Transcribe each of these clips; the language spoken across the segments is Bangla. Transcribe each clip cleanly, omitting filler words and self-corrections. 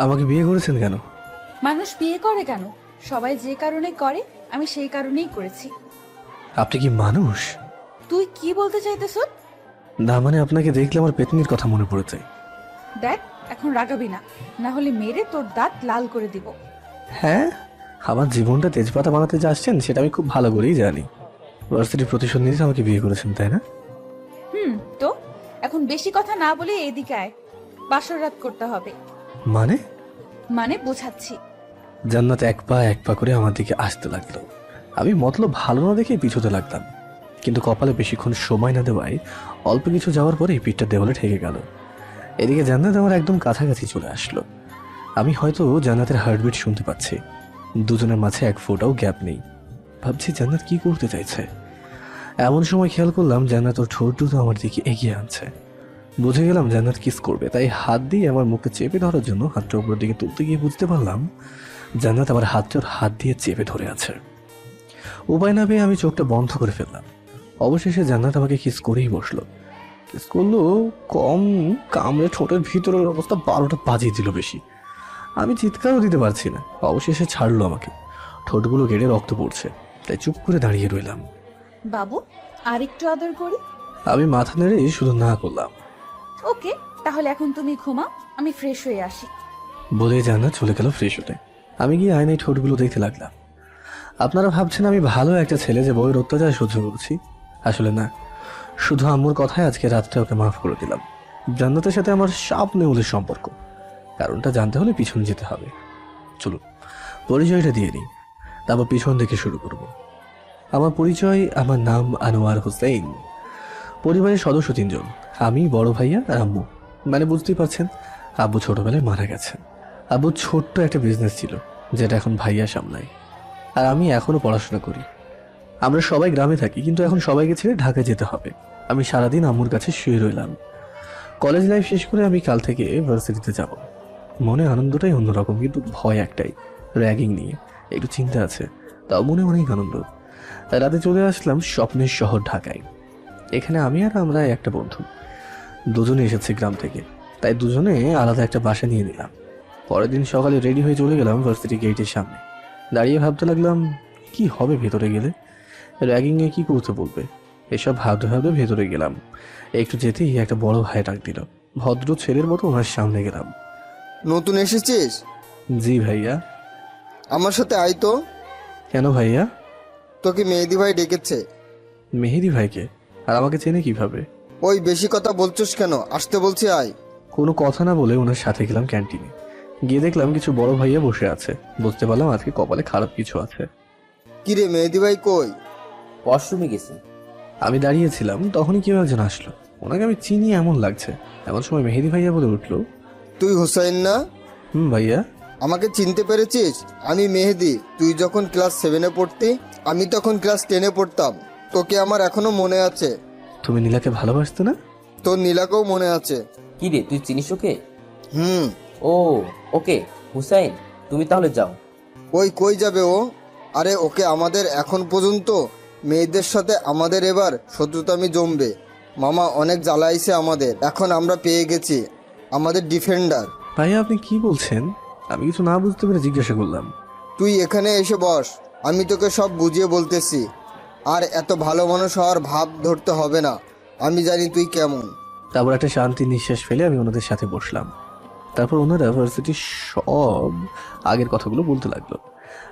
আমাকে বিয়ে করেছেন কেন? মানুষ বিয়ে করে কেন? সবাই যে কারণে করে, আমি সেই কারণেই করেছি। আপনি কি মানুষ? তুই কি বলতে চাইতেছ? না মানে আপনাকে দেখলে আমার পেতনির কথা মনে পড়ে যায়। দেখ, এখন রাগাবি না, না হলে মেরে তোর দাঁত লাল করে দিব। হ্যাঁ, আমার জীবনটা তেজপাতা বানাতে যে আসছেন সেটা আমি খুব ভালো করেই জানি। ভার্সিটির প্রতিশোধ নিতে আমাকে বিয়ে করেছেন তাই না? তো এখন বেশি কথা না বলে এদিকে আয়, বাসর রাত করতে হবে। মানে? মানে বোঝাচ্ছি। জান্নাত এক পা করে আমার দিকে আসতে লাগলো। আমি মতলব ভালো না দেখে পিছুতে লাগলাম, কিন্তু কপালে বেশিক্ষণ সময় না দেওয়ায় অল্প কিছু যাওয়ার পরে পিঠটা দেওয়ালে ঠেকে গেল। এদিকে জান্নাত আমার একদম কাছাকাছি চলে আসলো। আমি হয়তো জান্নাতের হার্টবিট শুনতে পাচ্ছি। দুজনের মাঝে এক ফোঁটাও গ্যাপ নেই। ভাবছি জান্নাত কি করতে চাইছে। এমন সময় খেয়াল করলাম জান্নাত ওর ঠোঁট দুটো আমার দিকে এগিয়ে আনছে। বুঝে গেলাম জান্নাত কিস করবে, তাই হাত দিয়ে আমার মুখে চেপে ধরার জন্য হাতটা উপরের দিকে তুলতে গিয়ে বুঝতে পারলাম জান্নাত আমার হাতটার হাত দিয়ে চেপে ধরে আছে। উপায় না পেয়ে আমি চোখটা বন্ধ করে ফেললাম। অবশেষে জান্নাত আমাকে কিস করেই বসলো। কিস করলো কম, কামড়ে ঠোঁটের ভিতরের অবস্থা 12টা বাজিয়ে দিল বেশি। আমি চিৎকারও দিতে পারছি না। অবশেষে ছাড়লো আমাকে। ঠোঁটগুলো কেটে রক্ত পড়ছে, তাই চুপ করে দাঁড়িয়ে রইলাম। বাবু, আর একটু আদর করি। আমি মাথা নেড়ে শুধু না করলাম। ওকে, তাহলে এখন তুমি ঘুমাও, আমি ফ্রেশ হয়ে আসি। বলে জান্নাত চলে গেল ফ্রেশ হতে। আমি গিয়ে আয়নায় ঠোঁটগুলো দেখতে লাগলাম। আপনারা ভাবছেন আমি ভালো একটা ছেলে যে বউয়ের অত্যাচার সহ্য করছি। আসলে না, শুধু আম্মুর কথায় আজকে রাতটা ওকে মাফ করে দিলাম। জান্নাতের সাথে আমার সাপ নেউলের সম্পর্ক। কারণটা জানতে হলে পিছন যেতে হবে। চলুন পরিচয়টা দিয়ে নিই, তারপর পিছন থেকে শুরু করব। আমার পরিচয়, আমার নাম আনোয়ার হোসেন। পরিবারের সদস্য 3জন, আমি, বড় ভাইয়া আর আম্মু। মানে বুঝতেই পারছেন, আব্বু ছোটবেলায় মারা গেছেন। আব্বুর ছোট্ট একটা বিজনেস ছিল, যেটা এখন ভাইয়া সামলায়। আর আমি এখনো পড়াশোনা করি। আমরা সবাই গ্রামে থাকি, কিন্তু এখন সবাইকে ছেড়ে ঢাকায় যেতে হবে। আমি সারাদিন আম্মুর কাছে শুয়ে রইলাম। কলেজ লাইফ শেষ করে আমি কাল থেকে ভার্সিটিতে যাব। মনে আনন্দটাই অন্যরকম, কিন্তু ভয় একটাই, র্যাগিং নিয়ে একটু চিন্তা আছে। তাও মনে অনেক আনন্দ। রাতে চলে আসলাম স্বপ্নের শহর ঢাকায়। এখানে আমি আর আমরা একটা বন্ধু, দুজনে এসেছি গ্রাম থেকে, তাই দুজনে আলাদা একটা বাসা নিয়ে নিলাম। পরের দিন সকালে রেডি হয়ে চলে গেলাম ভার্সিটি গেটের সামনে। দাঁড়িয়ে ভাবতে লাগলাম কি হবে ভেতরে গেলে, র্যাগিংয়ে কি করতে বলবে। এসব ভাবতে ভাবতে ভেতরে গেলাম। একটু যেতেই একটা বড় ভাই ডাক দিল। ভদ্র ছেলের মতো ওনার সামনে গেলাম। নতুন এসেছিস? জি ভাইয়া। আমার সাথে আয় তো। কেন ভাইয়া? তোকে মেহেদি ভাই ডেকেছে। মেহেদি ভাইকে? আর আমাকে চেনে কিভাবে? ওই বেশি কথা বলছিস কেন? আসতে বলছি আয়। কোনো কথা না বলে ওনার সাথে গেলাম ক্যান্টিনে। গিয়ে দেখলাম কিছু বড় ভাইয়া বসে আছে। বুঝতে পারলাম আজকে কপালে খারাপ কিছু আছে। কিরে মেহেদি ভাই কই? ওয়াশরুমে গেছি। আমি দাঁড়িয়েছিলাম, তখনই কেউ একজন আসলো। ওনাকে আমি চিনি এমন লাগছে। এমন সময় মেহেদি ভাইয়া বলে উঠলো, তুই হোসাইন না? ভাইয়া। আমাকে চিনতে পেরেছিস? আমি মেহেদি। তুই যখন ক্লাস 7-এ পড়তি, আমি তখন ক্লাস 10-এ পড়তাম। তোকে আমার এখনো মনে আছে। তুমি নীলাকে ভালোবাসতে না? তোর নীলাকেও মনে আছে। কি রে, তুই চিনিস ওকে? হুম। ও, ওকে। হুসাইন, তুমি তাহলে যাও। ওই কই যাবে ও? আরে ওকে আমাদের এখন পর্যন্ত মেয়েদের সাথে আমাদের এবার শত্রুতামি জমবে। মামা অনেক জ্বালাইছে আমাদের, এখন আমরা পেয়ে গেছি আমাদের ডিফেন্ডার। ভাইয়া আপনি কি বলছেন? আমি কিছু না বুঝতে পেরে জিজ্ঞাসা করলাম। তুই এখানে এসে বস, আমি তোকে সব বুঝিয়ে বলতেছি। আর এত ভালো মানুষ হওয়ার ভাব ধরতে হবে না, আমি জানি তুই কেমন। তারপর একটা শান্তি নিঃশ্বাস ফেলে আমি ওনাদের সাথে বসলাম। তারপর ওনারা ভার্সিটির সব আগের কথাগুলো বলতে লাগলো।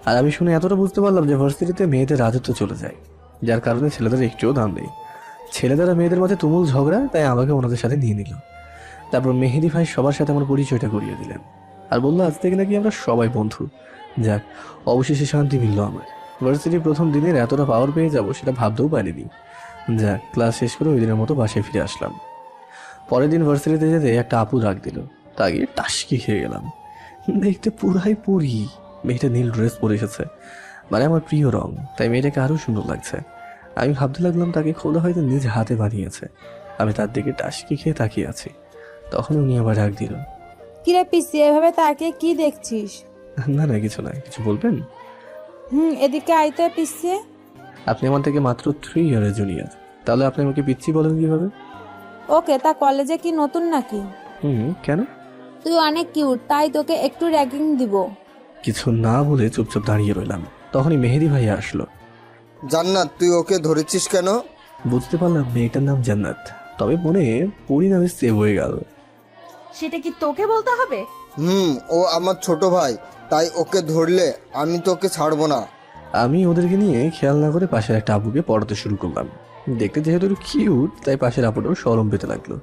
আর আমি শুনে এতটা বুঝতে পারলাম যে ভার্সিটিতে মেয়েদের রাজত্ব চলে যায়, যার কারণে ছেলেদের একটুও দাম নেই। ছেলেদের মেয়েদের মধ্যে তুমুল ঝগড়া, তাই আমাকে ওনাদের সাথে নিয়ে নিল। তারপর মেহেদি ভাই সবার সাথে আমার পরিচয়টা করিয়ে দিলেন। আর বললো আজ থেকে নাকি আমরা সবাই বন্ধু। যাক, অবশেষে শান্তি মিলল আমার। ভার্সিটির প্রথম দিনের এতটা পাওয়ার পেয়ে যাব সেটা ভাবতেও পারিনি। যাক, ক্লাস শেষ করে ওই দিনের মতো বাসায় ফিরে আসলাম। পরের দিন ভার্সিটিতে যেতে একটা আপু ডাক দিল, তা গিয়ে টাসকি খেয়ে গেলাম। দেখতে পুরাই পরি। মেয়েটা নীল ড্রেস পরে এসেছে, মানে আমার প্রিয় রং, তাই মেয়েটাকে আরো সুন্দর লাগছে। আমি ভাবতে লাগলাম তাকে খোদা হয়তো নিজ হাতে বানিয়েছে। আমি তার দিকে টাসকি খেয়ে তাকিয়ে আছি। তখন উনি আবার ডাক দিল। কিরে পিসি, এভাবে তাকে কি দেখছিস? না না, কিছু না। কিছু বলবেন? এদিকে আইতে পিসি। আপনি আমার থেকে মাত্র 3 ইয়ারের জুনিয়র, তাহলে আপনি আমাকে পিচ্ছি বলেন কিভাবে? ওকে, তা কলেজে কি নতুন নাকি? কেন? তুই অনেক কিউট, তাই তোকে একটু র্যাগিং দিব। কিছু না বলে চুপচাপ দাঁড়িয়ে রইলাম। তখনই মেহেদি ভাইয়া আসলো। জান্নাত, তুই ওকে ধরেছিস কেন? বুঝতে পারলাম মেয়েটার নাম জান্নাত, তবে মনে পরি নামে সেভ হয়ে গেল। সেটা কি তোকে বলতে হবে? ও আমার ছোট ভাই, তাই ওকে ধরলে আমি তোকে ছাড়বো না। আমি ওদেরকে নিয়ে খেয়াল না করে পাশের একটা আপুকে পড়াতে শুরু করলাম। দেখতে যেহেতু কিউট, তাই পাশের আপুটাও শরম পেতে লাগলো।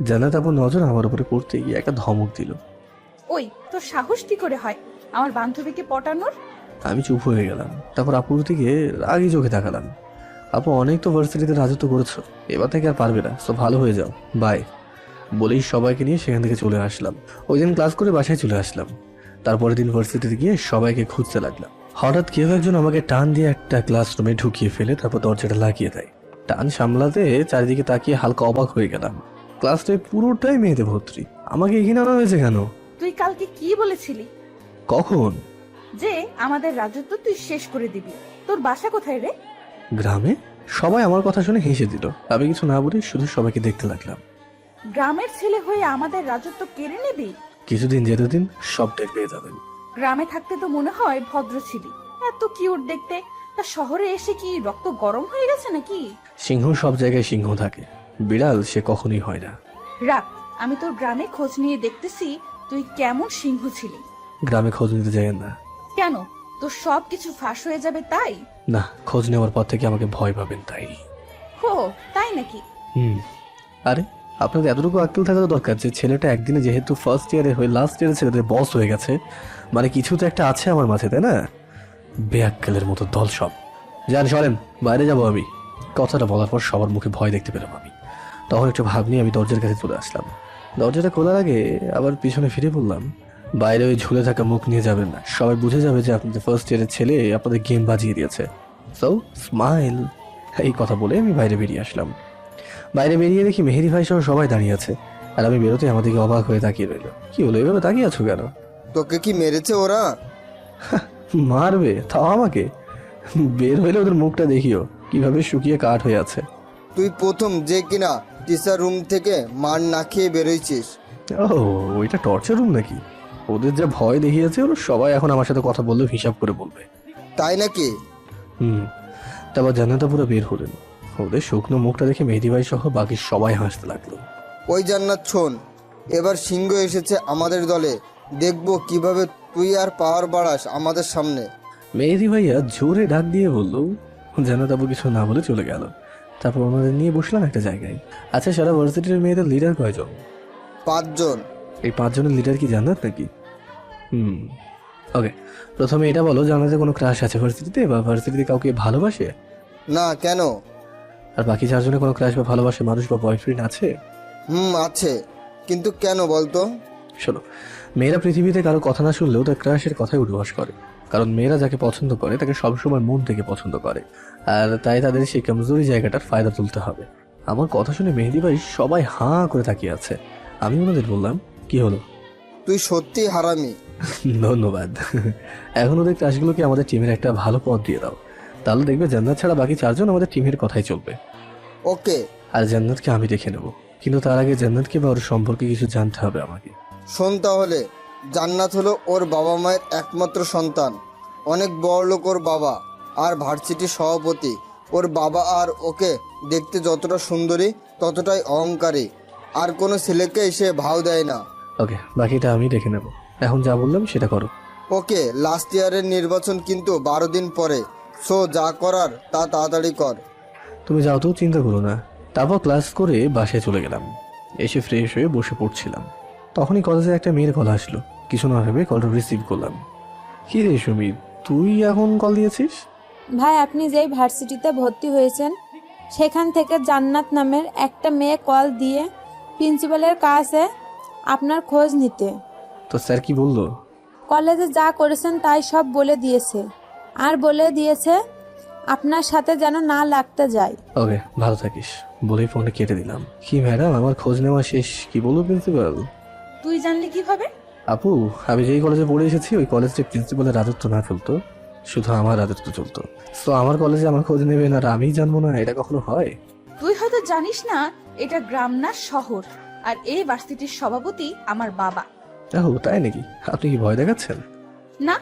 জান্নাত আপুর নজর আমার উপরে পড়তে গিয়ে একটা ধমক দিল। ওই, তোর সাহস কি করে হয় আমার বান্ধবীকে পটানোর? আমি চুপ হয়ে গেলাম। তারপর আপুর দিকে রাগি চোখে তাকালাম। আপু, অনেক তো ভার্সিটিতে রাজত্ব করেছো, এবার থেকে আর পারবে না, সো ভালো হয়ে যাও, বাই বলেই সবাইকে নিয়ে সেখান থেকে চলে আসলাম। ওই দিন ক্লাস করে বাসায় চলে আসলাম। তারপরের দিন ভার্সিটিতে গিয়ে সবাইকে খুঁজতে লাগলাম। হঠাৎ কেউ একজন আমাকে টান দিয়ে একটা ক্লাসরুমে ঢুকিয়ে ফেলে তারপর দরজাটা লাগিয়ে দেয়। টান সামলাতে চারিদিকে তাকিয়ে হালকা অবাক হয়ে গেলাম। ক্লাসটায় পুরোটাই মেয়েদের ভর্তি, আমাকে এখানে আনা হয়েছে কেন? তুই কালকে কি বলেছিলি? কখন? যে আমাদের রাজত্ব তুই শেষ করে দিবি। তোর বাসা কোথায় রে? গ্রামে। সবাই আমার কথা শুনে হেসে দিল। আমি কিছু না বলে শুধু সবাইকে দেখতে লাগলাম। গ্রামের ছেলে হয়ে আমাদের রাজত্ব কেড়ে নিবি? কিছুদিন যেতে দিন, সব টের পেয়ে যাবেন। গ্রামে থাকতে তো মনে হয় ভদ্র ছিলি, এত কিউট দেখতে। তা শহরে এসে কি রক্ত গরম হয়ে গেছে নাকি? সিংহ সব জায়গায় সিংহ থাকে, বিড়াল সে কখনোই হয় না। রাখ, আমি তোর গ্রামে খোঁজ নিয়ে দেখতেছি তুই কেমন সিংহ ছিলি। গ্রামে খোঁজ নিতে যাই না। কেন? তোর সব কিছু ফাঁস হয়ে যাবে তাই? না, খোঁজ নেওয়ার পর থেকে আমাকে ভয় পাবেন তাই। হো, তাই নাকি? আরে আপনাদের এতটুকু আক্কেল থাকা তো দরকার যে ছেলেটা একদিনে যেহেতু ফার্স্ট ইয়ারে হয়ে লাস্ট ইয়ারে ছেলেদের বস হয়ে গেছে, মানে কিছু তো একটা আছে আমার মাঝে, তাই না? বেআক্কেলের মতো দল সব। জান সরেন, বাইরে যাবো আমি। কথাটা বলার পর সবার মুখে ভয় দেখতে পেলাম আমি। তখন একটু ভাব নিয়ে আমি দরজার কাছে চলে আসলাম। দরজাটা খোলার আগে আবার পিছনে ফিরে বললাম, বাইরে ওই ঝুলে থাকা মুখ নিয়ে যাবেন না, সবাই বুঝে যাবে যে আপনাদের ফার্স্ট ইয়ারের ছেলে আপনাদের গেম বাজিয়ে দিয়েছে। So smile. এই কথা বলে আমি বাইরে বেরিয়ে আসলাম। বাইরে বেরিয়ে দেখি মেহেদি ভাই সহ সবাই দাঁড়িয়ে আছে, আর আমি বেরোতে আমাদেরকে অবাক হয়ে তাকিয়ে রইল। কি হলো, এভাবে তাকিয়ে আছো কেন? তোকে কি মেরেছে ওরা? মারবে তাও আমাকে? বের হইলে ওদের মুখটা দেখিও কিভাবে শুকিয়ে কাঠ হয়ে আছে। তুই প্রথম যে কিনা টিচার রুম থেকে মার না খেয়ে বেরোইছিস। ও, ওইটা টর্চার রুম নাকি? ওদের যা ভয় দেখিয়েছে ওরা সবাই এখন আমার সাথে কথা বললেও হিসাব করে বলবে। তাই নাকি? তারপর জান্নাত পুরো বের হলেন। ওদের শুকনো মুখটা দেখে মেহেদি ভাই সহ বাকি সবাই হাসতে লাগলো। ওই জান্নাত শোন, এবার সিংহ এসেছে আমাদের দলে, দেখবো কিভাবে তুই আর পাওয়ার বাড়াস আমাদের সামনে। মেহেদি ভাইয়া জোরে ডাক দিয়ে বলল। জান্নাত আপু কিছু না বলে চলে গেল। তারপর ওনাদের নিয়ে বসলাম একটা জায়গায়। আচ্ছা, সারা ভার্সিটির মেয়েদের লিডার কয়জন? 5 জন। এই 5 জনের লিডার কি জান্নাত নাকি? ওকে, প্রথমে এটা বলো, জান্নাতের কোনো ক্রাশ আছে ভার্সিটিতে, বা ভার্সিটিতে কাউকে ভালোবাসে? না, কেন? আর বাকি 4 জনের কোনো ক্রাশ বা ভালোবাসে মানুষ বা বয়ফ্রেন্ড আছে? আছে, কিন্তু কেন বলতো? শোনো, মেয়েরা পৃথিবীতে কারো কথা না শুনলেও তার ক্রাশের কথাই উদ্ভাস করে, কারণ মেয়েরা যাকে পছন্দ করে তাকে সবসময় মন থেকে পছন্দ করে, আর তাই তাদের সেই কমজোরি জায়গাটার ফায়দা তুলতে হবে। আমার কথা শুনে মেহেদি ভাই সবাই হাঁ করে তাকিয়ে আছে। আমি ওনাদের বললাম, কি হলো? তুই সত্যি হারামি। ধন্যবাদ। এখন ওদের ক্লাসগুলোকে আমাদের টিমের একটা ভালো পথ দিয়ে দাও, তাহলে দেখবে জান্নাত ছাড়া বাকি 4 জন আমাদের টিমের কথাই চলবে। ওকে। আর জান্নাতকে আমি দেখে নেব, কিন্তু তার আগে জান্নাতকে বা ওর সম্পর্কে কিছু জানতে হবে আমাকে। শোন তাহলে, জান্নাত হলো ওর বাবা মায়ের একমাত্র সন্তান, অনেক বড় লোক ওর বাবা, আর ভার্সিটির সভাপতি। ওর বাবা আর ওকে দেখতে যতটা সুন্দরী ততটাই অহংকারী, আর কোনো ছেলেকে সে ভাও দেয় না। ওকে, বাকিটা আমি দেখে নেব, এখন যা বললাম সেটা করো। ওকে, লাস্ট ইয়ারের নির্বাচন কিন্তু 12 দিন পরে, সো যা করার তা তাড়াতাড়ি কর। তুমি যাও তো, চিন্তা করো না। তারপর ক্লাস করে বাসায় চলে গেলাম। এসে ফ্রেশ হয়ে বসে পড়ছিলাম, তখনই কলেজে একটা মেয়ের কল আসলো। কিছু না ভেবে কলটা রিসিভ করলাম। কি রে সুমিত, তুই এখন কল দিয়েছিস? ভাই, আপনি যেই ভার্সিটিতে ভর্তি হয়েছেন সেখান থেকে জান্নাত নামের একটা মেয়ে কল দিয়ে প্রিন্সিপালের কাছে আপনার খোঁজ নিতে। তো স্যার কি বললো? কলেজে যা করেছেন তাই সব বলে দিয়েছে, আর বলে দিয়েছে আপনার সাথে যেন না লাগতে যায়। ওকে, ভালো থাকিস বলেই ফোনটা কেটে দিলাম। কি ম্যাডাম, আমার খোঁজ নেওয়া শেষ, কি বলবো প্রিন্সিপাল? তুই জানলি কিভাবে? আপু, আমি যেই কলেজে পড়ে এসেছি ওই কলেজে প্রিন্সিপালের রাজত্ব না চলতো, শুধু আমার রাজত্ব চলতো। তো আমার কলেজে আমার খোঁজ নেবেন আর আমি জানবো না, এটা কখনো হয়? তুই হয়তো জানিস না, এটা গ্রাম না শহর, আর এই ভার্সিটির সভাপতি আমার বাবা। ও তাই নাকি? আপনি কি ভয় দেখাচ্ছেন? না,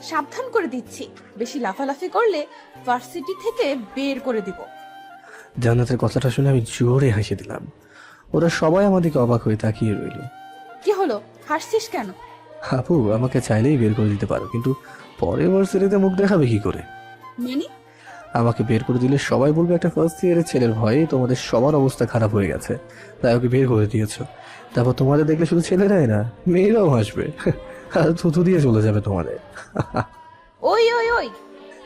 সাবধান করে দিচ্ছি, বেশি লাফালাফি করলে ভার্সিটি থেকে বের করে দিব। জান্নাতের কথাটা শুনে আমি জোরে হেসে দিলাম। ওরা সবাই আমাদেরকে অবাক হয়ে তাকিয়ে রইল। কি হলো, হাসছিস কেন? আপু, আমাকে চাইলেই বের করে দিতে পারো, কিন্তু পরের ভার্সিটিতে মুখ দেখাবে কি করে? মানে? আমাকে বের করে দিলে সবাই বলবে একটা ফার্স্ট ইয়ারের ছেলের ভয়ে তোমাদের সবার অবস্থা খারাপ হয়ে গেছে, তাই ওকে বের করে দিয়েছো। তারপর তোমাদের দেখলে শুধু ছেলেরাই না, মেয়েরাও হাসবে আর থুতু দিয়ে চলে যাবে তোমাদের। ওই ওই ওই,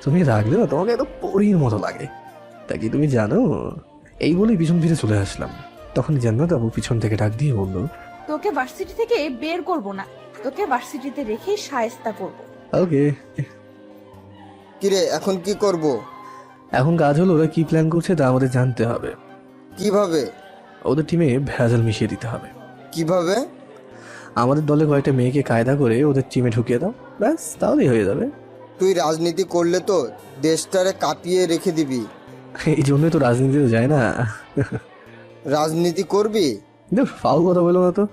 তুমি রাখলে না, তোমাকে একদম পরীর মতো লাগে। তা কি তুমি জানো? এই বলেই পিছন ফিরে চলে আসলাম। তখন জান্নাত আপু পিছন থেকে ডাক দিয়ে বললো, তোকে ভার্সিটি থেকে বের করব না, তোকে ভার্সিটিতে রেখেই শায়েস্তা করব। ওকে। কিরে, এখন কি করব? এখন কাজ হলো ওরা কি প্ল্যান করছে তা আমাদের জানতে হবে। কিভাবে? ওদের টিমে ভেজাল মিশিয়ে দিতে হবে। কিভাবে? আমাদের দলে কয়েকটা মেয়েকে কায়দা করে ওদের টিমে ঢুকিয়ে দাও, ব্যাস তাহলেই হয়ে যাবে। তুই রাজনীতি করলে তো দেশটারে কাঁপিয়ে রেখে দিবি। এই জন্যই তো রাজনীতিতে যায় না। রাজনীতি করবি? ফাউল কথা বলো না তো।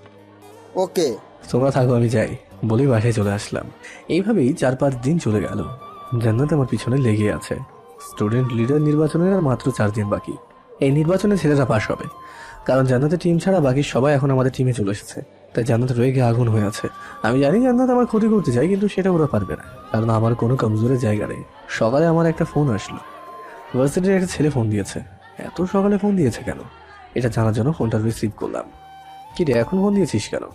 ওকে। তোমরা থাকো, আমি যাই বলেই বাসায় চলে আসলাম। এইভাবেই 4-5 দিন চলে গেল। জান্নাত আমার পিছনে লেগে আছে। স্টুডেন্ট লিডার নির্বাচনের আর মাত্র 4 দিন বাকি। এই নির্বাচনে ছেলেরা পাশ হবে, কারণ জান্নাতের টিম ছাড়া বাকি সবাই এখন আমাদের টিমে চলে এসেছে। তাই জান্নাত রেগে আগুন হয়ে আছে। আমি জানি জান্নাত আমার ক্ষতি করতে চাই, কিন্তু সেটা ওরা পারবে না, কারণ আমার কোনো কমজোরের জায়গা নেই। সকালে আমার একটা ফোন আসলো। ভার্সিটির একটা ছেলে ফোন দিয়েছে। এত সকালে ফোন দিয়েছে কেন, এটা জানার জন্য ফোনটা রিসিভ করলাম। কি রে, এখন ফোন দিয়েছিস কেন?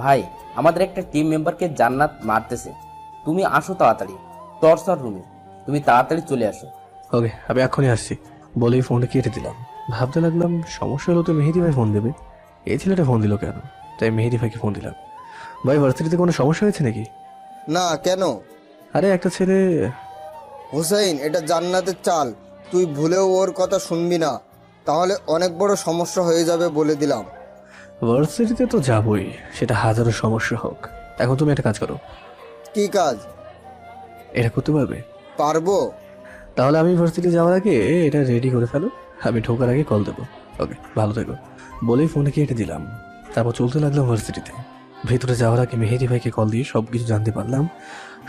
ভাই, আমাদের একটা টিম মেম্বারকে জান্নাত মারতেছে, তুমি আসো তাড়াতাড়ি টর্চার রুমে, তুমি তাড়াতাড়ি চলে আসো। ওকে, আমি এখনই আসছি বলেই ফোনটা কেটে দিলাম। ভাবতে লাগলাম সমস্যা হলো তো মেহেদি ভাই ফোন দেবে, এই ছেলেটা ফোন দিল কেন? তাই মেহেদি ভাইকে ফোন দিলাম। ভাই, ভার্সিটিতে কোনো সমস্যা হয়েছে নাকি? না, কেন? আরে একটা ছেলে। হুসাইন, এটা জান্নাতের চাল, তুই ভুলেও ওর কথা শুনবি না, তাহলে অনেক বড় সমস্যা হয়ে যাবে বলে দিলাম। ভার্সিটিতে তো যাবই, সেটা হাজারো সমস্যা হোক। এখন তুমি একটা কাজ করো। কি কাজ? এটা করতে পারবে? পারবো। তাহলে আমি ভার্সিটি যাওয়ার আগে এটা রেডি করে ফেলো, আমি ঢোকার আগে কল দেবো। ওকে, ভালো থেকো বলেই ফোনে কেটে দিলাম। তারপর চলতে লাগলাম ভার্সিটিতে। ভেতরে যাওয়ার আগে মেহেদি ভাইকে কল দিয়ে সব কিছু জানতে পারলাম।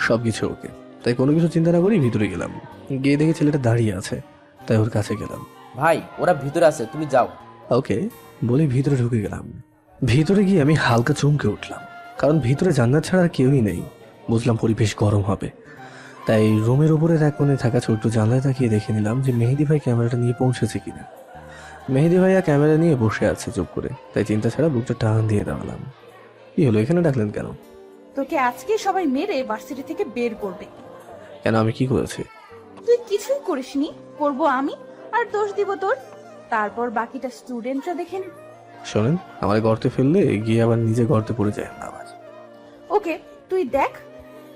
সব কিছু ওকে, তাই কোনো কিছু চিন্তা না করেই ভিতরে গেলাম। গিয়ে দেখে ছেলেটা দাঁড়িয়ে আছে, তাই ওর কাছে গেলাম। ভাই, ওরা ভিতরে আছে, তুমি যাও। ওকে বলে ভিতরে ঢুকে গেলাম। ভিতরে গিয়ে আমি হালকা চমকে উঠলাম, কারণ ভিতরে জান্নাত ছাড়া আর কেউই নেই। বুঝলাম পরিবেশ গরম হবে, তাই রুমের উপরে এক কোণে থাকা ছোট্ট জানলায় তাকিয়ে দেখে নিলাম যে মেহেদি ভাই ক্যামেরাটা নিয়ে পৌঁছেছে কিনা। মেহেদি ভাইয়া ক্যামেরা নিয়ে বসে আছে চুপ করে, তাই চিন্তা ছাড়া বুকটা টান দিয়ে দাঁড়ালাম। কি হলো, এখানে ডাকলেন কেন? তোকে আজকে সবাই মেরে ভার্সিটি থেকে বের করবে। কেন, আমি কি করেছি? তুই কিছুই করিসনি, করব আমি, আর দোষ দিব তোর। তারপর বাকিটা স্টুডেন্টরা দেখে নেবে। শোনেন, আমার গর্তে ফেললে গিয়ে আবার নিজে গর্তে পড়ে যায় না আবার। ওকে, তুই দেখ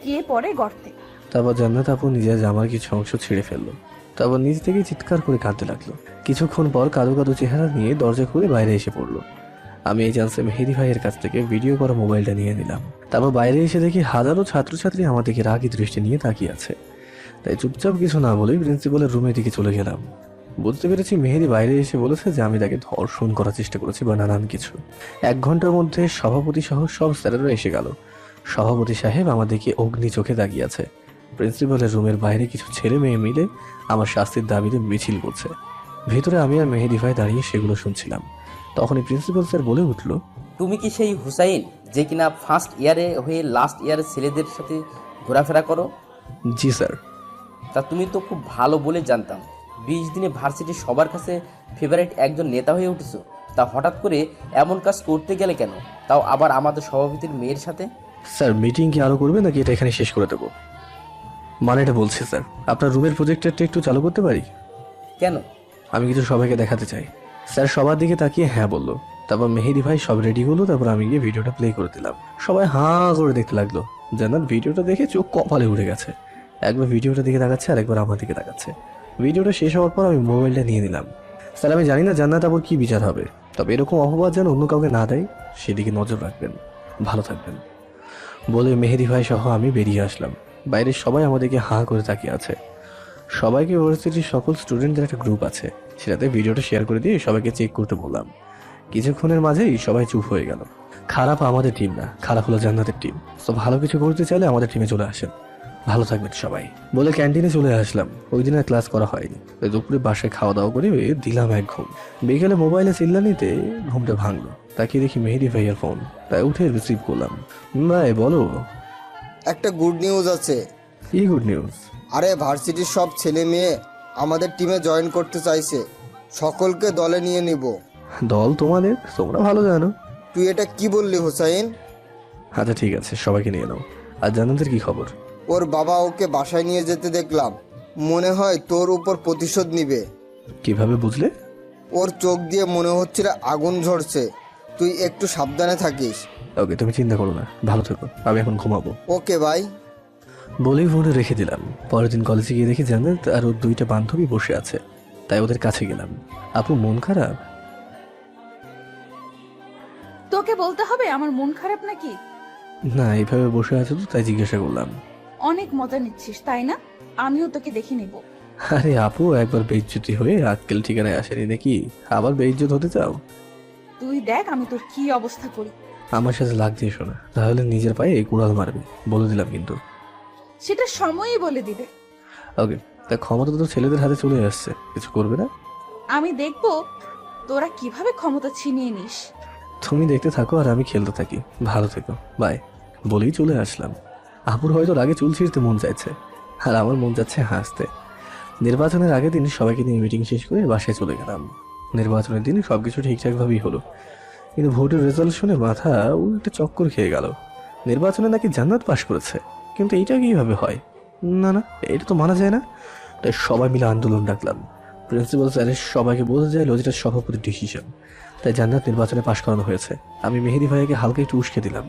কে পড়ে গর্তে। তারপর জান্নাত আপু নিজের জামার কিছু অংশ ছিঁড়ে ফেললো। তারপর নিজ থেকে চিৎকার করে কাঁদতে লাগলো। কিছুক্ষণ পর কাদো কাদো চেহারা নিয়ে দরজা খুলে বাইরে এসে পড়লো। আমি এই চান্সে মেহেদি ভাইয়ের কাছ থেকে ভিডিও করা মোবাইলটা নিয়ে নিলাম। তারপর বাইরে এসে দেখি হাজারো ছাত্রছাত্রী আমার দিকে রাগী দৃষ্টি নিয়ে তাকিয়ে আছে। তাই চুপচাপ কিছু না বলেই প্রিন্সিপালের রুমের দিকে চলে গেলাম। বুঝতে পেরেছি মেহেদি বাইরে এসে বলেছে যে আমি তাকে ধর্ষণ করার চেষ্টা করেছি বা নানান কিছু। 1 ঘন্টার মধ্যে সভাপতি সহ সব স্যারেরা এসে গেল। সভাপতি সাহেব আমাদেরকে অগ্নি চোখে তাকিয়ে আছে। প্রিন্সিপালের রুমের বাইরে কিছু ছেলে মেয়ে মিলে আমার শাস্তির দাবিতে মিছিল করছে। ভেতরে আমি আর মেহেদি ভাই দাঁড়িয়ে সেগুলো শুনছিলাম। তখনই প্রিন্সিপাল স্যার বলে উঠল, তুমি কি সেই হুসাইন যে কিনা ফার্স্ট ইয়ারে হয়ে লাস্ট ইয়ারের ছেলেদের সাথে ঘোরাফেরা করো? জি স্যার। তা তুমি তো খুব ভালো বলে জানতাম, 20 দিনে ভার্সিটির সবার কাছে ফেভারিট একজন নেতা হয়ে উঠেছো। তা হঠাৎ করে এমন কাজ করতে গেলে কেন, তাও আবার আমাদের সভাপতির মেয়ের সাথে? স্যার, মিটিং কি আরো করবে নাকি এটা এখানে শেষ করে দেবো? মানে এটা বলছি স্যার, আপনার রুমের প্রজেক্টরটা একটু চালু করতে পারি? কেন? আমি কিছু সবাইকে দেখাতে চাই। স্যার সবার দিকে তাকিয়ে হ্যাঁ বললো। তারপর মেহেদি ভাই সব রেডি হলো। তারপর আমি গিয়ে ভিডিওটা প্লে করে দিলাম। সবাই হাঁ করে দেখতে লাগলো। জান্নাত ভিডিওটা দেখে চোখ কপালে উঠে গেছে। একবার ভিডিওটা দিকে তাকাচ্ছে আর একবার আমার দিকে তাকাচ্ছে। ভিডিওটা শেষ হওয়ার পর আমি মোবাইলটা নিয়ে নিলাম। স্যার, আমি জানি না জান্নাত আবার কি বিচার হবে, তবে এরকম অপবাদ যেন অন্য কাউকে না দেয় সেদিকে নজর রাখবেন। ভালো থাকবেন বলে মেহেদি ভাই সহ আমি বেরিয়ে আসলাম। বাইরে সবাই আমাদেরকে হাঁ করে তাকিয়ে আছে। সবাইকে ইউনিভার্সিটির সকল স্টুডেন্টদের একটা গ্রুপ আছে, সেটাতে ভিডিওটা শেয়ার করে দিয়ে সবাইকে চেক করতে বললাম। কিছুক্ষণের মাঝেই সবাই চুপ হয়ে গেল। খারাপ আমাদের টিম না, খারাপ হলো জান্নাতের টিম। তো ভালো কিছু করতে চাইলে আমাদের টিমে চলে আসেন। ভালো থাকবেন সবাই বলে ক্যান্টিনে চলে আসলাম। ওই দিন আর ক্লাস করা হয়নি। ওই দুপুরে বাসায় খাওয়া দাওয়া করে দিলাম এক ঘুম। বিকেলে মোবাইলে চিল্লানিতে ঘুমটা ভাঙলো। তাকিয়ে দেখি মেহেদি ভাইয়ার ফোন, তাই উঠে রিসিভ করলাম। ভাই বলো। একটা গুড নিউজ আছে। কি গুড নিউজ? আরে ভার্সিটির সব ছেলে মেয়ে আমাদের টিমে জয়েন করতে চাইছে, সকলকে দলে নিয়ে নিব। দল তোমাদের? তোমরা ভালো জানো। তুই এটা কি বললি হোসাইন? আচ্ছা ঠিক আছে, সবাইকে নিয়ে নাও। আর জান্নাতের কি খবর? ওর বাবা ওকে বাসায় নিয়ে যেতে দেখলাম, মনে হয় তোর উপর প্রতিশোধ নিবে। কিভাবে বুঝলে? ওর চোখ দিয়ে মনে হচ্ছিল আগুন ঝরছে। তুই একটু সাবধানে থাকিস। ওকে, তুমি চিন্তা করো না, ভালো থেকো। আমি এখন ঘুমাবো। ওকে ভাই। বলেই ফোনে রেখে দিলাম। পরের দিন কলেজে গিয়ে দেখি জান্নাত আর ওর দুইটা বান্ধবী বসে আছে, তাই ওদের কাছে গেলাম। আপু মন খারাপ? তোকে বলতে হবে আমার মন খারাপ নাকি? না, এইভাবে বসে আছে তো তাই জিজ্ঞাসা করলাম। অনেক মজা নিচ্ছিস তাই না? আমিও তোকে দেখে নেব। আরে আপু, একবার বেইজ্জতি হয়ে আজকাল ঠিকানায় আসেনি নাকি? আবার বেইজ্জত হতে চাও? তুই দেখ আমি তোর কি অবস্থা করি। আমার সাথে লাগছে শোনা, তাহলে নিজের পায়ে কুড়াল মারবে, বলে দিলাম কিন্তু। সেটা সময়ই বলে দিবে। ওকে, তা ক্ষমতা তো ছেলেদের হাতে চলে আসছে, কিছু করবে না? আমি দেখবো তোরা কিভাবে ক্ষমতা ছিনিয়ে নিস। তুমি দেখতে থাকো আর আমি খেলতে থাকি। ভালো থেকো, বাই বলেই চলে আসলাম। আপুর হয়তো রাগে চুল ছিঁড়তে মন চাইছে, আর আমার মন যাচ্ছে হাসতে। নির্বাচনের আগের দিন সবাইকে নিয়ে মিটিং শেষ করে বাসায় চলে গেলাম। নির্বাচনের দিন সবকিছু ঠিকঠাকভাবেই হলো, কিন্তু ভোটের রেজাল্ট শুনে মাথা উল্টে চক্কর খেয়ে গেল। নির্বাচনে নাকি জান্নাত পাশ করেছে, কিন্তু এইটা কিভাবে হয়? না না, এটা তো মানা যায় না। তাই সবাই মিলে আন্দোলন ডাকলাম। প্রিন্সিপাল স্যারের সবাইকে বোঝা যায় যেটা সভাপতির ডিসিশন, তাই জান্নাত নির্বাচনে পাশ করানো হয়েছে। আমি মেহেদি ভাইয়াকে হালকা একটু উস্কে দিলাম।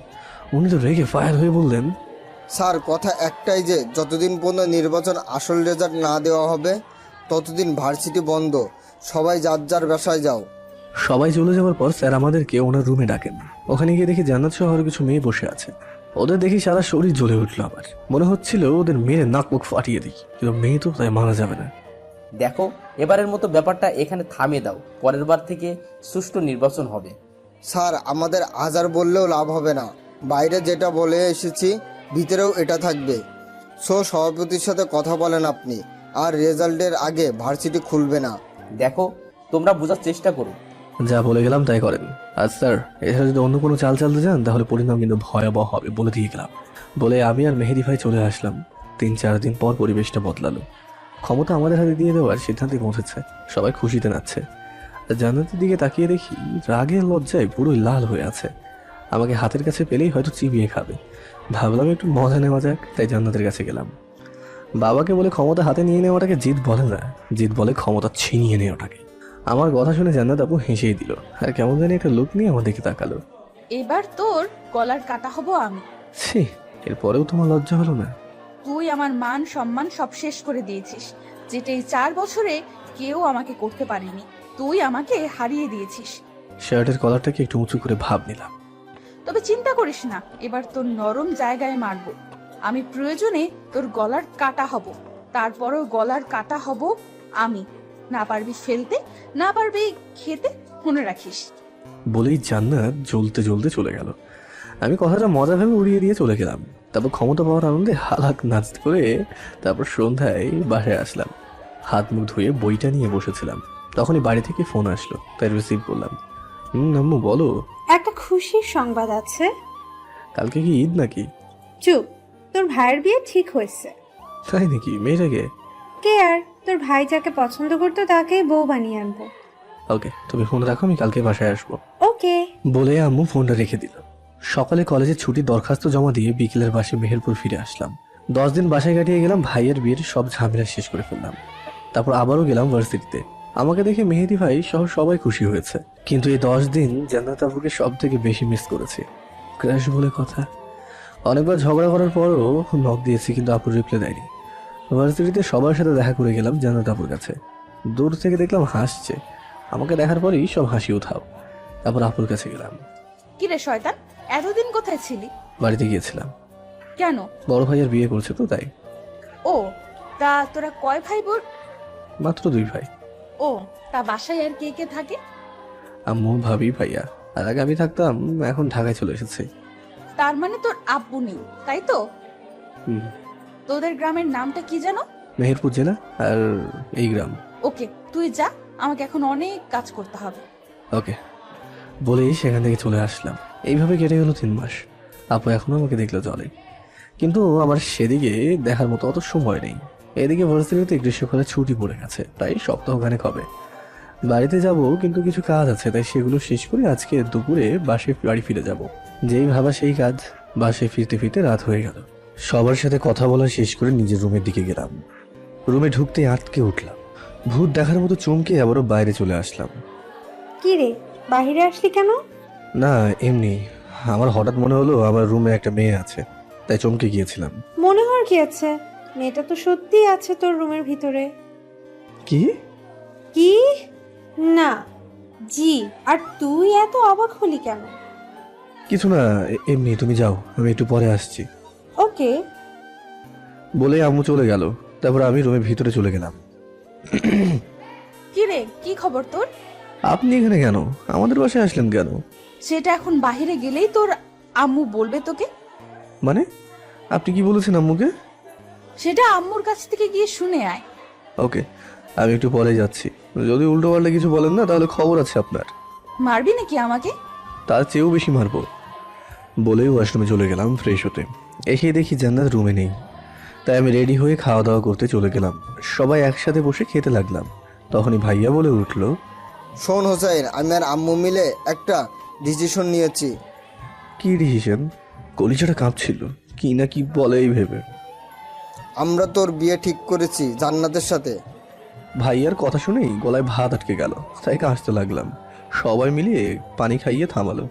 উনি তো রেগে ফায়ার হয়ে বললেন, স্যার কথা একটাই যে যতদিন পর্যন্ত নির্বাচন আসল রেজাল্ট না দেওয়া হবে ততদিন ভার্সিটি বন্ধ, সবাই যার যার বাসায় যাও। সবাই চলে যাওয়ার পর স্যার আমাদেরকে ওনার রুমে ডাকেন। ওখানে গিয়ে দেখি জান্নাত শহরে কিছু মেয়ে বসে আছে। ওদের দেখি সারা শরীর জ্বলে উঠলো। আমার মনে হচ্ছিল ওদের মেরে নাক মুখ ফাটিয়ে দিই, কিন্তু মেয়ে তো তাই মানা যাবে না। দেখো, এবারের মতো ব্যাপারটা এখানে থামিয়ে দাও। পরের বার থেকে সুষ্ঠু নির্বাচন হবে। স্যার আমাদের হাজার বললেও লাভ হবে না, বাইরে যেটা বলে এসেছি ভিতরেও এটা থাকবে। সভাপতির সাথে কথা বলেন আপনি, আর রেজাল্টের আগে ভার্সিটি খুলবে না। দেখো, তোমরা বোঝার চেষ্টা করো। যা বলে গেলাম তাই করেন। আর স্যার, এছাড়া যদি অন্য কোনো চাল চালতে যান তাহলে পরিণাম কিন্তু ভয়াবহ হবে, বলে দিয়ে গেলাম। বলে আমি আর মেহেদি ভাই চলে আসলাম। 3-4 দিন পর পরিবেশটা বদলালো। ক্ষমতা আমাদের হাতে দিয়ে দেওয়ার সিদ্ধান্তে পৌঁছেছে। সবাই খুশিতে নাচছে। জান্নাতের দিকে তাকিয়ে দেখি রাগের লজ্জায় পুরোই লাল হয়ে আছে। আমাকে হাতের কাছে পেলেই হয়তো চিবিয়ে খাবে। ভাবলাম একটু মজা নেওয়া যাক, তাই জান্নাতের কাছে গেলাম। বাবাকে বলে ক্ষমতা হাতে নিয়ে নেওয়াটাকে জিত বলে না, জিত বলে ক্ষমতা ছিনিয়ে নেওয়াটাকে। আমার কথা শুনে জান্নাত আপু হেসেই দিল, আর কেমন জানি একটা লুক নিয়ে আমার দিকে তাকালো। এবার তোর গলার কাটা হব আমি। ছি, এরপরেও তোমার লজ্জা হলো না? তুই আমার মান সম্মান সব শেষ করে দিয়েছিস, যেটা এই 4 বছরে কেউ আমাকে করতে পারেনি। তুই আমাকে হারিয়ে দিয়েছিস। শার্টের কলারটাকে একটু উঁচু করে ভাব নিলাম। তবে চিন্তা করিস না, এবার তোর নরম জায়গায় মারবো। আমি প্রয়োজনে তোর গলার কাটা হব, তারপরও গলার কাটা হব আমি। না পারবি ফেলতে, না পারবি খেতে, মনে রাখিস। বলেই জান্নাত জ্বলতে জ্বলতে চলে গেল। আমি কথাটা মজা ভেবে উড়িয়ে দিয়ে চলে গেলাম। তারপর ক্ষমতা পাওয়ার আনন্দে হালাক নাচ করে তারপর সন্ধ্যায় বাসায় আসলাম। হাত মুখ ধুয়ে বইটা নিয়ে বসেছিলাম, তখনই বাড়ি থেকে ফোন আসলো, তাই রিসিভ করলাম। আম্মু বলো। একটা খুশির সংবাদ আছে। কালকে কি ঈদ নাকি? চুপ, তোর ভাইয়ের বিয়ে ঠিক হয়েছে। তাই নাকি? মেয়েটাকে? কে আর, তোর ভাই যাকে পছন্দ করতো তাকেই বউ বানিয়ে আনবো। ওকে, তুমি ফোন রাখো, আমি কালকে বাসায় আসবো। ওকে। বলে আম্মু ফোনটা রেখে দিল। সকালে কলেজে ছুটির দরখাস্ত জমা দিয়ে বিকেলের বাসে মেহেরপুর ফিরে আসলাম। 10 দিন বাসায় কাটিয়ে গেলাম, ভাইয়ের বিয়ের সব ঝামেলা শেষ করে ফেললাম। তারপর আবারও গেলাম ভার্সিটিতে। আমাকে দেখে মেহেদি ভাই সহ সবাই খুশি হয়েছে, কিন্তু এই 10 দিন জান্নাত আপুকে সব থেকে বেশি মিস করেছি। ক্র্যাশ বলে কথা। অনেকবার ঝগড়া করার পরও নক দিয়েছি, কিন্তু আপুর রিপ্লাই দেয়নি। ভার্সিটিতে সবার সাথে দেখা করে গেলাম জান্নাত আপুর কাছে। দূর থেকে দেখলাম হাসছে। আমাকে দেখার পরেই সব হাসি উঠাও। তারপর আপুর কাছে গেলাম। কিরে শয়তান, এতদিন কোথায় ছিলি? বাড়িতে গিয়েছিলাম। কেন? বড় ভাইয়ের বিয়ে করছে তো তাই। ও, তা তোরা কয় ভাই বোন? মাত্র 2 ভাই। ও, তা বাসায় আর কে কে থাকে? আম্মু, ভাবি, ভাইয়া আর আগে আমি থাকতাম, এখন ঢাকায় চলে এসেছি। তার মানে তোর আব্বু নেই, তাই তো? হুম। তোদের গ্রামের নামটা কি জানো? মেহেরপুর জেলা, আর এই গ্রাম। ওকে, তুই যা, আমাকে এখন অনেক কাজ করতে হবে। ওকে বলেই সেখান থেকে চলে আসলাম। এইভাবে কেটে গেল 3 মাস। আপু এখনো আমাকে দেখলে চলে, কিন্তু আমার সেদিকে দেখার মতো অত সময় নেই। এদিকে ভার্সিটিতে গ্রীষ্মকালে ছুটি পড়ে গেছে, তাই সপ্তাহখানেক হবে। বাড়িতে যাব, কিন্তু কিছু কাজ আছে, তাই সেগুলো শেষ করে আজকে দুপুরে বাড়ি ফিরে যাব। যেই ভাবা সেই কাজ। বাসায় ফিরতে ফিরতে রাত হয়ে গেল। সবার সাথে কথা বলা শেষ করে নিজের রুমের দিকে গেলাম। রুমে ঢুকতে আটকে উঠলাম। ভূত দেখার মতো চমকে আবারও বাইরে চলে আসলাম। কি রে, বাইরে আসলি কেন? না, এমনি আমার হঠাৎ মনে হলো আমার রুমে একটা মেয়ে আছে, তাই চমকে গিয়েছিলাম। মনে হওয়ার কি আছে, মেয়েটা তো সত্যিই আছে তোর রুমের ভিতরে। কি? কি না, জি। আর তুই এত অবাক হলি কেন? কিছু না, এমনি। তুমি যাও, আমি একটু পরে আসছি। ওকে। বলে আম্মু চলে গেল। তারপর আমি রুমের ভিতরে চলে গেলাম। কি রে, কি খবর তোর? আপনি এখানে কেন? আমাদের বাসায় আসলেন কেন? সেটা এখন বাইরে গেলেই তোর আম্মু বলবে তোকে। মানে আপনি কি বলেছেন আম্মুকে? সেটা আম্মুর কাছ থেকে গিয়ে শুনে আয়। ওকে, আমি একটু পরে যাচ্ছি। যদি উল্টো পাল্টা কিছু বলেন না, তাহলে খবর আছে আপনার। মারবি নাকি আমাকে? তার চেয়েও বেশি মারবো। বলেই ওয়াশরুমে চলে গেলাম ফ্রেশ হতে। এসে দেখি জান্নাত রুমে নেই, তাই আমি রেডি হয়ে খাওয়া দাওয়া করতে চলে গেলাম। সবাই একসাথে বসে খেতে লাগলাম। তখনই ভাইয়া বলে উঠলো, শোন হোসাইন, আমি আর আম্মু মিলে একটা ডিসিশন নিয়েছি। কি ডিসিশন? কলিজাটা কাঁপছিল, কি না কি বলে এই ভেবে। আমরা তোর বিয়ে ঠিক করেছি জান্নাতের সাথে। ভাইয়ার কথা শুনেই গলায় ভাত আটকে গেল, তাই কাঁদতে লাগলাম। সবাই মিলিয়ে পানি খাইয়ে থামালো।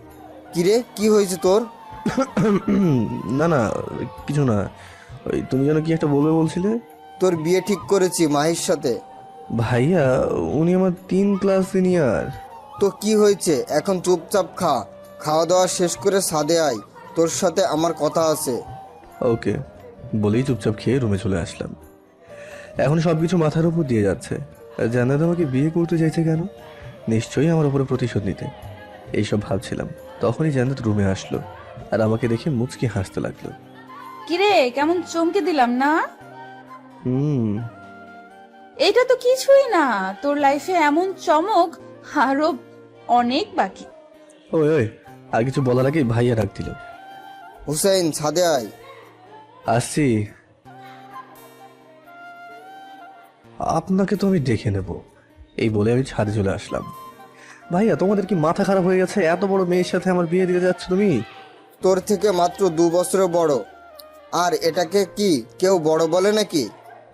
কিরে, কি হয়েছে তোর? না না, কিছু না। ওই তুমি যেন কি একটা বলবে বলছিলে। তোর বিয়ে ঠিক করেছি মাহির সাথে। ভাইয়া, উনি আমার 3 ক্লাস সিনিয়র। তো কি হয়েছে, এখন চুপচাপ খা, খাওয়া দাওয়া শেষ করে ছাদে আয়, তোর সাথে আমার কথা আছে। ওকে বলেই চুপচাপ খেয়ে রুমে চলে আসলাম। এখন সবকিছু মাথার উপর দিয়ে যাচ্ছে। জান্নাত আমাকে বিয়ে করতে চাইছে কেন? নিশ্চয়ই আমার উপরে প্রতিশোধ নিতে। এইসব ভাবছিলাম, তখনই জান্নাত রুমে আসলো আর আমাকে দেখে মুচকি হাসতে লাগলো। কিরে, কেমন চমকে দিলাম না? হুম। এটা তো কিছুই না, তোর লাইফে এমন চমক আরো অনেক বাকি। ওই ওই, আর কিছু বলার আগে ভাইয়া ডাক দিল। হুসাইন, ছাদে আয়। আসছি। আপনাকে তো আমি দেখে নেব, এই বলে আমি ছাদে চলে আসলাম। ভাইয়া, তোমাদের কি মাথা খারাপ হয়ে গেছে? এত বড় মেয়ের সাথে আমার বিয়ে দিতে যাচ্ছ তুমি? তোর থেকে মাত্র 2 বছরের বড়, আর এটাকে কি কেউ বড় বলে নাকি?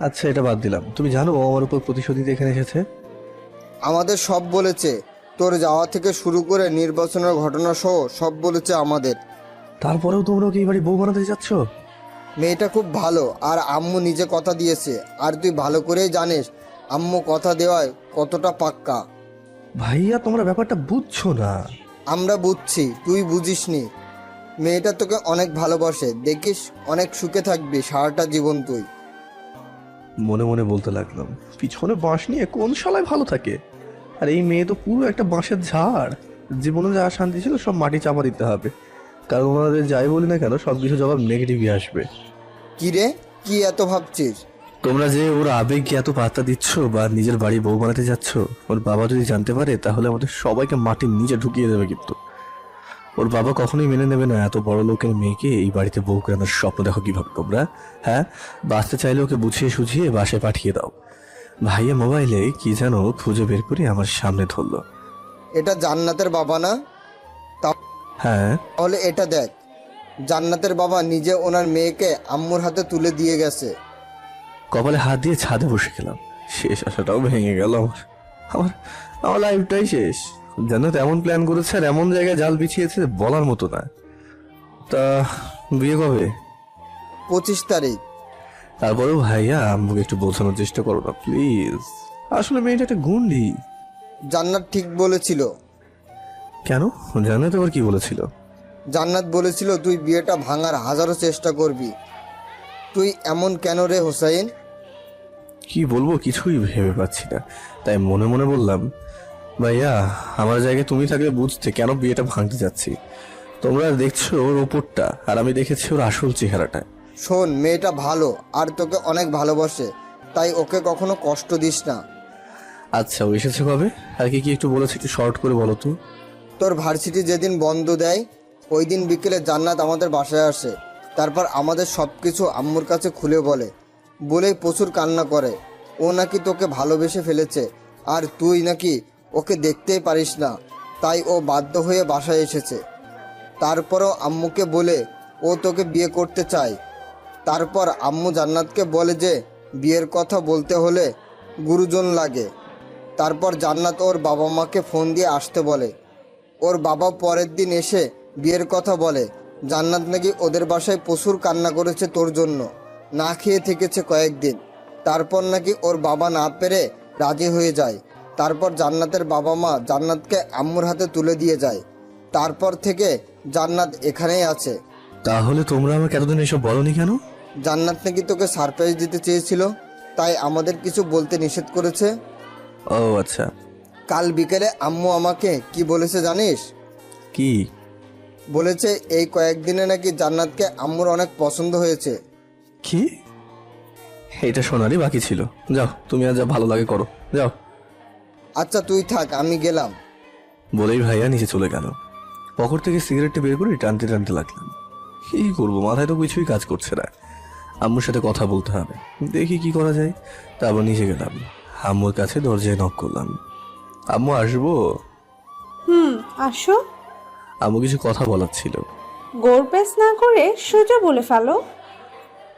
আচ্ছা, এটা বাদ দিলাম। তুমি জানো ও আমার উপর প্রতিশোধ নিতে এখানে এসেছে? আমাদের সব বলেছে, তোর যাওয়া থেকে শুরু করে নির্বাচনের ঘটনা সহ সব বলেছে আমাদের। তারপরেও তোমরা ওকে এই বাড়ি বউ বানাতে যাচ্ছ? মেয়েটা খুব ভালো, আর আম্মু নিজে কথা দিয়েছে, আর তুই ভালো করেই জানিস আম্মু কথা দেওয়ায় কতটা পাক্কা। ভাইয়া, তোমরা ব্যাপারটা বুঝছো না। আমরা বুঝছি, তুই বুঝিসনি। মেয়েটা তোকে অনেক ভালোবাসে, দেখিস অনেক সুখে থাকবি সারাটা জীবন তুই। মনে মনে বলতে লাগলাম, পিছনে বাঁশ নিয়ে কোন শালায় ভালো থাকে? আর এই মেয়ে তো পুরো একটা বাঁশের ঝাড়। জীবনে যা শান্তি ছিল সব মাটি চাপা দিতে হবে, কারণ ওনাদের যাই বলি না কেন সবকিছু জবাব নেগেটিভই আসবে। কি রে, কি এত ভাবছিস? তোমরা যে ওর আবেগকে এত পাত্তা দিচ্ছ বা নিজের বাড়ি বউ বানাতে যাচ্ছ, ওর বাবা যদি জানতে পারে তাহলে আমাদের সবাইকে মাটির নিচে ঢুকিয়ে দেবে। কিন্তু ওর বাবা কখনোই মেনে নেবে না এত বড় লোকের মেয়েকে এই বাড়িতে বউ করে আনার স্বপ্ন দেখো কিভাবে তোমরা। হ্যাঁ, বাঁচতে চাইলে ওকে বুঝিয়ে সুঝিয়ে বাসায় পাঠিয়ে দাও। ভাইয়া মোবাইলে কি যেন খুঁজে বের করে আমার সামনে ধরলো। এটা জান্নাতের বাবা না? হ্যাঁ। তাহলে এটা দেখ, জান্নাতের বাবা নিজে ওনার মেয়েকে আম্মুর হাতে তুলে দিয়ে গেছে। কপালে হাত দিয়ে ছাদে বসে গেলাম। শেষ আশাটাও ভেঙে গেল আমার। আমার আমার লাইফটাই শেষ। জান্নাত এমন প্ল্যান করেছে আর এমন জায়গায় জাল বিছিয়েছে বলার মতো না। তা বিয়ে কবে? 25 তারিখ। তারপরেও ভাইয়া আম্মুকে একটু বোঝানোর চেষ্টা করো না প্লিজ। আসলে মেয়েটা একটা গুন্ডি। জান্নাত ঠিক বলেছিল। কেন? জান্নাত আবার কি বলেছিল? জান্নাত বলেছিল তুই বিয়েটা ভাঙার হাজারো চেষ্টা করবি। তুই এমন কেন রে হোসাইন? কি বলবো কিছুই ভেবে পাচ্ছি না, তাই মনে মনে বললাম, ভাইয়া, আমার জায়গায় তুমি থাকলে বুঝতে কেন বিয়েটা ভাঙতে যাচ্ছি। তোমরা দেখছো ওর ওপরটা, আর আমি দেখেছি ওর আসল চেহারাটা। শোন, মেয়েটা ভালো আর তোকে অনেক ভালোবাসে, তাই ওকে কখনো কষ্ট দিস না। আচ্ছা, ও এসেছে কবে? আর কি কি একটু বলেছে, একটু শর্ট করে বলো তো। তোর ভার্সিটি যেদিন বন্ধ দেয় ওই দিন বিকেলে জান্নাত আমাদের বাসায় আসে। তারপর আমাদের সব কিছু আম্মুর কাছে খুলে বলেই প্রচুর কান্না করে। ও নাকি তোকে ভালোবেসে ফেলেছে, আর তুই নাকি ওকে দেখতেই পারিস না, তাই ও বাধ্য হয়ে বাসায় এসেছে। তারপরও আম্মুকে বলে ও তোকে বিয়ে করতে চায়। তারপর আম্মু জান্নাতকে বলে যে বিয়ের কথা বলতে হলে গুরুজন লাগে। তারপর জান্নাত ওর বাবা মাকে ফোন দিয়ে আসতে বলে। ওর বাবা পরের দিন এসে বিয়ের কথা বলে। জান্নাত নাকি ওদের বাসায় প্রচুর কান্না করেছে তোর জন্য, না খেয়ে থেকেছে কয়েকদিন। তারপর নাকি ওর বাবা না পেরে রাজি হয়ে যায়। তারপর জান্নাতের বাবা মা জান্নাতকে আম্মুর হাতে তুলে দিয়ে যায়। তারপর থেকে জান্নাত এখানেই আছে। তাহলে তোমরা আমাকে এতদিন এসব বলনি কেন? জান্নাত নাকি তোকে সারপ্রাইজ দিতে চেয়েছিল, তাই আমাদের কিছু বলতে নিষেধ করেছে। ও আচ্ছা। কাল বিকেলে আম্মু আমাকে কি বলেছে জানিস? কি বলেছে এই কয়েকদিনে নাকি জান্নাতকে আম্মুর অনেক পছন্দ হয়েছে। কি? এটা শোনারই বাকি ছিল। যাও, তুমি আর যা ভালো লাগে করো, যাও। আচ্ছা তুই থাক, আমি গেলাম। বলেই ভাইয়া নিচে চলে গেল। পকেট থেকে সিগারেটটা বের করে টানতে টানতে লাগলাম। কি করবো, মাথায় তো কিছুই কাজ করছে না। আম্মুর সাথে কথা বলতে হবে, দেখি কি করা যায়। তারপর নিচে গেলাম, আম্মুর কাছে দরজায় নক করলাম। আম্মু, আসবো? আসো। আম্মু কিছু কথা বলার ছিল। গোড়পেস না করে সোজা বলে ফেলো।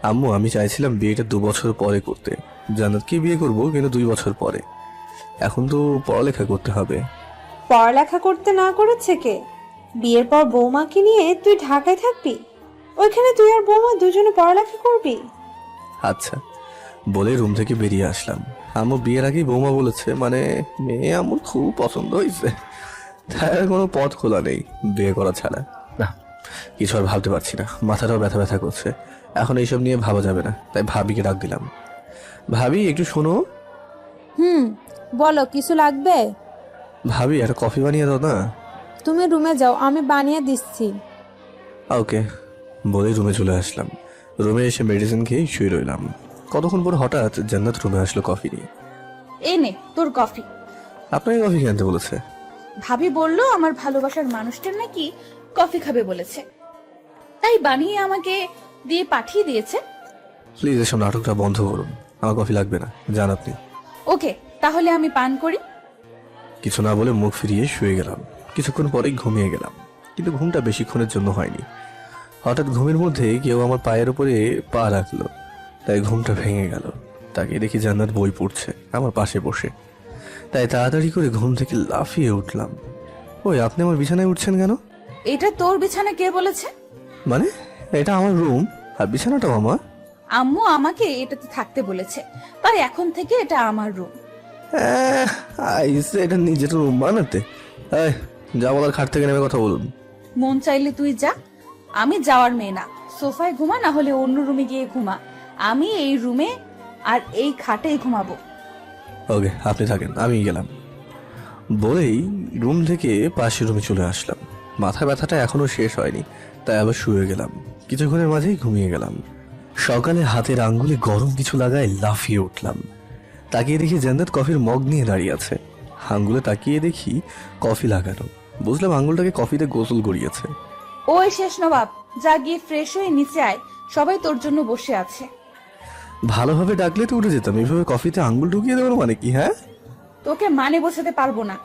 আম্মু, আমি চাইছিলাম বিয়েটা 2 বছর পরে করতে। জান্নাতকে বিয়ে করবো, কিন্তু 2 বছর পরে। এখন তো পড়ালেখা করতে হবে। পড়ালেখা করতে না করেছে কে? বিয়ের পর বৌমাকে নিয়ে তুই ঢাকায় থাকবি, ওইখানে তুই আর বৌমা দুজনে পড়ালেখা করবি। আচ্ছা বলে রুম থেকে বেরিয়ে আসলাম। আম্মু বিয়ের আগেই বৌমা বলেছে, মানে মেয়ে আম্মুর খুব পছন্দ হয়েছে। তার কোনো পথ খোলা নেই বিয়ে করা ছাড়া। না, কিছু আর ভাবতে পারছি না, মাথাটাও ব্যথা ব্যথা করছে। এখন এইসব নিয়ে ভাবা যাবে না, তাই ভাবিকে ডাক দিলাম। ভাবি, একটু শোনো। বলো, কিছু লাগবে? ভাবি, একটা কফি বানিয়ে দাও না। তুমি রুমে যাও, আমি বানিয়ে দিচ্ছি। ওকে বলেই রুমে চলে আসলাম। রুমে এসে মেডিসিন খেয়ে শুয়ে রইলাম। কতক্ষণ পর হঠাৎ জান্নাত রুমে আসলো কফি নিয়ে। এই নে তোর কফি। আপনাকে কফি কিনতে বলেছে? ভাবি বলল আমার ভালোবাসার মানুষটার নাকি কফি খাবে বলেছে, তাই বানিয়ে আমাকে দিয়ে পাঠিয়ে দিয়েছে। প্লিজ এসব নাটকটা বন্ধ করুন, আমার কফি লাগবে না, যান আপনি। ওকে, তাহলে আমি পান করি। কিছু না বলে মুখ ফিরিয়ে শুয়ে গেলাম। কিছুক্ষণ পরেই ঘুমিয়ে গেলাম, কিন্তু ঘুমটা বেশিক্ষণের জন্য হয়নি। হঠাৎ ঘুমের মধ্যে কেউ আমার পায়ের উপরে পা রাখলো, তাই ঘুমটা ভেঙে গেল। তাকে দেখি জান্নাত বই পড়ছে আমার পাশে বসে, তাই তাড়াতাড়ি করে ঘুম থেকে লাফিয়ে উঠলাম। ওই, আপনি আমার বিছানায় উঠছেন কেন? এটা তোর বিছানা কে বলেছে? মানে এটা আমার রুম, আর বিছানাটাও আমার। আম্মু আমাকে এটাতে থাকতে বলেছে, তাই এখন থেকে এটা আমার রুম। আইসে এটা নিজের রুম বানাতে। এই, যা বলার খাট থেকে নেমে কথা বলুন। মন চাইলে তুই যা, আমি যাওয়ার মেয়ে না। সোফায় ঘুমা, না হলে অন্য রুমে গিয়ে ঘুমা। আমি এই রুমে আর এই খাটেই ঘুমাবো। ওকে, আপনি থাকেন, আমি গেলাম। বলেই রুম থেকে পাশের রুমে চলে আসলাম। মাথা ব্যথাটা এখনো শেষ হয়নি, তাই আবার শুয়ে গেলাম। কিছুক্ষণের মাঝেই ঘুমিয়ে গেলাম। সকালে হাতের আঙ্গুলে গরম কিছু লাগায় লাফিয়ে উঠলাম। তাকিয়ে দেখি জান্নাত কফির মগ নিয়ে দাঁড়িয়ে আছে। আঙ্গুলে তাকিয়ে দেখি কফি লাগানো। বুঝলাম আঙ্গুলটাকে কফিতে গোসল গড়িয়েছে। ওই শেষ নবাব, যা গিয়ে ফ্রেশ হয়ে নিচে আয়, সবাই তোর জন্য বসে আছে। ভালোভাবে ডাকলে তো উঠে যেতাম, এইভাবে কফিতে আঙ্গুল ঢুকিয়ে দেওয়ার মানে কি? হ্যাঁ, তোকে মানে বোঝাতে পারবো না।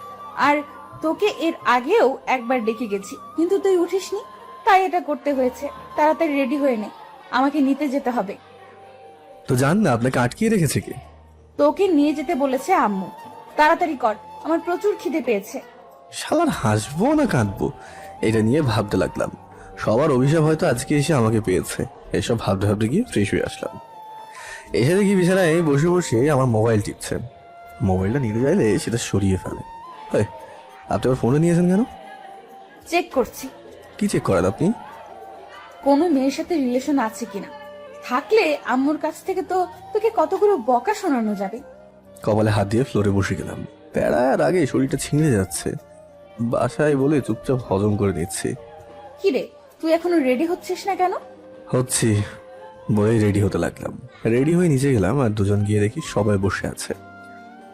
আর তোকে এর আগেও একবার ডেকে গেছি, কিন্তু তুই উঠিসনি, তাই এটা করতে হয়েছে। তাড়াতাড়ি রেডি হয়ে নে, আমাকে নিতে যেতে হবে। তো জান না, আপনাকে আটকিয়ে রেখেছে কে? তোকে নিয়ে যেতে বলেছে আম্মু। তাড়াতাড়ি কর, আমার প্রচুর খিদে পেয়েছে। শালার হাসবো না কাঁদবো এটা নিয়ে ভাবতে লাগলাম। সবার অভিশাপ হয়তো আজকে এসে আমাকে পেয়েছে। এসব ভাবতে ভাবতে গিয়ে ফ্রেশ হয়ে আসলাম। এসে দেখি বিছানায় বসে বসে আমার মোবাইল টিপছেন। মোবাইলটা নিতে চাইলে সেটা সরিয়ে ফেলে। আপনি আবার ফোনে নিয়েছেন কেন? চেক করছি। কি চেক করেন আপনি? কোনো মেয়ের সাথে রিলেশন আছে কিনা। থাকলে আম্মুর কাছ থেকে তো তোকে কতগুলো বকা শোনানো যাবে। কপালে হাত দিয়ে ফ্লোরে বসে গেলাম। প্যারার আগে শরীরটা ছিঁড়ে যাচ্ছে। বাসায় বলে চুপচাপ হজম করে নিচ্ছি। কি রে, তুই এখনো রেডি হচ্ছিস না কেন? হচ্ছি, বলেই রেডি হতে লাগলাম। রেডি হয়ে নিচে গেলাম আর দুজন গিয়ে দেখি সবাই বসে আছে।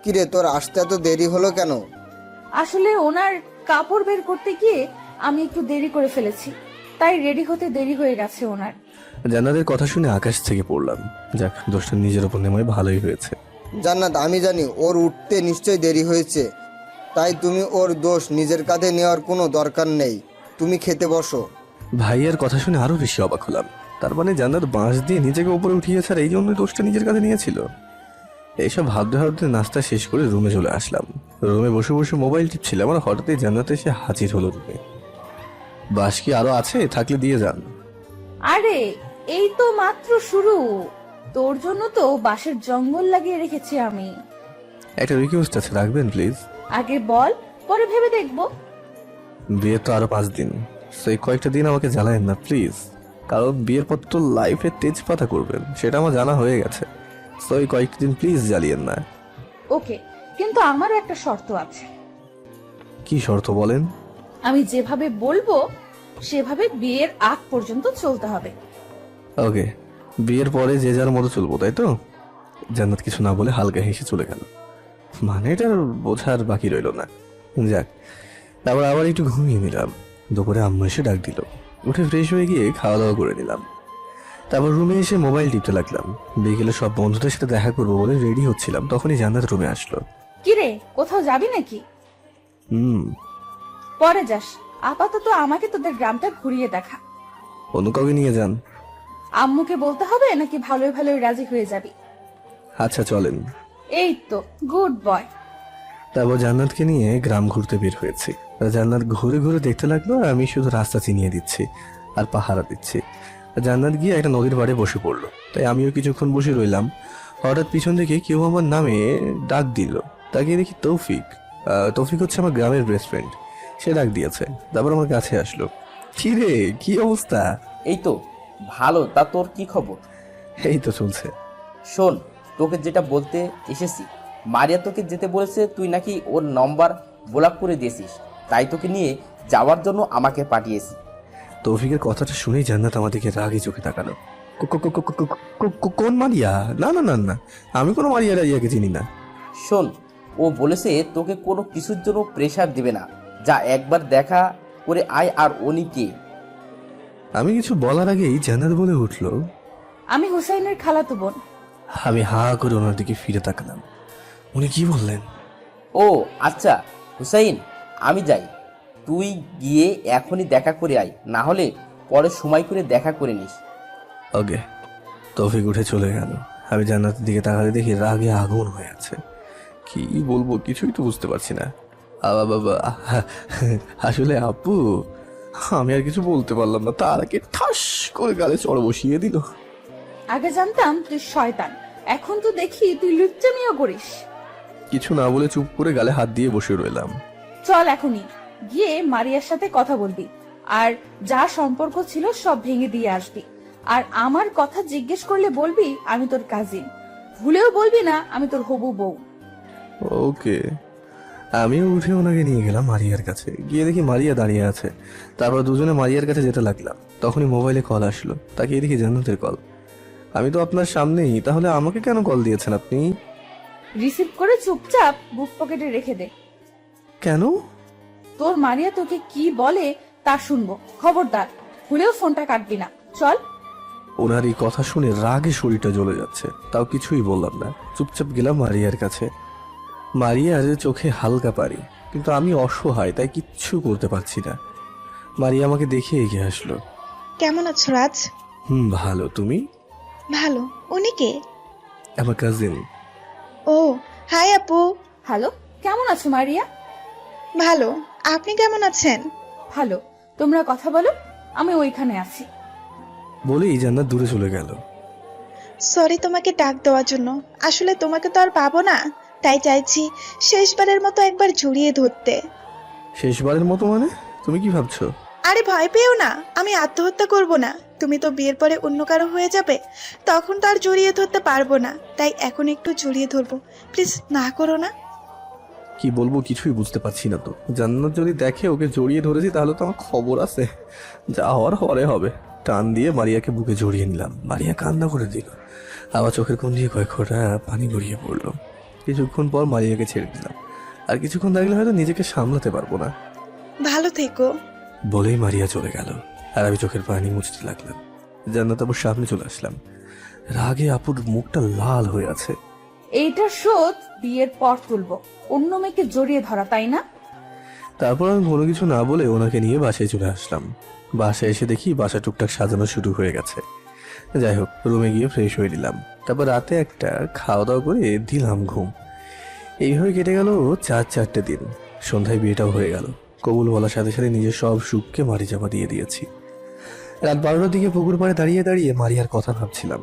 কিরে তোর আসতে এত দেরি হলো কেন? আসলে ওনার কাপড় বের করতে গিয়ে আমি একটু দেরি করে ফেলেছি, তাই রেডি হতে দেরি হয়ে গেছে ওনার। জান্নাতের কথা শুনে আকাশ থেকে পড়লাম। যাক, দোষটা নিজের ওপর নেমে ভালোই হয়েছে। জান্নাত, আমি জানি ওর উঠতে নিশ্চয়ই দেরি হয়েছে, তাই তুমি ওর দোষ নিজের কাঁধে নেওয়ার কোনো দরকার নেই। তুমি খেতে বসো। ভাইয়ের কথা শুনে আরো বেশি অবাক হলাম। তার মানে জান্নাত বাঁশ দিয়ে নিজেকে উপরে উঠিয়েছে আর এই জন্য দোষটা নিজের কাছে নিয়েছিল। এইসব ভাবতে ভাবতে নাস্তা শেষ করে রুমে চলে আসলাম। রুমে বসে বসে মোবাইল টিপছিলাম আর হঠাৎই জান্নাত এসে হাজির হলো রুমে। বাঁশ কি আরো আছে? থাকলে দিয়ে যান। আরে এই তো মাত্র শুরু, তোর জন্য তো বাঁশের জঙ্গল লাগিয়ে রেখেছি আমি। একটা রিকোয়েস্ট আছে, রাখবেন প্লিজ? আগে বল, পরে ভেবে দেখবো। বিয়ে তো আরো 5 দিন, সেই কয়েকটা দিন আমাকে জ্বালায়েন না প্লিজ। কারণ বিয়ের পর তো লাইফে তেজপাতা করবেন, সেটা আমার জানা হয়ে গেছে। তো এই কয়েকটা দিন প্লিজ জ্বালিয়েন না। ওকে, কিন্তু আমারও একটা শর্ত আছে। কি শর্ত বলেন? আমি যেভাবে বলবো সেভাবে বিয়ের আগ পর্যন্ত চলতে হবে। ওকে, বিয়ের পরে যে যার মতো চলবো, তাই তো? জান্নাত কিছু না বলে হালকা হেসে চলে গেল। মানে এটা বোঝার বাকি রইল না। যাক, তারপর আবার একটু ঘুমিয়ে নিলাম। দুপুরে আম্মু এসে ডাক দিল। উঠে ফ্রেশ হয়ে গিয়ে খাওয়া দাওয়া করে নিলাম। তারপর রুমে এসে মোবাইল টিপতে লাগলাম। বিকেলে সব বন্ধুদের সাথে দেখা করবো বলে রেডি হচ্ছিলাম, তখনই জান্নাত রুমে আসলো। কি রে, কোথাও যাবি নাকি? হুম। পরে যাস, আপাতত আমাকে তোদের গ্রামটা ঘুরিয়ে দেখা। অন্য কাউকে নিয়ে যান। আম্মুকে বলতে হবে নাকি ভালোই ভালোই রাজি হয়ে যাবি? আচ্ছা চলেন। এই তো গুড বয়। তারপর জান্নাতকে নিয়ে গ্রাম ঘুরতে বের হয়েছি। জান্নাত ঘুরে ঘুরে দেখতে লাগলো আর আমি শুধু রাস্তা চিনিয়ে দিচ্ছি আর পাহারা দিচ্ছি। জান্নাত গিয়ে একটা নদীর পাড়ে বসে পড়লো, তাই আমিও কিছুক্ষণ বসে রইলাম। হঠাৎ পিছন থেকে কেউ আমার নামে ডাক দিল। তাকে দেখি তৌফিক। তৌফিক হচ্ছে আমার গ্রামের বেস্ট ফ্রেন্ড। সে ডাক দিয়েছে, তারপর আমার কাছে আসলো। কি রে, কি অবস্থা? এই তো ভালো, তা তোর কি খবর? এই তো চলছে। শোন, তোকে যেটা বলতে এসেছি, মারিয়া তোকে যেতে বলেছে, তুই নাকি ওর নম্বর ব্লক করে দিয়েছিস, তাই তোকে নিয়ে যাওয়ার জন্য আমাকে পাঠিয়েছি। তৌফিকের কথাটা শুনেই জান্নাত আমাদেরকে রাগে চোখে তাকালো। কোন মারিয়া? না না না না, আমি কোনো মারিয়া রাইয়াকে চিনি না। শোন, ও বলেছে তোকে কোনো কিছুর জন্য প্রেশার দিবে না, যা একবার দেখা করে আয়। আর উনি কে? আমি কিছু বলার আগেই জান্নাত বলে উঠলো, আমি হুসাইনের খালাতো বোন। আমি হা করে ওনার দিকে ফিরে তাকালাম। উনি কি বললেন? ও আচ্ছা হুসাইন, আমি যাই, তুই গিয়ে এখনই দেখা করে আয়, না হলে পরে সময় করে দেখা করে নিস। ওকে। তৌফিক উঠে চলে গেল। আমি জান্নাতের দিকে তাকাতে দেখি রাগে আগুন হয়ে আছে। কি বলবো কিছুই তো বুঝতে পারছি না। বাবা, আসলে আপু, আমি আর কিছু বলতে পারলাম না, তার আগে ঠাস করে গালে চড় বসিয়ে দিল। আগে জানতাম তুই শয়তান, এখন তো দেখি তুই লুচ্চামিও করিস। কিছু না বলে চুপ করে গালে হাত দিয়ে বসে রইলাম। চল এখনই গিয়ে মারিয়ার সাথে কথা বলবি, আর যা সম্পর্ক ছিল সব ভেঙে দিয়ে আসবি। আর আমার কথা জিজ্ঞেস করলে বলবি আমি তোর কাজিন, ভুলেও বলবি না আমি তোর হবু বউ। ওকে। আমিও উঠে ওনাকে নিয়ে গেলাম মারিয়ার কাছে। গিয়ে দেখি মারিয়া দাঁড়িয়ে আছে। তারপর দুজনে মারিয়ার কাছে যেতে লাগলাম। তখনই মোবাইলে কল আসলো। তাকিয়ে দেখি জান্নাতের কল। আমি তো আপনার সামনেই, তাহলে আমাকে কেন কল দিয়েছেন আপনি? রিসিভ করে চুপচাপ বুক পকেটে রেখে দে। কেন? তোর মারিয়া তোকে কি বলে তা শুনবো, খবরদার ভুলেও ফোনটা কাটবি না। চল। ওনার এই কথা শুনে রাগে শরীরটা জ্বলে যাচ্ছে, তাও কিছুই বললাম না। চুপচাপ গেলাম মারিয়ার কাছে। মারিয়ার চোখে হালকা পারি, কিন্তু আমি অসহায়, তাই কিচ্ছু করতে পারছি না। মারিয়া আমাকে দেখে এগিয়ে আসলো। কেমন আছো রাজ? ভালো, তুমি? ভালো। উনি কে? আমার কাজিন। ও হাই আপু। হ্যালো, কেমন আছো মারিয়া? ভালো। আপনি কেমন আছেন? ভালো। তোমরা কথা বলো, আমি ওইখানে আছি। বলেই জান্নাত দূরে চলে গেল। সরি তোমাকে ডাক দেওয়ার জন্য, আসলে তোমাকে তো আর পাবো না, তাই চাইছি শেষবারের মতো একবার জড়িয়ে ধরতে। শেষবারের মতো মানে? তুমি কি ভাবছো? আরে ভয় পেও না, আমি আত্মহত্যা করব না। তুমি তো বিয়ের পরে অন্য কারো হয়ে যাবে, তখন তো আর জড়িয়ে ধরতে পারবো না, তাই এখন একটু জড়িয়ে ধরবো। প্লিজ না করো না। কি বলবো কিছুই বুঝতে পারছি না তো। জান্নাত যদি দেখে ওকে জড়িয়ে ধরেছি তাহলে তো আমার খবর আছে, যা হওয়ার হরে হবে। টান দিয়ে মারিয়াকে বুকে জড়িয়ে নিলাম। মারিয়া কান্না করে দিল, আবার চোখের কোণ দিয়ে কয়েক ফোঁটা পানি গড়িয়ে পড়লো। কিছুক্ষণ পর মারিয়াকে ছেড়ে দিলাম। আর কিছুক্ষণ থাকলে হয়তো নিজেকে সামলাতে পারবো না ভালো থেকো। বলেই মারিয়া চলে গেল। আর আমি চোখের পানি মুছতে লাগলাম। জান্নাত আপুর সামনে চলে আসলাম। রাগে আপুর মুখটা লাল হয়ে আছে। এইটা শোধ বিয়ের পর তুলবো, অন্য মেয়েকে জড়িয়ে ধরা, তাই না? তারপর আমি কোনো কিছু না বলে ওনাকে নিয়ে বাসায় চলে আসলাম। বাসায় এসে দেখি বাসা টুকটাক সাজানো শুরু হয়ে গেছে। যাই হোক, রুমে গিয়ে ফ্রেশ হয়ে নিলাম। তারপর রাতে একটা খাওয়া দাওয়া করে দিলাম ঘুম। এইভাবে কেটে গেল 4-4টে দিন। সন্ধ্যায় বিয়েটাও হয়ে গেল। কবুল বলার সাথে সাথে নিজের সব সুখকে মারি চাপা দিয়ে দিয়েছি। রাত 12টার দিকে পুকুর পাড়ে দাঁড়িয়ে দাঁড়িয়ে মারিয়ার কথা ভাবছিলাম।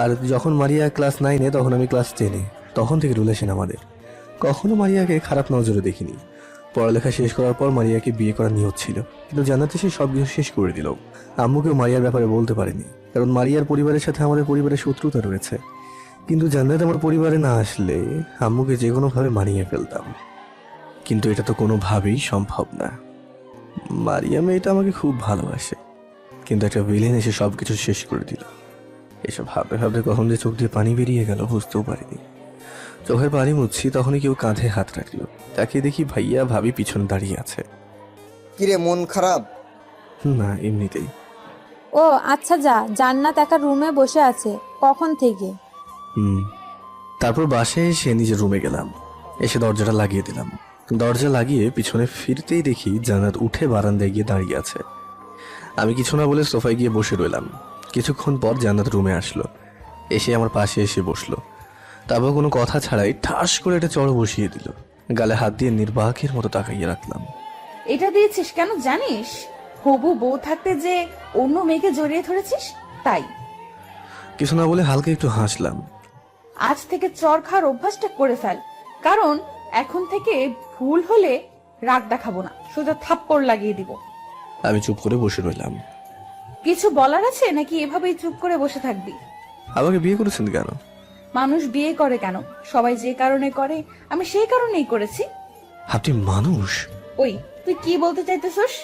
আর যখন মারিয়া ক্লাস 9-এ তখন আমি ক্লাস 10-এ। তখন থেকে রিলেশন আমাদের। কখনো মারিয়াকে খারাপ নজরে দেখিনি। পড়ালেখা শেষ করার পর মারিয়াকে বিয়ে করার নিয়ত ছিল, কিন্তু জানাতে সে সব কিছু শেষ করে দিল। আম্মুকেও মারিয়ার ব্যাপারে বলতে পারিনি, কারণ মারিয়ার পরিবারের সাথে আমাদের পরিবারের শত্রুতা রয়েছে। কিন্তু জান্নাত আমার পরিবারে না আসলে আম্মুকে যে কোনোভাবে মানিয়ে ফেলতাম, কিন্তু এটা তো কোনোভাবেই সম্ভব না। মারিয়া মেয়েটা আমাকে খুব ভালোবাসে, কিন্তু একটা ভিলেন এসে সবকিছু শেষ করে দিল। এসব ভাবতে ভাবতে কখন যে চোখ দিয়ে পানি বেরিয়ে গেল বুঝতেও পারিনি। চোখের পানি মুছছি, তখনই কেউ কাঁধে হাত রাখলো। তাকে দেখি ভাইয়া ভাবি পিছনে দাঁড়িয়ে আছে। কিরে, মন খারাপ? না, এমনিতেই। ও আচ্ছা, যা। জান্নাত একা রুমে বসে আছে কখন থেকে? তারপর বাসায় এসে নিজের রুমে গেলাম। এসে দরজাটা লাগিয়ে দিলাম। দরজা লাগিয়ে পিছনে ফিরতেই দেখি জান্নাত উঠে বারান্দায় গিয়ে দাঁড়িয়ে আছে। আমি কিছু না বলে সোফায় গিয়ে বসে রইলাম। কিছুক্ষণ পর জান্নাত রুমে আসলো, এসে আমার পাশে এসে বসলো। তারপর কোনো কথা ছাড়াই ঠাস করে একটা চড় বসিয়ে দিল। গালে হাত দিয়ে নির্বাকের মতো তাকাইয়ে রাখলাম। এটা দিয়েছিস কেন জানিস? হবু বউ থাকতে যে অন্য মেয়েকে জড়িয়ে ধরেছিস, তাই। কিছু না বলে হালকা একটু হাসলাম। আজ থেকে চর খাওয়ার অভ্যাসটা করে ফেল, কারণ এখন থেকে ভুল হলে রাগ দেখাবো না, সোজা থাপ্পড় লাগিয়ে দিব। আমি চুপ করে বসে রইলাম। কিছু বলার আছে নাকি এভাবেই চুপ করে বসে থাকবি? আমাকে বিয়ে করেছেন কেন? মানুষ বিয়ে করে কেন? সবাই যে কারণে করে, আমি সেই কারণেই করেছি। আপনি মানুষ? ওই, তুই কি বলতে চাইতেছস?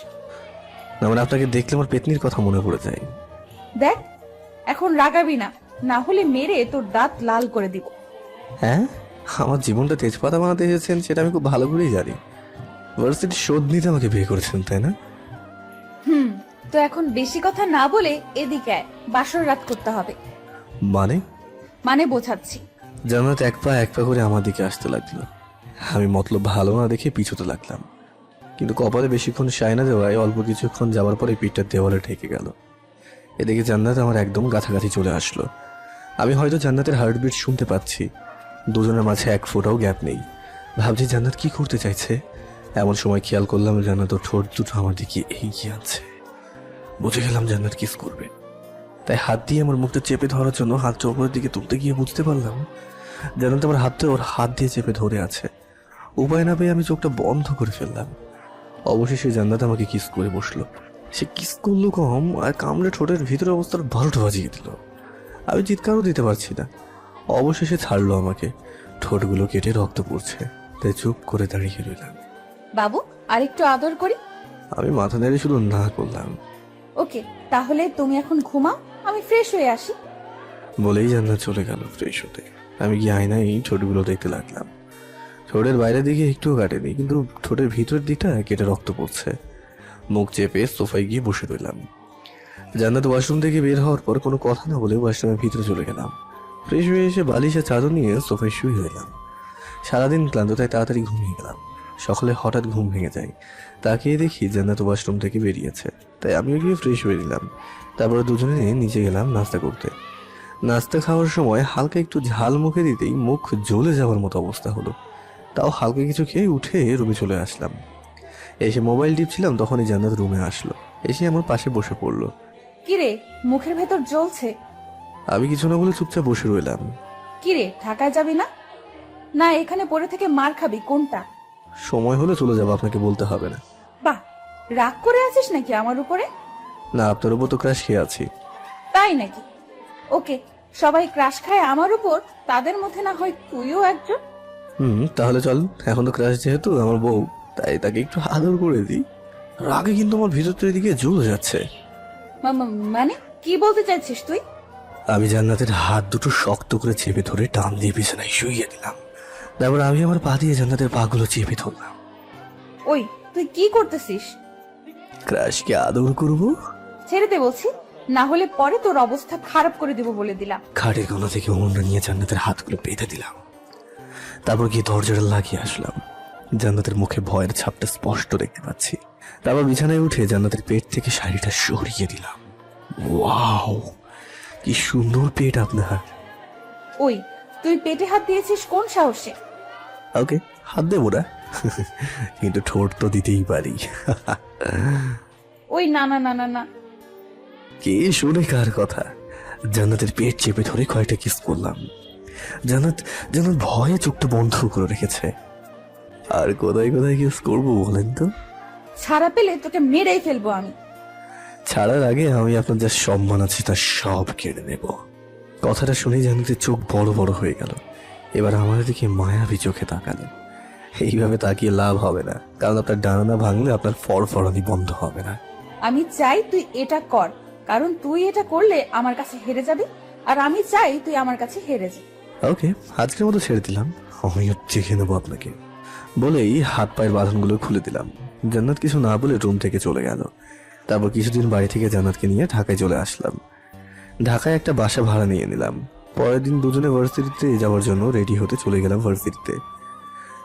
না মানে আপনাকে দেখলে আমার পেতনির কথা মনে পড়ে যায়। দেখ, এখন রাগাবি না, না হলে মেরে তোর দাঁত লাল করে দিব। হ্যাঁ, আমার জীবনটা তেজপাতা বানাতে এসেছেন সেটা আমি খুব ভালো করেই জানি। ভার্সিটি শোধ নিতে আমাকে বিয়ে করেছেন, তাই না? তো এখন বেশি কথা না বলে এদিকে আয়, বাসর রাত করতে হবে। মানে বোঝাচ্ছি। জান্নাত এক পা করে আমার দিকে আসতে লাগলো। আমি মতলব ভালো না দেখে পিছুতে লাগলাম, কিন্তু কপালে বেশিক্ষণ সায়না দেওয়ায় অল্প কিছুক্ষণ যাওয়ার পরে পিঠটা দেওয়ালে ঠেকে গেল। এদিকে জান্নাত আমার একদম কাছাকাছি চলে আসলো। আমি হয়তো জান্নাতের হার্টবিট শুনতে পাচ্ছি। দুজনের মাঝে এক ফোঁটাও গ্যাপ নেই। ভাবছি জান্নাত কি করতে চাইছে। এমন সময় খেয়াল করলাম জান্নাত ওর ঠোঁট দুটো আমার দিকে এগিয়ে আনছে। বুঝে গেলাম জান্নাত কিস করবে, তাই হাত দিয়ে আমার মুখটা চেপে ধরার জন্য হাতটা উপরের দিকে তুলতে গিয়ে বুঝতে পারলাম জান্নাত আমার হাতটা ওর হাত দিয়ে চেপে ধরে আছে। উপায় না পেয়ে আমি চোখটা বন্ধ করে ফেললাম। অবশেষে জান্নাত আমাকে কিস করে বসলো। সে কিস করলো কম, আর কামড়ে ঠোঁটের ভিতরে অবস্থার 12টা বাজিয়ে দিল। আমি চিৎকারও দিতে পারছি না। অবশেষে ছাড়লো আমাকে। ঠোঁটগুলো কেটে রক্ত পড়ছে, তাই চুপ করে দাঁড়িয়ে রইলাম। বাবু, আরেকটু আদর করি? আমি মাথা নেড়ে শুধু না করলাম। ওকে, তাহলে তুমি এখন ঘুমাও, আমি ফ্রেশ হয়ে আসি। বলেই জান্নাত চলে গেল ফ্রেশ হতে। আমি গিয়ে আয়নায় ঠোঁটগুলো দেখতে লাগলাম। ঠোঁটের বাইরের দিকে একটুও কাটেনি, কিন্তু ঠোঁটের ভিতরের দিকটা কেটে রক্ত পড়ছে। মুখ চেপে সোফায় গিয়ে বসে রইলাম। জান্নাত ওয়াশরুম থেকে বের হওয়ার পর কোনো কথা না বলে ওয়াশরুমের ভিতরে চলে গেলাম। ফ্রেশ হয়ে এসে বালিশের চাদর নিয়ে সোফায় শুয়ে রইলাম। সারাদিন ক্লান্ত, তাই তাড়াতাড়ি ঘুমিয়ে গেলাম। সকালে হঠাৎ ঘুম ভেঙে যায়। তাকিয়ে দেখি জান্নাত ওয়াশরুম থেকে বেরিয়েছে, তাই আমিও গিয়ে ফ্রেশ হয়ে নিলাম। তারপরে দুজনে নিচে গেলাম নাস্তা করতে। নাস্তা খাওয়ার সময় হালকা একটু ঝাল মুখে দিতেই মুখ জ্বলে যাওয়ার মতো অবস্থা হলো। তাও হালকা কিছু খেয়ে উঠে রুমে চলে আসলাম। এসে মোবাইল টিপছিলাম, তখনই জান্নাত রুমে আসলো। এসে আমার পাশে বসে পড়লো। কিরে, মুখের ভেতর জ্বলছে? আমি কিছু না বলে চুপচাপ বসে রইলাম। কিরে, ঢাকায় যাবি না? না এখানে পড়ে থেকে মার খাবি, কোনটা? সময় হলে চলে যাবো, আপনাকে বলতে হবে না। বাহ, রাগ করে আছিস নাকি আমার উপরে? না, আপনার উপর তো ক্রাশ খেয়ে আছি। তাই নাকি? ওকে, সবাই ক্রাশ খায় আমার উপর, তাদের মধ্যে না হয় তুইও একজন। তাহলে চল, এখন তো ক্রাশ যেহেতু আমার বউ, তাই তাকে একটু আদর করে দিই। রাগে কিন্তু আমার ভিতরটার দিকে জ্বলে যাচ্ছে। মানে কি বলতে চাইছিস তুই? আমি জান্নাতের হাত দুটো শক্ত করে চেপে ধরে টান দিয়ে বিছানায় শুইয়ে দিলাম। তারপর আমি আমার পা দিয়ে জান্নাতের পাগুলো চেপে ধরলাম। ওই তুই কি করতেছিস? ক্রাশকে আদর করব। ছেড়ে দে বলছি, না হলে পরে তোর অবস্থা খারাপ করে দিব বলে দিলাম। খাটের কোনা থেকে ওমরা নিয়ে জান্নাতের হাতগুলো বেঁধে দিলাম। তারপর গিয়ে দরজাটা লাগিয়ে আসলাম। জান্নাতের মুখে ভয়ের ছাপটা স্পষ্ট দেখতে পাচ্ছি। তারপর বিছানায় উঠে জান্নাতের পেট থেকে শাড়িটা সরিয়ে দিলাম। ওয়াও, কি সুন্দর পেট আপনার। ওই তুই পেটে হাত দিয়েছিস কোন সাহসে? ওকে, হাত দেবো না, কিন্তু ঠোঁট তো দিতেই পারি। ওই না না না না না। কে শুনে কার কথা? জান্নাতের পেট চেপে ধরে কয়েকটা কিস করলাম। জান্নাত জান্নাত ভয়ে চোখটা বন্ধ করে রেখেছে। আর কোথায় কোথায় কিস করবো বলেন তো? ছাড়া পেলে তোকে মেরেই ফেলবো আমি। ছাড়ার আগে আমি আপনার যা সম্মান আছে তা সব কেড়ে নেব। কথাটা শুনে জান্নাতের চোখ বড় বড় হয়ে গেল। এবার আমার দিকে মায়াবী চোখে তাকালো। এইভাবে তাকিয়ে লাভ হবে না, কারণ আপনার ডানা না ভাঙলে আপনার ফড়ফড়ানি বন্ধ হবে না। আমি চাই তুই এটা কর, কারণ তুই এটা করলে আমার কাছে হেরে যাবি, আর আমি চাই তুই আমার কাছে হেরে যা। ওকে, আজকের মতো ছেড়ে দিলাম, আমিও দেখে নেবো আপনাকে বলেই হাত পায়ের বাঁধনগুলো খুলে দিলাম। জান্নাত কিছু না বলে রুম থেকে চলে গেল। তারপর কিছুদিন বাড়ি থেকে জান্নাতকে নিয়ে ঢাকায় চলে আসলাম। ঢাকায় একটা বাসা ভাড়া নিয়ে নিলাম। পরের দিন দুজনে ভার্সিটিতে যাওয়ার জন্য রেডি হতে চলে গেলাম ভার্সিটিতে।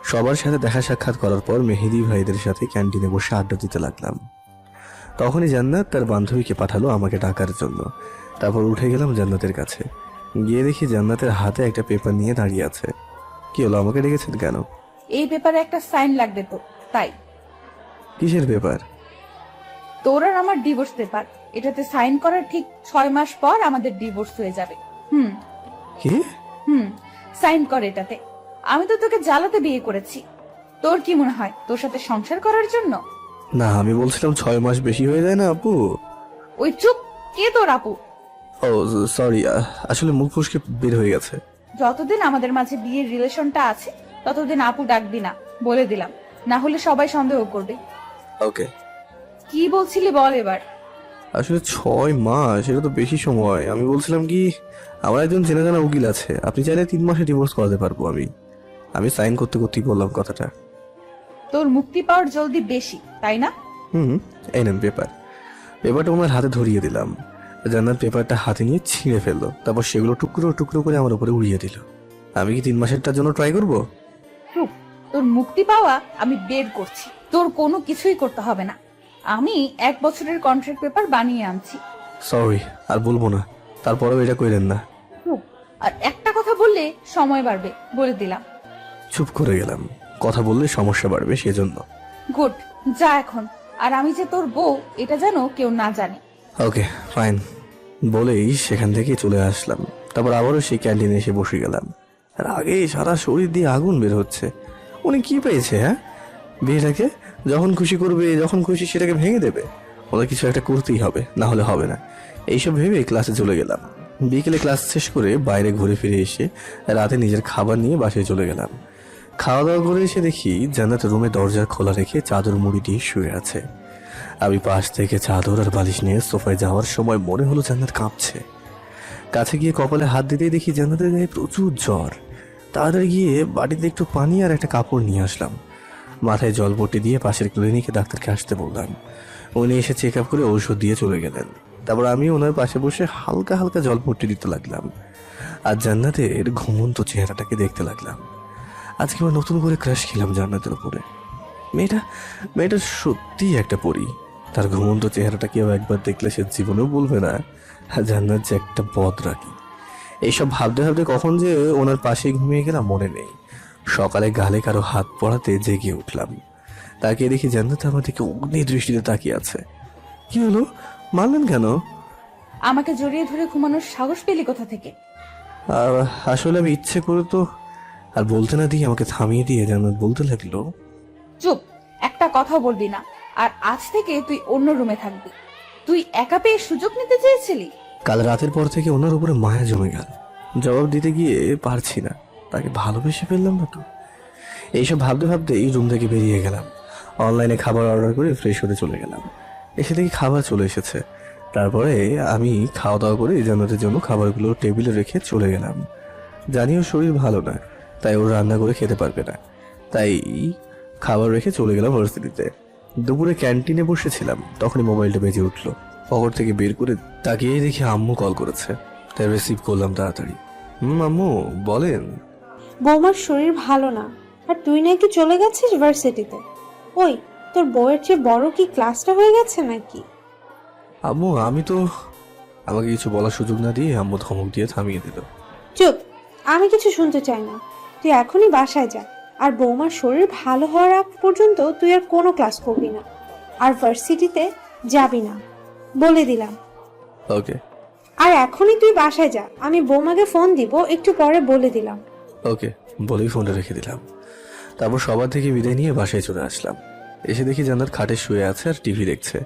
সবার সাথে দেখা সাক্ষাৎ করার পর মেহেদি ভাইদের সাথে ক্যান্টিনে বসে আড্ডা দিতে লাগলাম। তখনই জান্নাত তার বান্ধবীকে পাঠালো আমাকে ডাকার জন্য। তারপর উঠে গেলাম জান্নাতের কাছে। গিয়ে দেখি জান্নাতের হাতে একটা পেপার নিয়ে দাঁড়িয়ে আছে। কি হলো, আমাকে ডেকেছেন কেন? এই পেপারে একটা সাইন লাগবে তো, তাই। কিসের পেপার? তোর আর আমার ডিভোর্স পেপার। এটাতে সাইন করার ঠিক 6 মাস পর আমাদের ডিভোর্স হয়ে যাবে। কি? সাইন কর এটাতে। আমি তো তোকে জ্বালাতে বিয়ে করেছি। তোর কি মনে হয় তোর সাথে সংসার করার জন্য? না, আমি বলছিলাম 6 মাস বেশি হয়ে যায় না আপু? ওই চুপ, কে তোর আপু? ও সরি, আসলে মুখ ফসকে বের হয়ে গেছে। যতদিন আমাদের মাঝে বিয়ের রিলেশনটা আছে ততদিন আপু ডাকবি না, বলে দিলাম, না হলে সবাই সন্দেহ করবে। ওকে। কি বলছিলি বল এবার। আসলে 6 মাস, এটা তো বেশি সময়। আমি বলছিলাম কি, আমার একজন চেনা জানা উকিল আছে, আপনি চাইলে 3 মাসে ডিভোর্স করাতে পারবো। আমি সাইন করতে করতেই বললাম কথাটা। তোর মুক্তি পাওয়ার জলদি বেশি, তাই না? এই নেন পেপার। পেপারটা ওনার হাতে ধরিয়ে দিলাম। জান্নাত পেপারটা হাতে নিয়ে ছিঁড়ে ফেললো। তারপর সেগুলো টুকরো টুকরো করে আমার উপরে উড়িয়ে দিল। আমি কি 3 মাসেরটার জন্য ট্রাই করবো? চুপ, তোর মুক্তি পাওয়া আমি বের করছি। তোর কোনো কিছুই করতে হবে না। আমি 1 বছরের কন্ট্রাক্ট পেপার বানিয়ে আনছি। সরি, আর বলবো না। তারপরেও এটা কইলেন না। চুপ, আর একটা কথা বললে সময় বাড়বে, বলে দিলাম। চুপ করে গেলাম। কথা বললে সমস্যা বাড়বে সেজন্য। গুড, যা এখন। আর আমি যে তোর বউ এটা যেন কেউ না জানে। ওকে ফাইন বলেই সেখান থেকে চলে আসলাম। তারপর আবারও সেই ক্যান্টিনে এসে বসে গেলাম। আর আগে সারা শরীর দিয়ে আগুন বের হচ্ছে। উনি কি পেয়েছে? হ্যাঁ, বিয়েটাকে যখন খুশি করবে, যখন খুশি সেটাকে ভেঙে দেবে। ওদের কিছু একটা করতেই হবে, না হলে হবে না। এইসব ভেবে ক্লাসে চলে গেলাম। বিকেলে ক্লাস শেষ করে বাইরে ঘুরে ফিরে এসে রাতে নিজের খাবার নিয়ে বাসায় চলে গেলাম। খাওয়া দাওয়া করে এসে দেখি জান্নাত রুমে দরজা খোলা রেখে চাদর মুড়ি দিয়ে শুয়ে আছে। আমি পাশ থেকে চাদর আর বালিশ নিয়ে সোফায় যাওয়ার সময় মনে হলো জান্নাত কাঁপছে। কাছে গিয়ে কপালে হাত দিতেই দেখি জান্নাতের গায়ে প্রচুর জ্বর। তাড়াতাড়ি গিয়ে বাড়িতে একটু পানি আর একটা কাপড় নিয়ে আসলাম। মাথায় জলপট্টি দিয়ে পাশের ক্লিনিকে ডাক্তারকে আসতে বললাম। উনি এসে চেক আপ করে ঔষধ দিয়ে চলে গেলেন। তারপর আমি ওনার পাশে বসে হালকা হালকা জলপট্টি দিতে লাগলাম আর জান্নাতের ঘুমন্ত চেহারাটাকে দেখতে লাগলাম। আজকে আবার নতুন করে ক্রাশ খেলাম জান্নাতের উপরে। মেয়েটা সত্যি একটা পরী। তার ঘুমন্ত চেহারাটা কেউ একবার দেখলে সে জীবনেও বলবে না জান্নাত যে একটা বদ রাখি। এইসব ভাবতে ভাবতে কখন যে ওনার পাশে ঘুমিয়ে গেলাম মনে নেই। সকালে গালে কারো হাত পড়াতে জেগে উঠলাম। তাকিয়ে দেখি জান্নাত আমার দিকে অগ্নি দৃষ্টিতে তাকিয়ে আছে। কি হলো, মারলেন কেন? আমাকে জড়িয়ে ধরে ঘুমানোর সাহস পেলি কোথা থেকে? আসলে আমি ইচ্ছে করে তো। আর বলতে না দিয়ে আমাকে থামিয়ে দিয়ে জান্নাত বলতে লাগলো, চুপ, একটা কথা বলবি না। আর আজ থেকে তুই অন্য রুমে থাকবি। তুই একা পেয়ে সুযোগ নিতে চেয়েছিলি। কাল রাতের পর থেকে ওনার উপরে মায়া জমে গেল। জবাব দিতে গিয়ে পারছি না। তাকে ভালোবেসে ফেললাম না তো, এইসব ভাবতে ভাবতেই রুম থেকে বেরিয়ে গেলাম। অনলাইনে খাবার অর্ডার করে ফ্রেশ হতে চলে গেলাম। এসে দেখি খাবার চলে এসেছে। তারপরে আমি খাওয়া দাওয়া করে জান্নাতের জন্য খাবারগুলো টেবিলে রেখে চলে গেলাম। জানিও শরীর ভালো না, তাই ওর রান্না করে খেতে পারবে না, তাই খাবার রেখে চলে গেলাম ভার্সিটিতে। দুপুরে ক্যান্টিনে বসেছিলাম, তখনই মোবাইলটা বেজে উঠলো। পকেট থেকে বের করে তাকিয়ে দেখি আম্মু কল করেছে, তাই রিসিভ করলাম তাড়াতাড়ি। আম্মু বলেন। বৌমার শরীর ভালো না, আর তুই নাকি চলে গেছিস ভার্সিটিতে। ওই, তোর বউয়ের চেয়ে বড় কি ক্লাসটা হয়ে গেছে নাকি? আম্মু আমি তো, আমাকে কিছু বলার সুযোগ না দিয়ে আম্মু ধমক দিয়ে থামিয়ে দিল। চুপ, আমি কিছু শুনতে চাই না। তুই এখনই বাসায় যা, আর বৌমার শরীর ভালো হওয়ার আগ পর্যন্ত তুই আর কোনো ক্লাস করবি না, আর ভার্সিটিতে যাবি না, বলে দিলাম। ওকে আর এখনই তুই বাসায় যা, আমি বৌমাকে ফোন দিব, একটু পরে বলে দিলাম। ওকে বলেই ফোনটা রেখে দিলাম। তারপর সবার থেকে বিদায় নিয়ে বাসায় চলে আসলাম। এসে দেখি জান্নাত খাটে শুয়ে আছে আর টিভি দেখছে।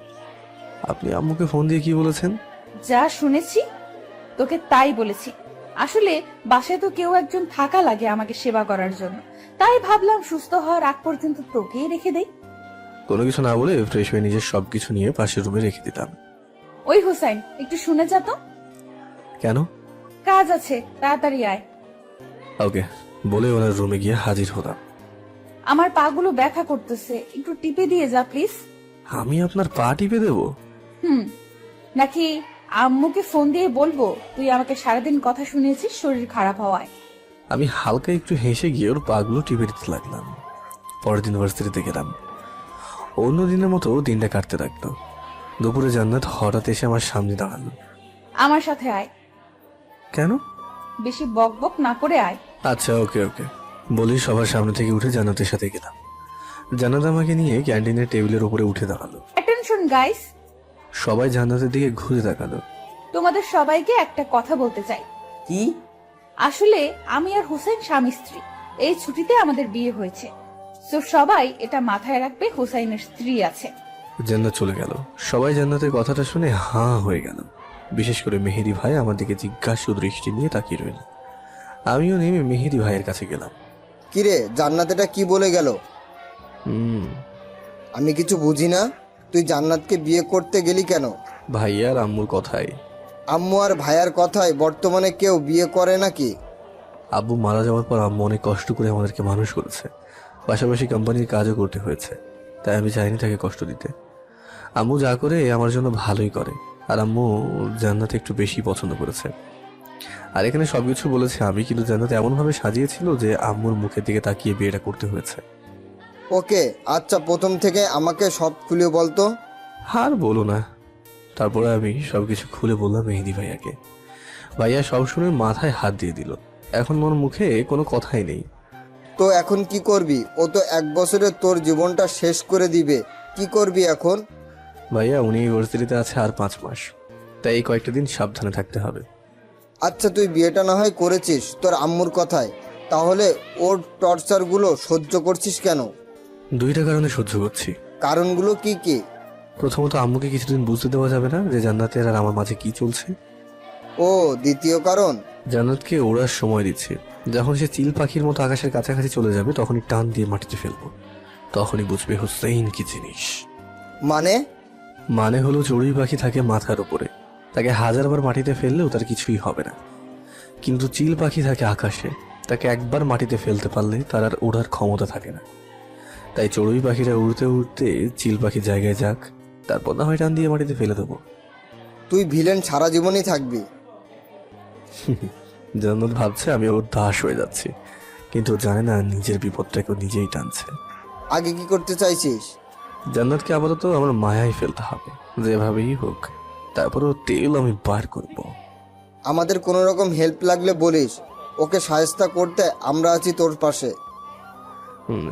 আপনি আম্মুকে ফোন দিয়ে কি বলেছেন? যা শুনেছি তোকে তাই বলেছি। আসলে বাসায় তো কেউ একজন থাকা লাগে আমাকে সেবা করার জন্য, তাই ভাবলাম সুস্থ হওয়ার আগ পর্যন্ত তোকেই রেখে দেই। কোনো কিছু না বলে ফ্রেশ হয়ে নিজের সবকিছু নিয়ে পাশের রুমে রেখে দিলাম। ওই হুসাইন, একটু শুনে যা তো। কেন? কাজ আছে, তাড়াতাড়ি আয়। ওকে বলে ওনার রুমে গিয়ে হাজির হলাম। আমার পাগুলো ব্যথা করতেছে, একটু টিপে দিয়ে যা প্লিজ। আমি আপনার পা টিপে দেবো? নাকি আম্মুকে ফোন দিয়ে বলবো তুই আমাকে সারাদিন কথা শুনিয়েছিস শরীর খারাপ হওয়ায়? আমি হালকা একটু হেসে গিয়ে ওর পাগুলো টিপে দিতে লাগলাম। পরের দিন ভার্সিটিতে গেলাম। অন্য দিনের মতো দিনটা কাটতে লাগলো। দুপুরে জান্নাত হঠাৎ এসে আমার সামনে দাঁড়ালো। আমার সাথে আয়। কেন? বেশি বক বক না করে আয়। আচ্ছা ওকে ওকে বলি সবার সামনে থেকে উঠে জান্নাতের সাথে গেলাম। জান্নাত আমাকে নিয়ে ক্যান্টিনের টেবিলের উপরে উঠে দাঁড়ালো। অ্যাটেনশন গাইস, সবাই জান্নাতের দিকে ঘুরে তাকালো। তোমাদের সবাইকে একটা কথা বলতে চাই। কি? আসলে আমি আর হুসেন স্বামী স্ত্রী। এই ছুটিতে আমাদের বিয়ে হয়েছে, তো সবাই এটা মাথায় রাখবে, হুসাইনের স্ত্রী আছে। জান্নাত চলে গেল। সবাই জান্নাতের কথাটা শুনে হাঁ হয়ে গেল। বিশেষ করে মেহেদি ভাই আমার দিকে জিজ্ঞাসু দৃষ্টি নিয়ে তাকিয়ে রইল। আমিও নেমে মেহেদি ভাইয়ের কাছে গেলাম। কিরে জান্নাত এটা কি বলে গেল? আমি কিছু বুঝি না। তুই জান্নাতকে বিয়ে করতে গেলি কেন? ভাইয়ার আম্মুর কথাই। আম্মু আর ভাইয়ার কথায় বর্তমানে কেউ বিয়ে করে নাকি? আব্বু মারা যাওয়ার পর আম্মু অনেক কষ্ট করে আমাদেরকে মানুষ করেছে, পাশাপাশি কোম্পানির কাজও করতে হয়েছে, তাই আমি চাইনি তাকে কষ্ট দিতে। আম্মু যা করে আমার জন্য ভালোই করে, আর আম্মু জান্নাত একটু বেশি পছন্দ করেছে। আর এখানে সবকিছু বলেছে আমি, কিন্তু জান্নাত এমনভাবে সাজিয়েছিল যে আম্মুর মুখের দিকে তাকিয়ে বিয়েটা করতে হয়েছে। ওকে আচ্ছা, প্রথম থেকে আমাকে সব খুলে বলতো। আর বলো না। তারপরে আমি সবকিছু খুলে বললাম মেহেদি ভাইয়াকে। ভাইয়া সব শুনে মাথায় হাত দিয়ে দিল। এখন ওর মুখে কোনো কথাই নেই। তো এখন কি করবি? ও তো 1 বছরে তোর জীবনটা শেষ করে দিবে। কি করবি এখন? ভাইয়া উনি ইউনিভার্সিটিতে আছে আর 5 মাস, তাই এই কয়েকটা দিন সাবধানে থাকতে হবে। আচ্ছা তুই বিয়েটা না হয় করেছিস তোর আম্মুর কথায়, তাহলে ওর টর্চারগুলো সহ্য করছিস কেন? 2টা কারণে সহ্য করছি। কারণগুলো কি কি? প্রথমত আম্মুকে কিছুদিন বুঝতে দেওয়া যাবে না যে জান্নাতের আর আমার মাঝে কি চলছে। ও দ্বিতীয় কারণ, জান্নাতকে ওড়ার সময় দিচ্ছি। যখন সে চিল পাখির মতো আকাশের কাছাকাছি চলে যাবে তখনই টান দিয়ে মাটিতে ফেলবো, তখনই বুঝবে হুসেইন কি জিনিস। মানে হলো চড়ুই পাখি থাকে মাথার উপরে, তাকে 1000বার মাটিতে ফেললেও তার কিছুই হবে না। কিন্তু চিল পাখি থাকে আকাশে, তাকে একবার মাটিতে ফেলতে পারলে তার আর ওড়ার ক্ষমতা থাকে না। তাই চড়ুই পাখিরা উড়তে উড়তে চিল পাখি জায়গায় যাক, তারপর না হয় টান দিয়ে মাটিতে ফেলে দেবো। তুই ভিলেন সারা জীবনই থাকবি। জান্নাত ভাবছে আমি ওর দাস হয়ে যাচ্ছি, কিন্তু জানে না নিজের বিপদটাকে নিজেই টানছে। আগে কি করতে চাইছিস? জান্নাতকে আপাতত আমার মায়ায় ফেলতে হবে, যেভাবেই হোক। তারপরও তেল আমি বার করব। আমাদের কোনো রকম হেল্প লাগলে বলিস, ওকে সাহায্য করতে আমরা আছি তোর পাশে।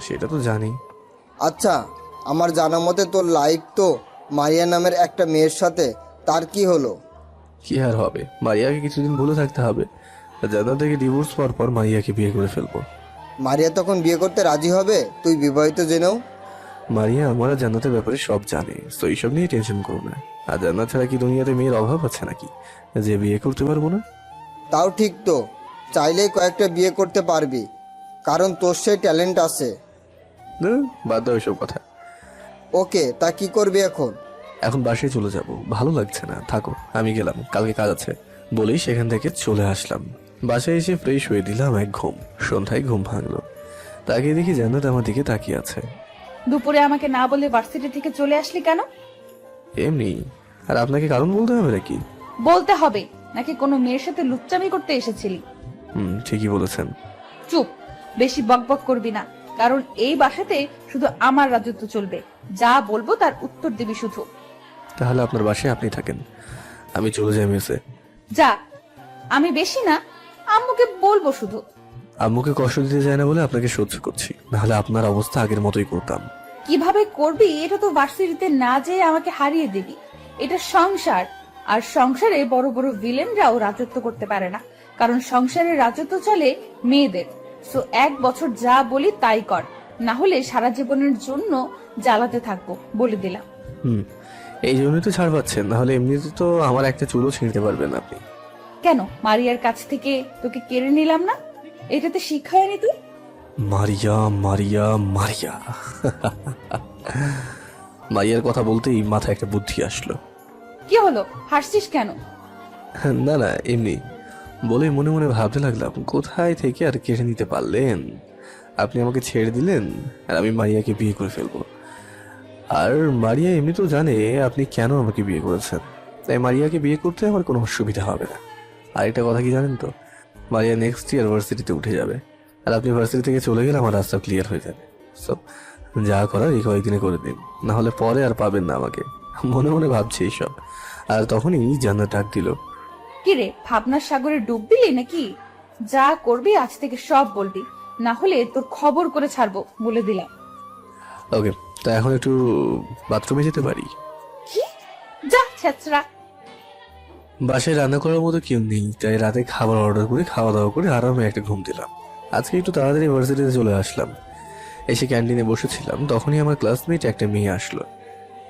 সেটা তো জানি। আচ্ছা আমার জানা মতে তোর লাইফ তো মারিয়া নামের একটা মেয়ের সাথে, তার কি হলো? কি আর হবে, মারিয়াকে কিছুদিন ভুলে থাকতে হবে। জান্নাত থেকে ডিভোর্স পাওয়ার পর মারিয়াকে বিয়ে করে ফেলবো। মারিয়া তখন বিয়ে করতে রাজি হবে তুই বিবাহিত জেনেও? মারিয়া আমার আর জান্নাতের ব্যাপারে সব জানে, তো এইসব নিয়ে টেনশন করো না। আর জান্নাত ছাড়া কি দুনিয়াতে মেয়ের অভাব আছে নাকি যে বিয়ে করতে পারবো না? তাও ঠিক তো, চাইলেই কয়েকটা বিয়ে করতে পারবি, কারণ তোর সেই ট্যালেন্ট আছে। না, বাদ দাও এসব কথা। ওকে, তা কি করবি এখন? এখন বাসায় চলে যাব, ভালো লাগছে না, থাকো, আমি গেলাম, কালকে কাজ আছে বলেই সেখান থেকে চলে আসলাম। বাসায় এসে ফ্রেশ হয়ে দিলাম এক ঘুম। সন্ধ্যায় ঘুম ভাঙলো, তাকিয়ে দেখি জান্নাত আমার দিকে তাকিয়ে আছে। দুপুরে আমাকে না বলে ভার্সিটি থেকে চলে আসলি কেন? এমনি। আর আপনাকে কারণ বলতে হবে নাকি? বলতে হবে নাকি কোনো মেয়ের সাথে লুচ্চামি করতে এসেছিলি? ঠিকই বলেছেন। চুপ, বেশি বকবক করবি না, কারণ এই বাসাতে শুধু আমার রাজত্ব চলবে। যা বলবো তার উত্তর দিবি শুধু। তাহলে আপনার বাসায় আপনি থাকেন, আমি চলে যাই মেসে। যা। আমি বেশি না, আম্মুকে বলবো শুধু। আম্মুকে কষ্ট দিতে চায় না বলে আপনাকে সহ্য করছি, নাহলে আপনার অবস্থা আগের মতোই করতাম। কিভাবে করবি? এটা তো ভার্সিটিতে না যেয়ে আমাকে হারিয়ে দিবি। এটা সংসার, আর সংসারে বড় বড় ভিলেনরাও রাজত্ব করতে পারে না, কারণ সংসারের রাজত্ব চলে মেয়েদের। সো 1 বছর যা বলি তাই কর, না হলে সারা জীবনের জন্য জ্বালাতে থাকবো, বলে দিলাম। এই জন্যই তো ছাড় পাচ্ছেন, নাহলে এমনিতে তো আমার একটা চুলও ছিঁড়তে পারবেন আপনি। কেন মারিয়ার কাছ থেকে তোকে কেড়ে নিলাম না? এটাতে শিক্ষা হয়নি তুই? মারিয়া মারিয়া মারিয়া মারিয়ার কথা বলতেই মাথায় একটা বুদ্ধি আসলো। কি হলো, হাসছিস কেন? না না, এমনি বলে মনে মনে ভাবতে লাগলাম, কোথায় থেকে আর কেড়ে নিতে পারলেন? আপনি আমাকে ছেড়ে দিলেন আর আমি মারিয়াকে বিয়ে করে ফেলবো। আর মারিয়া এমনি তো জানে আপনি কেন আমাকে বিয়ে করেছেন, তাই মারিয়াকে বিয়ে করতে আমার কোনো অসুবিধা হবে না। আর একটা কথা কি জানেন তো, মারিয়া নেক্সট ইয়ার ভার্সিটিতে উঠে যাবে, আর আপনি ভার্সিটি থেকে চলে গেলে আমার রাস্তা ক্লিয়ার হয়ে যাবে। সব যা করার এই কয়েকদিনে করে দিন, না হলে পরে আর পাবেন না আমাকে। মনে মনে ভাবছি এইসব, আর তখনই জান্নাত ডাক দিল। কিরে, ভাবনার সাগরে ডুব দিলি নাকি? যা করবি আজ থেকে সব বলবি, না হলে তোর খবর করে ছাড়বো, বলে দিলাম। ওকে, তা এখন একটু বাথরুমে যেতে পারি? কি? যা ছেচরা। বাসায় রান্না করার মতো কেউ নেই, তাই রাতে খাবার অর্ডার করে খাওয়া দাওয়া করে আরামে একটা ঘুম দিলাম। আজকে একটু তাড়াতাড়ি ভার্সিটিতে চলে আসলাম। এসে ক্যান্টিনে বসেছিলাম, তখনই আমার ক্লাসমেট একটা মেয়ে আসলো।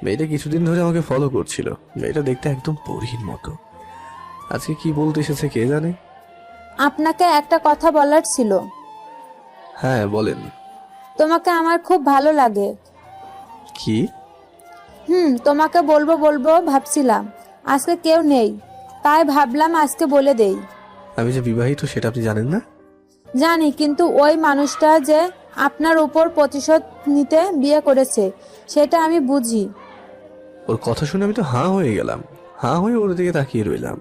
মেয়েটা কিছুদিন ধরে আমাকে ফলো করছিল। মেয়েটা দেখতে একদম পরীর মতো। আজকে কি বলতে এসেছে কে জানে। আপনাকে একটা কথা বলার ছিল। হ্যাঁ বলেন। তোমাকে আমার খুব ভালো লাগে। কি? তোমাকে বলবো বলবো ভাবছিলাম, আজকে কেউ নেই, তাই ভাবলাম আজকে বলে দেই। আমি যে বিবাহিত সেটা আপনি জানেন না? জানি, কিন্তু ওই মানুষটা যে আপনার উপর প্রতিশোধ নিতে বিয়ে করেছে সেটা আমি বুঝি। ওর কথা শুনে আমি তো হাঁ হয়ে গেলাম, হাঁ হয়ে ওর দিকে তাকিয়ে রইলাম।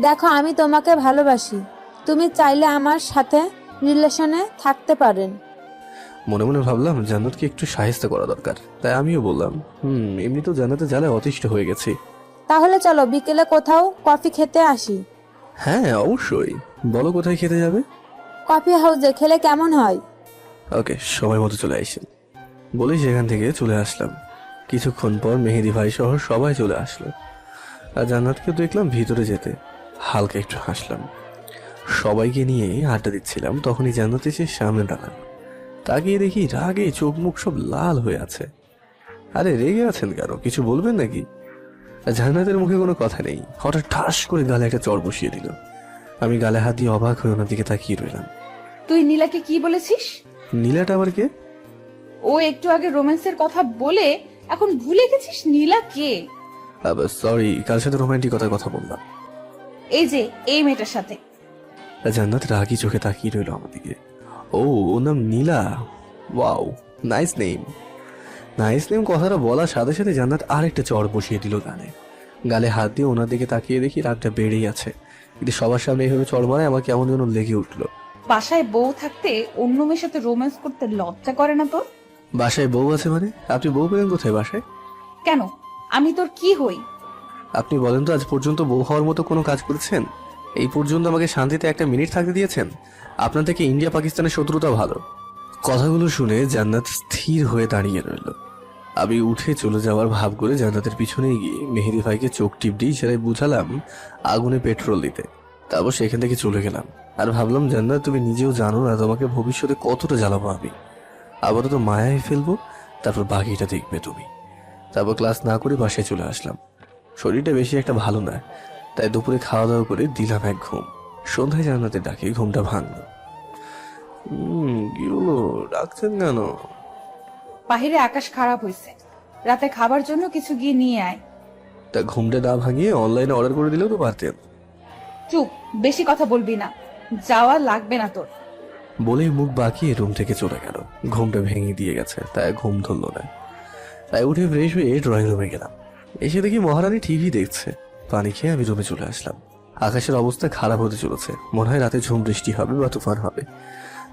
দেখো, আমি তোমাকে ভালোবাসি, তুমি চাইলে আমার সাথে রিলেশনে থাকতে পারেন। মনে মনে ভাবলাম জান্নাতকে একটু সাহায্য করা দরকার, তাই আমিও বললাম এমনি তো জান্নাতে জ্বালায় অতিষ্ঠ হয়ে গেছি। তাহলে চলো বিকেলে কোথাও কফি খেতে আসি। হ্যাঁ অবশ্যই, বলো কোথায় খেতে যাবে? কফি হাউসে খেলে কেমন হয়? ওকে, সময় মতো চলে আসেন বলেই সেখান থেকে চলে আসলাম। কিছুক্ষণ পর মেহেদি ভাই সহ সবাই চলে আসলো, আর জান্নাতকে দেখলাম ভিতরে যেতে। হালকা একটু হাসলাম। সবাইকে নিয়ে আড্ডা দিচ্ছিলাম, তখনই জান্নাত এসে সামনে দাঁড়ালো। তাকিয়ে দেখি রাগে চোখ মুখ সব লাল হয়ে আছে। আরে রেগে আছেন কেন, কিছু বলবেন নাকি? জান্নাতের মুখে কোনো কথা নেই, হঠাৎ ঠাস করে গালে একটা চড় বসিয়ে দিল। আমি গালে হাত দিয়ে অবাক হয়ে ওনার দিকে তাকিয়ে রইলাম। তুই নীলাকে কি বলেছিস? নীলাটা আবার কে? ও একটু আগে রোম্যান্সের কথা বলে এখন ভুলে গেছিস নীলা কে? সরি, কার সাথে রোমান্টিকতার কথা বললাম? এই যে এই মেয়েটার সাথে। জান্নাত রাগি চোখে তাকিয়ে রইল আমার দিকে। ও, ওর নাম Neela. Wow, nice name. Nice name কথাটা বলার সাথে সাথে জান্নাত আরেকটা চড় বসিয়ে দিল গালে। গালে হাত দিয়ে ওনার দিকে তাকিয়ে দেখি রাগটা বেড়েই আছে, কিন্তু সবার সামনে এইভাবে চড় মারায় আমার কেমন যেন লেগে উঠলো। বাসায় বউ থাকতে অন্য মেয়ের সাথে রোম্যান্স করতে লজ্জা করে না তোর? বাসায় বউ আছে মানে? আপনি বউ পেলেন কোথায় বাসায়? কেন, আমি তোর কি হই? আপনি বলেন তো, আজ পর্যন্ত বউ হওয়ার মতো কোনো কাজ করেছেন? এই পর্যন্ত আমাকে শান্তিতে একটা মিনিট থাকতে দিয়েছেন? আপনার থেকে ইন্ডিয়া পাকিস্তানের শত্রুতা ভালো। কথাগুলো শুনে জান্নাত স্থির হয়ে দাঁড়িয়ে রইল। আমি উঠে চলে যাওয়ার ভাব করে জান্নাতের পিছনে গিয়ে মেহেদি ভাইকে চোখ টিপ দিয়ে সেটাই বুঝালাম আগুনে পেট্রোল দিতে। তারপর সেখান থেকে চলে গেলাম। আর ভাবলাম, জান্নাত তুমি নিজেও জানো না তোমাকে ভবিষ্যতে কতটা জ্বালাবো আমি। আপাতত মায়ায় ফেলবো, তারপর বাকিটা দেখবে তুমি। তারপর ক্লাস না করে বাসায় চলে আসলাম। শরীরটা বেশি একটা ভালো না, তাই দুপুরে খাওয়া দাওয়া করে দিলাম এক ঘুম। সন্ধ্যায় জান্নাতের ডাকে ঘুমটা ভাঙলো। কি হলো, ডাকছেন কেন? বাহিরে আকাশ খারাপ হয়েছে, রাতে খাবার জন্য কিছু গিয়ে নিয়ে আয়। তা ঘুমটা না ভাঙিয়ে অনলাইনে অর্ডার করে দিলেও তো পারতেন। চুপ, বেশি কথা বলবি না, যাওয়া লাগবে না তোর। বলেই মুখ বাঁকিয়ে রুম থেকে চলে গেল। ঘুমটা ভেঙে দিয়ে গেছে, তাই ঘুম ধরল না। তাই উঠে ফ্রেশ হয়ে ড্রয়িং রুমে গেলাম। এসে দেখি মহারানী টিভি দেখছে। পানি খেয়ে আমি রুমে চলে আসলাম। আকাশের অবস্থা খারাপ হতে চলেছে, মনে হয় রাতে ঝুম বৃষ্টি হবে বা তুফান হবে।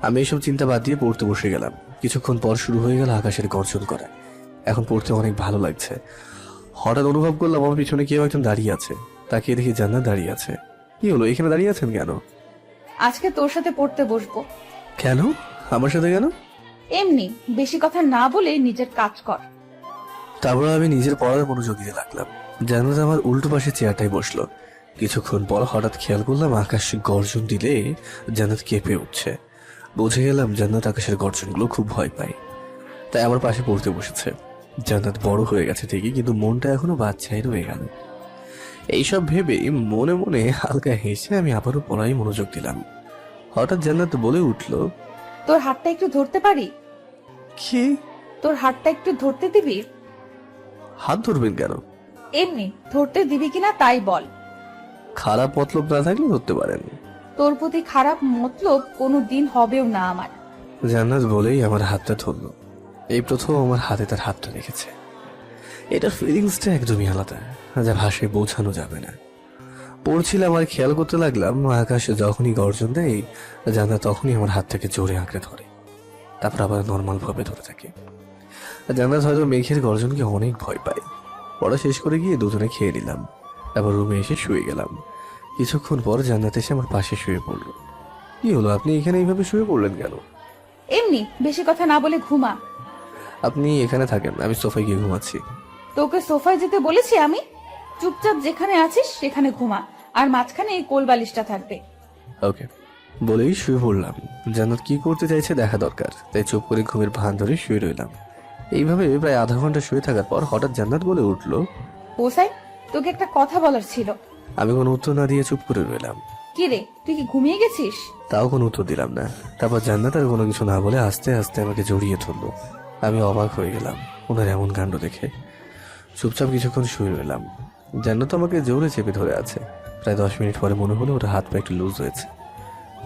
আমি এইসব চিন্তা বাদ দিয়ে পড়তে বসে গেলাম। কিছুক্ষণ পর শুরু হয়ে গেল আকাশের গর্জন করা। এখন পড়তে অনেক ভালো লাগছে। হঠাৎ অনুভব করলাম আমার পিছনে কেউ একজন দাঁড়িয়ে আছে। তাকিয়ে দেখি জান্নাত দাঁড়িয়ে আছে। কি হলো, এখানে দাঁড়িয়ে আছেন কেন? আজকে তোর সাথে পড়তে বসবো। কেন আমার সাথে কেন? এমনি, বেশি কথা না বলে নিজের কাজ কর। তারপর আমি নিজের পড়ার মনোযোগ দিতে লাগলাম। জান্নাত আমার উল্টো পাশে চেয়ারটাই বসলো। কিছুক্ষণ পর হঠাৎ খেয়াল করলাম আকাশ গর্জন দিলে জান্নাত কেঁপে উঠছে। বুঝে গেলাম জান্নাত আকাশের গর্জনগুলো খুব ভয় পায়, তাই আমার পাশে পড়তে বসেছে। জান্নাত বড় হয়ে গেছে ঠিকই, কিন্তু মনটা এখনো বাচ্চাই রয়ে গেল। এইসব ভেবে মনে মনে হালকা হেসে আমি আবারও পড়াই মনোযোগ দিলাম। হঠাৎ জান্নাত বলে উঠলো, তোর হাতটা একটু ধরতে পারি? কি? তোর হাতটা একটু ধরতে দিবি? হাত ধরবেন কেন? এমনি ধরতে দিবি কিনা তাই বল। খারাপ মতলব না থাকলে ধরতে পারেন। তোর প্রতি খারাপ মতলব কোনো দিন হবেও না আমার। জান্নাত বলেই আমার হাতটা ধরলো। এই প্রথম আমার হাতে তার হাতটা রেখেছে। এটার ফিলিংসটা একদমই আলাদা, যা ভাষায় বোঝানো যাবে না। পড়ছিলাম আর খেয়াল করতে লাগলাম আকাশে যখনই গর্জন দেয় জান্নাত তখনই আমার হাত থেকে জোরে আঁকড়ে ধরে, তারপর আবার নর্মাল ভাবে ধরে থাকে। জান্নাত হয়তো মেঘের গর্জনকে অনেক ভয় পায়। পড়া শেষ করে গিয়ে দুজনে খেয়ে নিলাম, তারপর রুমে এসে শুয়ে গেলাম। কিছুক্ষণ পর জান্নাত এসে আমার পাশে শুয়ে পড়লো। কি হলো, আপনি এখানে এইভাবে শুয়ে পড়লেন কেন? এমনি, বেশি কথা না বলে ঘুমা। আপনি এখানে থাকেন, আমি সোফায় গিয়ে ঘুমাচ্ছি। তোকে সোফায় যেতে বলেছি আমি? চুপচাপ যেখানে আছিস সেখানে ঘুমা, আর মাঝখানে এই কোল বালিশটা থাকবে। ওকে বলেই শুয়ে পড়লাম। জান্নাত কি করতে চাইছে দেখা দরকার, তাই চুপ করে ঘুমের ভান ধরে শুয়ে রইলাম। এইভাবে প্রায় আধা ঘন্টা শুয়ে থাকার পর হঠাৎ জান্নাত বলে উঠলো, ওসাই, তোকে একটা কথা বলার ছিল। আমি কোনো উত্তর না দিয়ে চুপ করে রইলাম। কি রে, তুই কি ঘুমিয়ে গেছিস? তাও কোনো উত্তর দিলাম না। তারপর জান্নাত আর কোনো কিছু না বলে আস্তে আস্তে আমাকে জড়িয়ে ধরলো। আমি অবাক হয়ে গেলাম ওনার এমন কাণ্ড দেখে। চুপচাপ কিছুক্ষণ শুয়ে রইলাম। জান্নাত আমাকে জোরে চেপে ধরে আছে। প্রায় 10 মিনিট পরে মনে হলো ওর হাত পা একটু লুজ হয়েছে,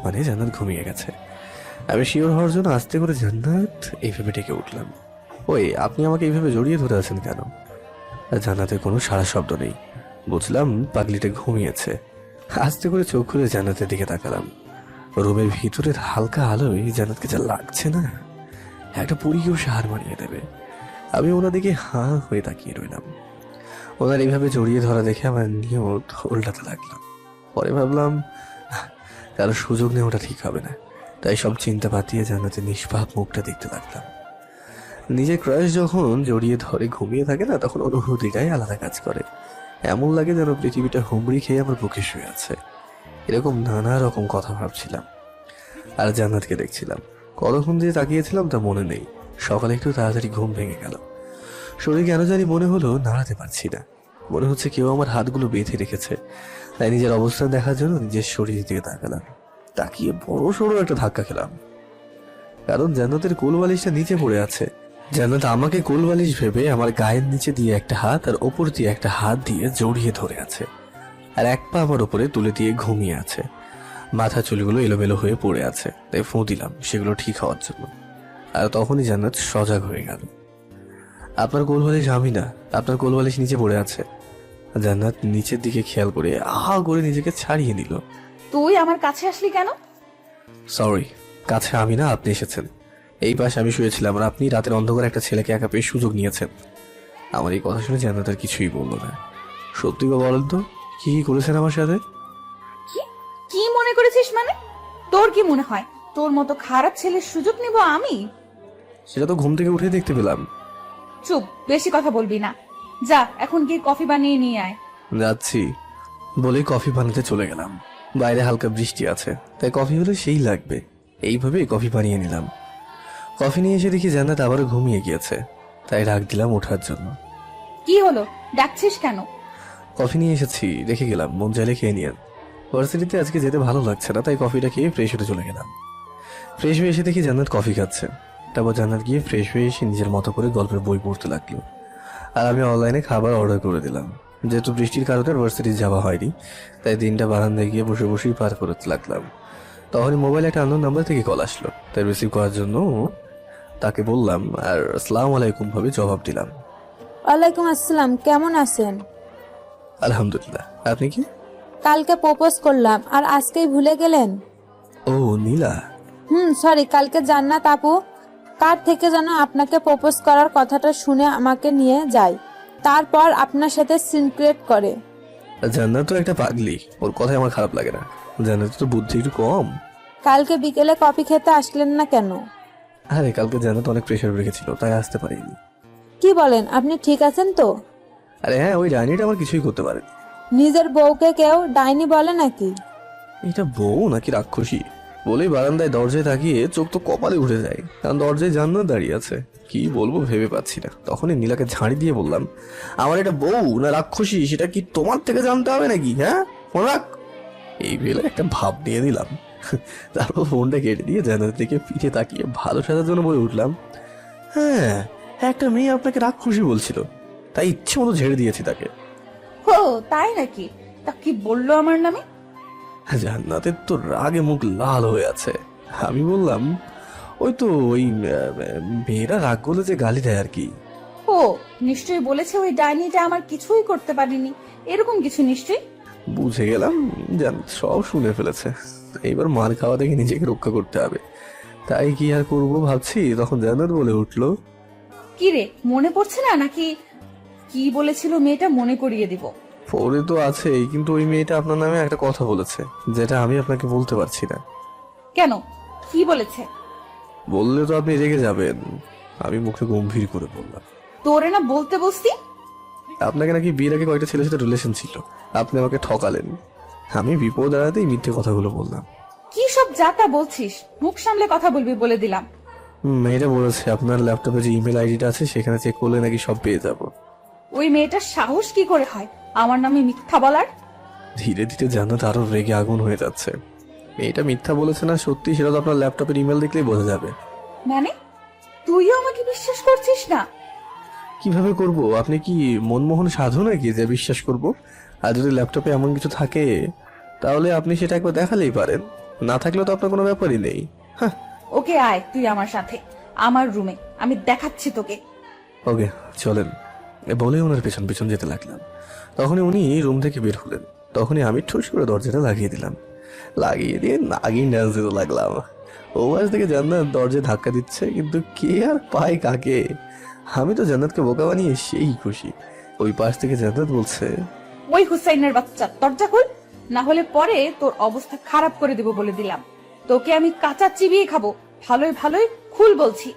মানে জান্নাত ঘুমিয়ে গেছে। আমি শিওর হওয়ার জন্য আস্তে করে জান্নাত এইভাবে ডেকে উঠলাম, ওই আপনি আমাকে এইভাবে জড়িয়ে ধরে আছেন কেন? আর জান্নাতের কোনো সারা শব্দ নেই। বুঝলাম পাগলিটা ঘুমিয়েছে। আস্তে করে চোখ খুলে জান্নাতের দিকে তাকালাম। রুমের ভিতরের হালকা আলোয় জান্নাতকে যা লাগছে না, একটা পরীকেও সে হার মানিয়ে দেবে। আমি ওনার দিকে হাঁ হয়ে তাকিয়ে রইলাম। ওনার এইভাবে জড়িয়ে ধরা দেখে আমার নিয়ত উল্টাতে লাগলাম। পরে ভাবলাম কারো সুযোগ নেওয়াটা ঠিক হবে না, তাই সব চিন্তা বাতিয়ে জান্নাতের নিষ্পাপ মুখটা দেখতে লাগলাম। নিজের ক্রাশ যখন জড়িয়ে ধরে ঘুমিয়ে থাকে না, তখন অনুভূতিটাই আলাদা কাজ করে। এমন লাগে যেন পৃথিবীটা হুমড়ি খেয়ে আমার বুকে শুয়ে আছে। এরকম নানা রকম কথা ভাবছিলাম আর জান্নাতকে দেখছিলাম। কতক্ষণ দিয়ে তাকিয়েছিলাম তা মনে নেই। সকালে একটু তাড়াতাড়ি ঘুম ভেঙে গেল। শরীর কেন জানি মনে হলো নাড়াতে পারছি না। মনে হচ্ছে কেউ আমার হাতগুলো বেঁধে রেখেছে। তাই নিজের অবস্থান দেখার জন্য নিজের শরীর দিকে তাকালাম। তাকিয়ে বড় সড়ো একটা ধাক্কা খেলাম, কারণ জান্নাতের কোল বালিশটা নিচে পড়ে আছে। জান্নাত আমাকে কোল বালিশ ভেবে আমার গায়ের নিচে দিয়ে একটা হাত আর ওপর দিয়ে একটা হাত দিয়ে জড়িয়ে ধরে আছে, আর এক পা আমার উপরে তুলে দিয়ে ঘুমিয়ে আছে। মাথা চুলগুলো এলোমেলো হয়ে পড়ে আছে, তাই ফোঁ দিলাম সেগুলো ঠিক হওয়ার জন্য। আর তখনই জান্নাত সজাগ হয়ে গেল। আপনার কোল বালিশ আমি না, আপনার কোল বালিশ নিচে পড়ে আছে। জান্নাত নিচের দিকে খেয়াল করে আহা করে নিজেকে ছাড়িয়ে নিল। তুই আমার কাছে আসলি কেন? সরি, কাছে আমি না, আপনি এসেছেন। এই পাশে আমি শুয়েছিলাম আর আপনি রাতের অন্ধকারে একটা ছেলেকে একা পেয়ে সুযোগ নিয়েছেন। আমার এই কথা শুনে জান্নাত আর কিছুই বললো না। সত্যি করে বলেন তো, কি কি করেছেন আমার সাথে? কি মনে করেছিস মানে? তোর কি মনে হয় তোর মতো খারাপ ছেলের সুযোগ নিব আমি? সেটা তো ঘুম থেকে উঠে দেখতে পেলাম। চুপ, বেশি কথা বলবি না। যা এখন গিয়ে কফি বানিয়ে নিয়ে আয়। যাচ্ছি বলেই কফি বানাতে চলে গেলাম। বাইরে হালকা বৃষ্টি আছে, তাই কফি হলে সেই লাগবে। এইভাবে কফি বানিয়ে নিলাম। কফি নিয়ে এসে দেখি জান্নাত আবারও ঘুমিয়ে গিয়েছে, তাই ডাক দিলাম ওঠার জন্য। কি হলো, ডাকছিস কেন? কফি নিয়ে এসেছি, রেখে গেলাম, মন চাইলে খেয়ে নিয়েন। ভার্সিটিতে আজকে যেতে ভালো লাগছে না, তাই কফিটা খেয়ে ফ্রেশ হতে চলে গেলাম। ফ্রেশ হয়ে এসে দেখি জান্নাত কফি খাচ্ছে। তারপর জান্নাত গিয়ে ফ্রেশ হয়ে এসে নিজের মতো করে গল্পের বই পড়তে লাগলো। আর আমি অনলাইনে খাবার অর্ডার করে দিলাম। যেহেতু বৃষ্টির কারণে ভার্সিটি যাওয়া হয়নি, তাই দিনটা বারান্দায় গিয়ে বসে বসেই পার করতে লাগলাম। তখনই মোবাইলে একটা আননোন নাম্বার থেকে কল আসলো, তাই রিসিভ করার জন্য তাকে বললাম আর আসসালামু আলাইকুম ভাবে জবাব দিলাম। ওয়ালাইকুম আসসালাম, কেমন আছেন? আলহামদুলিল্লাহ, আপনি কি? কালকে প্রপোজ করলাম আর আজকেই ভুলে গেলেন? ও নীলা, সরি, কালকে জান্নাত আপু কার থেকে যেন আপনাকে প্রপোজ করার কথাটা শুনে আমাকে নিয়ে যায়, তারপর আপনার সাথে সিনক্রেট করে। জান্নাত তো একটা পাগলি, ওর কথাই আমার খারাপ লাগে না। জান্নাত তো বুদ্ধি একটু কম। কালকে বিকেলে কফি খেতে আসলেন না কেন? আরে কালকে জান্নাত অনেক প্রেশার রেখেছিল, তাই আসতে পারিনি। কি বলেন, আপনি ঠিক আছেন তো? আরে হ্যাঁ, ওই ডাইনিটা আমার কিছুই করতে পারেনি। নিজের বউকে কেউ ডাইনি বলে নাকি? এটা বউ নাকি রাক্ষসী বলেই বারান্দায় দরজায় তাকিয়ে চোখ তো কপালে উঠে যায়, কারণ দরজায় জান্নাত দাঁড়িয়ে আছে। কি বলবো ভেবে পাচ্ছি না। তখনই নীলাকে ঝাড়ি দিয়ে বললাম, আমার এটা বউ না রাক্ষসী সেটা কি তোমার থেকে জানতে হবে নাকি? হ্যাঁ, মনে রাখ। এই বেলা একটা ভাব নিয়ে দিলাম। তারপর ফোনটা কেটে দিয়ে জান্নাতের দিকে পিঠে তাকিয়ে ভালো সাজার জন্য বলে উঠলাম, হ্যাঁ, একটা মেয়ে আপনাকে রাক্ষসী বলছিল, তাই ইচ্ছে মতো ঝেড়ে দিয়েছি তাকে। ও তাই নাকি? তা কি বললো আমার নামে? জান্নাতের তো রাগে মুখ লাল হয়ে আছে। আমি বললাম, ওই তো ওই মেয়েরা রাগ করলে যে গালি দেয় আর কি। ও নিশ্চয়ই বলেছে ওই ডাইনিটা আমার কিছুই করতে পারিনি, এরকম কিছু নিশ্চয়ই। বুঝে গেলাম জান্নাত সব শুনে ফেলেছে। এইবার মার খাওয়া থেকে নিজেকে রক্ষা করতে হবে, তাই কি আর করবো ভাবছি। তখন জান্নাত বলে উঠলো, কি রে, মনে পড়ছে না নাকি? কি বলেছিল মেয়েটা, মনে করিয়ে দিব। ফোনে তো আছেই, কিন্তু ওই মেয়েটা আপনার নামে একটা কথা বলেছে যেটা আমি আপনাকে বলতে পারছি না। কেন, কি বলেছে? বললে তো আপনি রেগে যাবেন। আমি মুখে গম্ভীর করে বললাম, তোরে না বলতে বসতি? আপনাকে নাকি বিয়ের আগে কয়েকটা ছেলের সাথে রিলেশন ছিল, আপনি আমাকে ঠকালেন। আমি বিপদ এড়াতেই মিথ্যে কথাগুলো বললাম। কি সব যাতা বলছিস, মুখ সামলে কথা বলবি বলে দিলাম। মেয়েটা বলেছে আপনার ল্যাপটপে যে ইমেল আইডিটা আছে সেখানে চেক করলে নাকি সব পেয়ে যাব। ওই মেয়েটার সাহস কি করে হয় আমার নামে মিথ্যা বলার? ধীরে ধীরে জান্নাত আরো রেগে আগুন হয়ে যাচ্ছে। মেয়েটা মিথ্যা বলেছে না সত্যি সেটা তো আপনার ল্যাপটপের ইমেল দেখলেই বোঝা যাবে। মানে তুইও আমাকে বিশ্বাস করছিস না? কিভাবে করব? আপনি কি মনমোহন সাধু নাকি যে বিশ্বাস করব? আর যদি ল্যাপটপে এমন কিছু থাকে তাহলে আপনি সেটা একবার দেখালেই পারেন, না থাকলে তো আপনার কোনো ব্যাপারই নেই। হ্যাঁ, ওকে আয় তুই আমার সাথে আমার রুমে, আমি দেখাচ্ছি তোকে। ওকে চলেন বলে ওনার পেছন পেছন যেতে লাগলাম। তখনই উনি রুম থেকে বের হলেন। তখনই আমি ঠুস করে দরজাটা লাগিয়ে দিলাম। লাগিয়ে দিয়ে নাগিন ডান্স দিতে লাগলাম। ও পাশ থেকে জান্নাত দরজায় ধাক্কা দিচ্ছে, কিন্তু কে আর পায় কাকে। আমি তো জান্নাতকে বোকা বানিয়ে সেই খুশি। ওই পাশ থেকে জান্নাত বলছে, ওই হুসাইনের বাচ্চা, দরজা খুল, না হলে পরে তোর অবস্থা খারাপ করে দেব বলে দিলাম। তোকে আমি কাঁচা চিবিয়ে খাবো, ভালোই ভালোই খুল বলছি।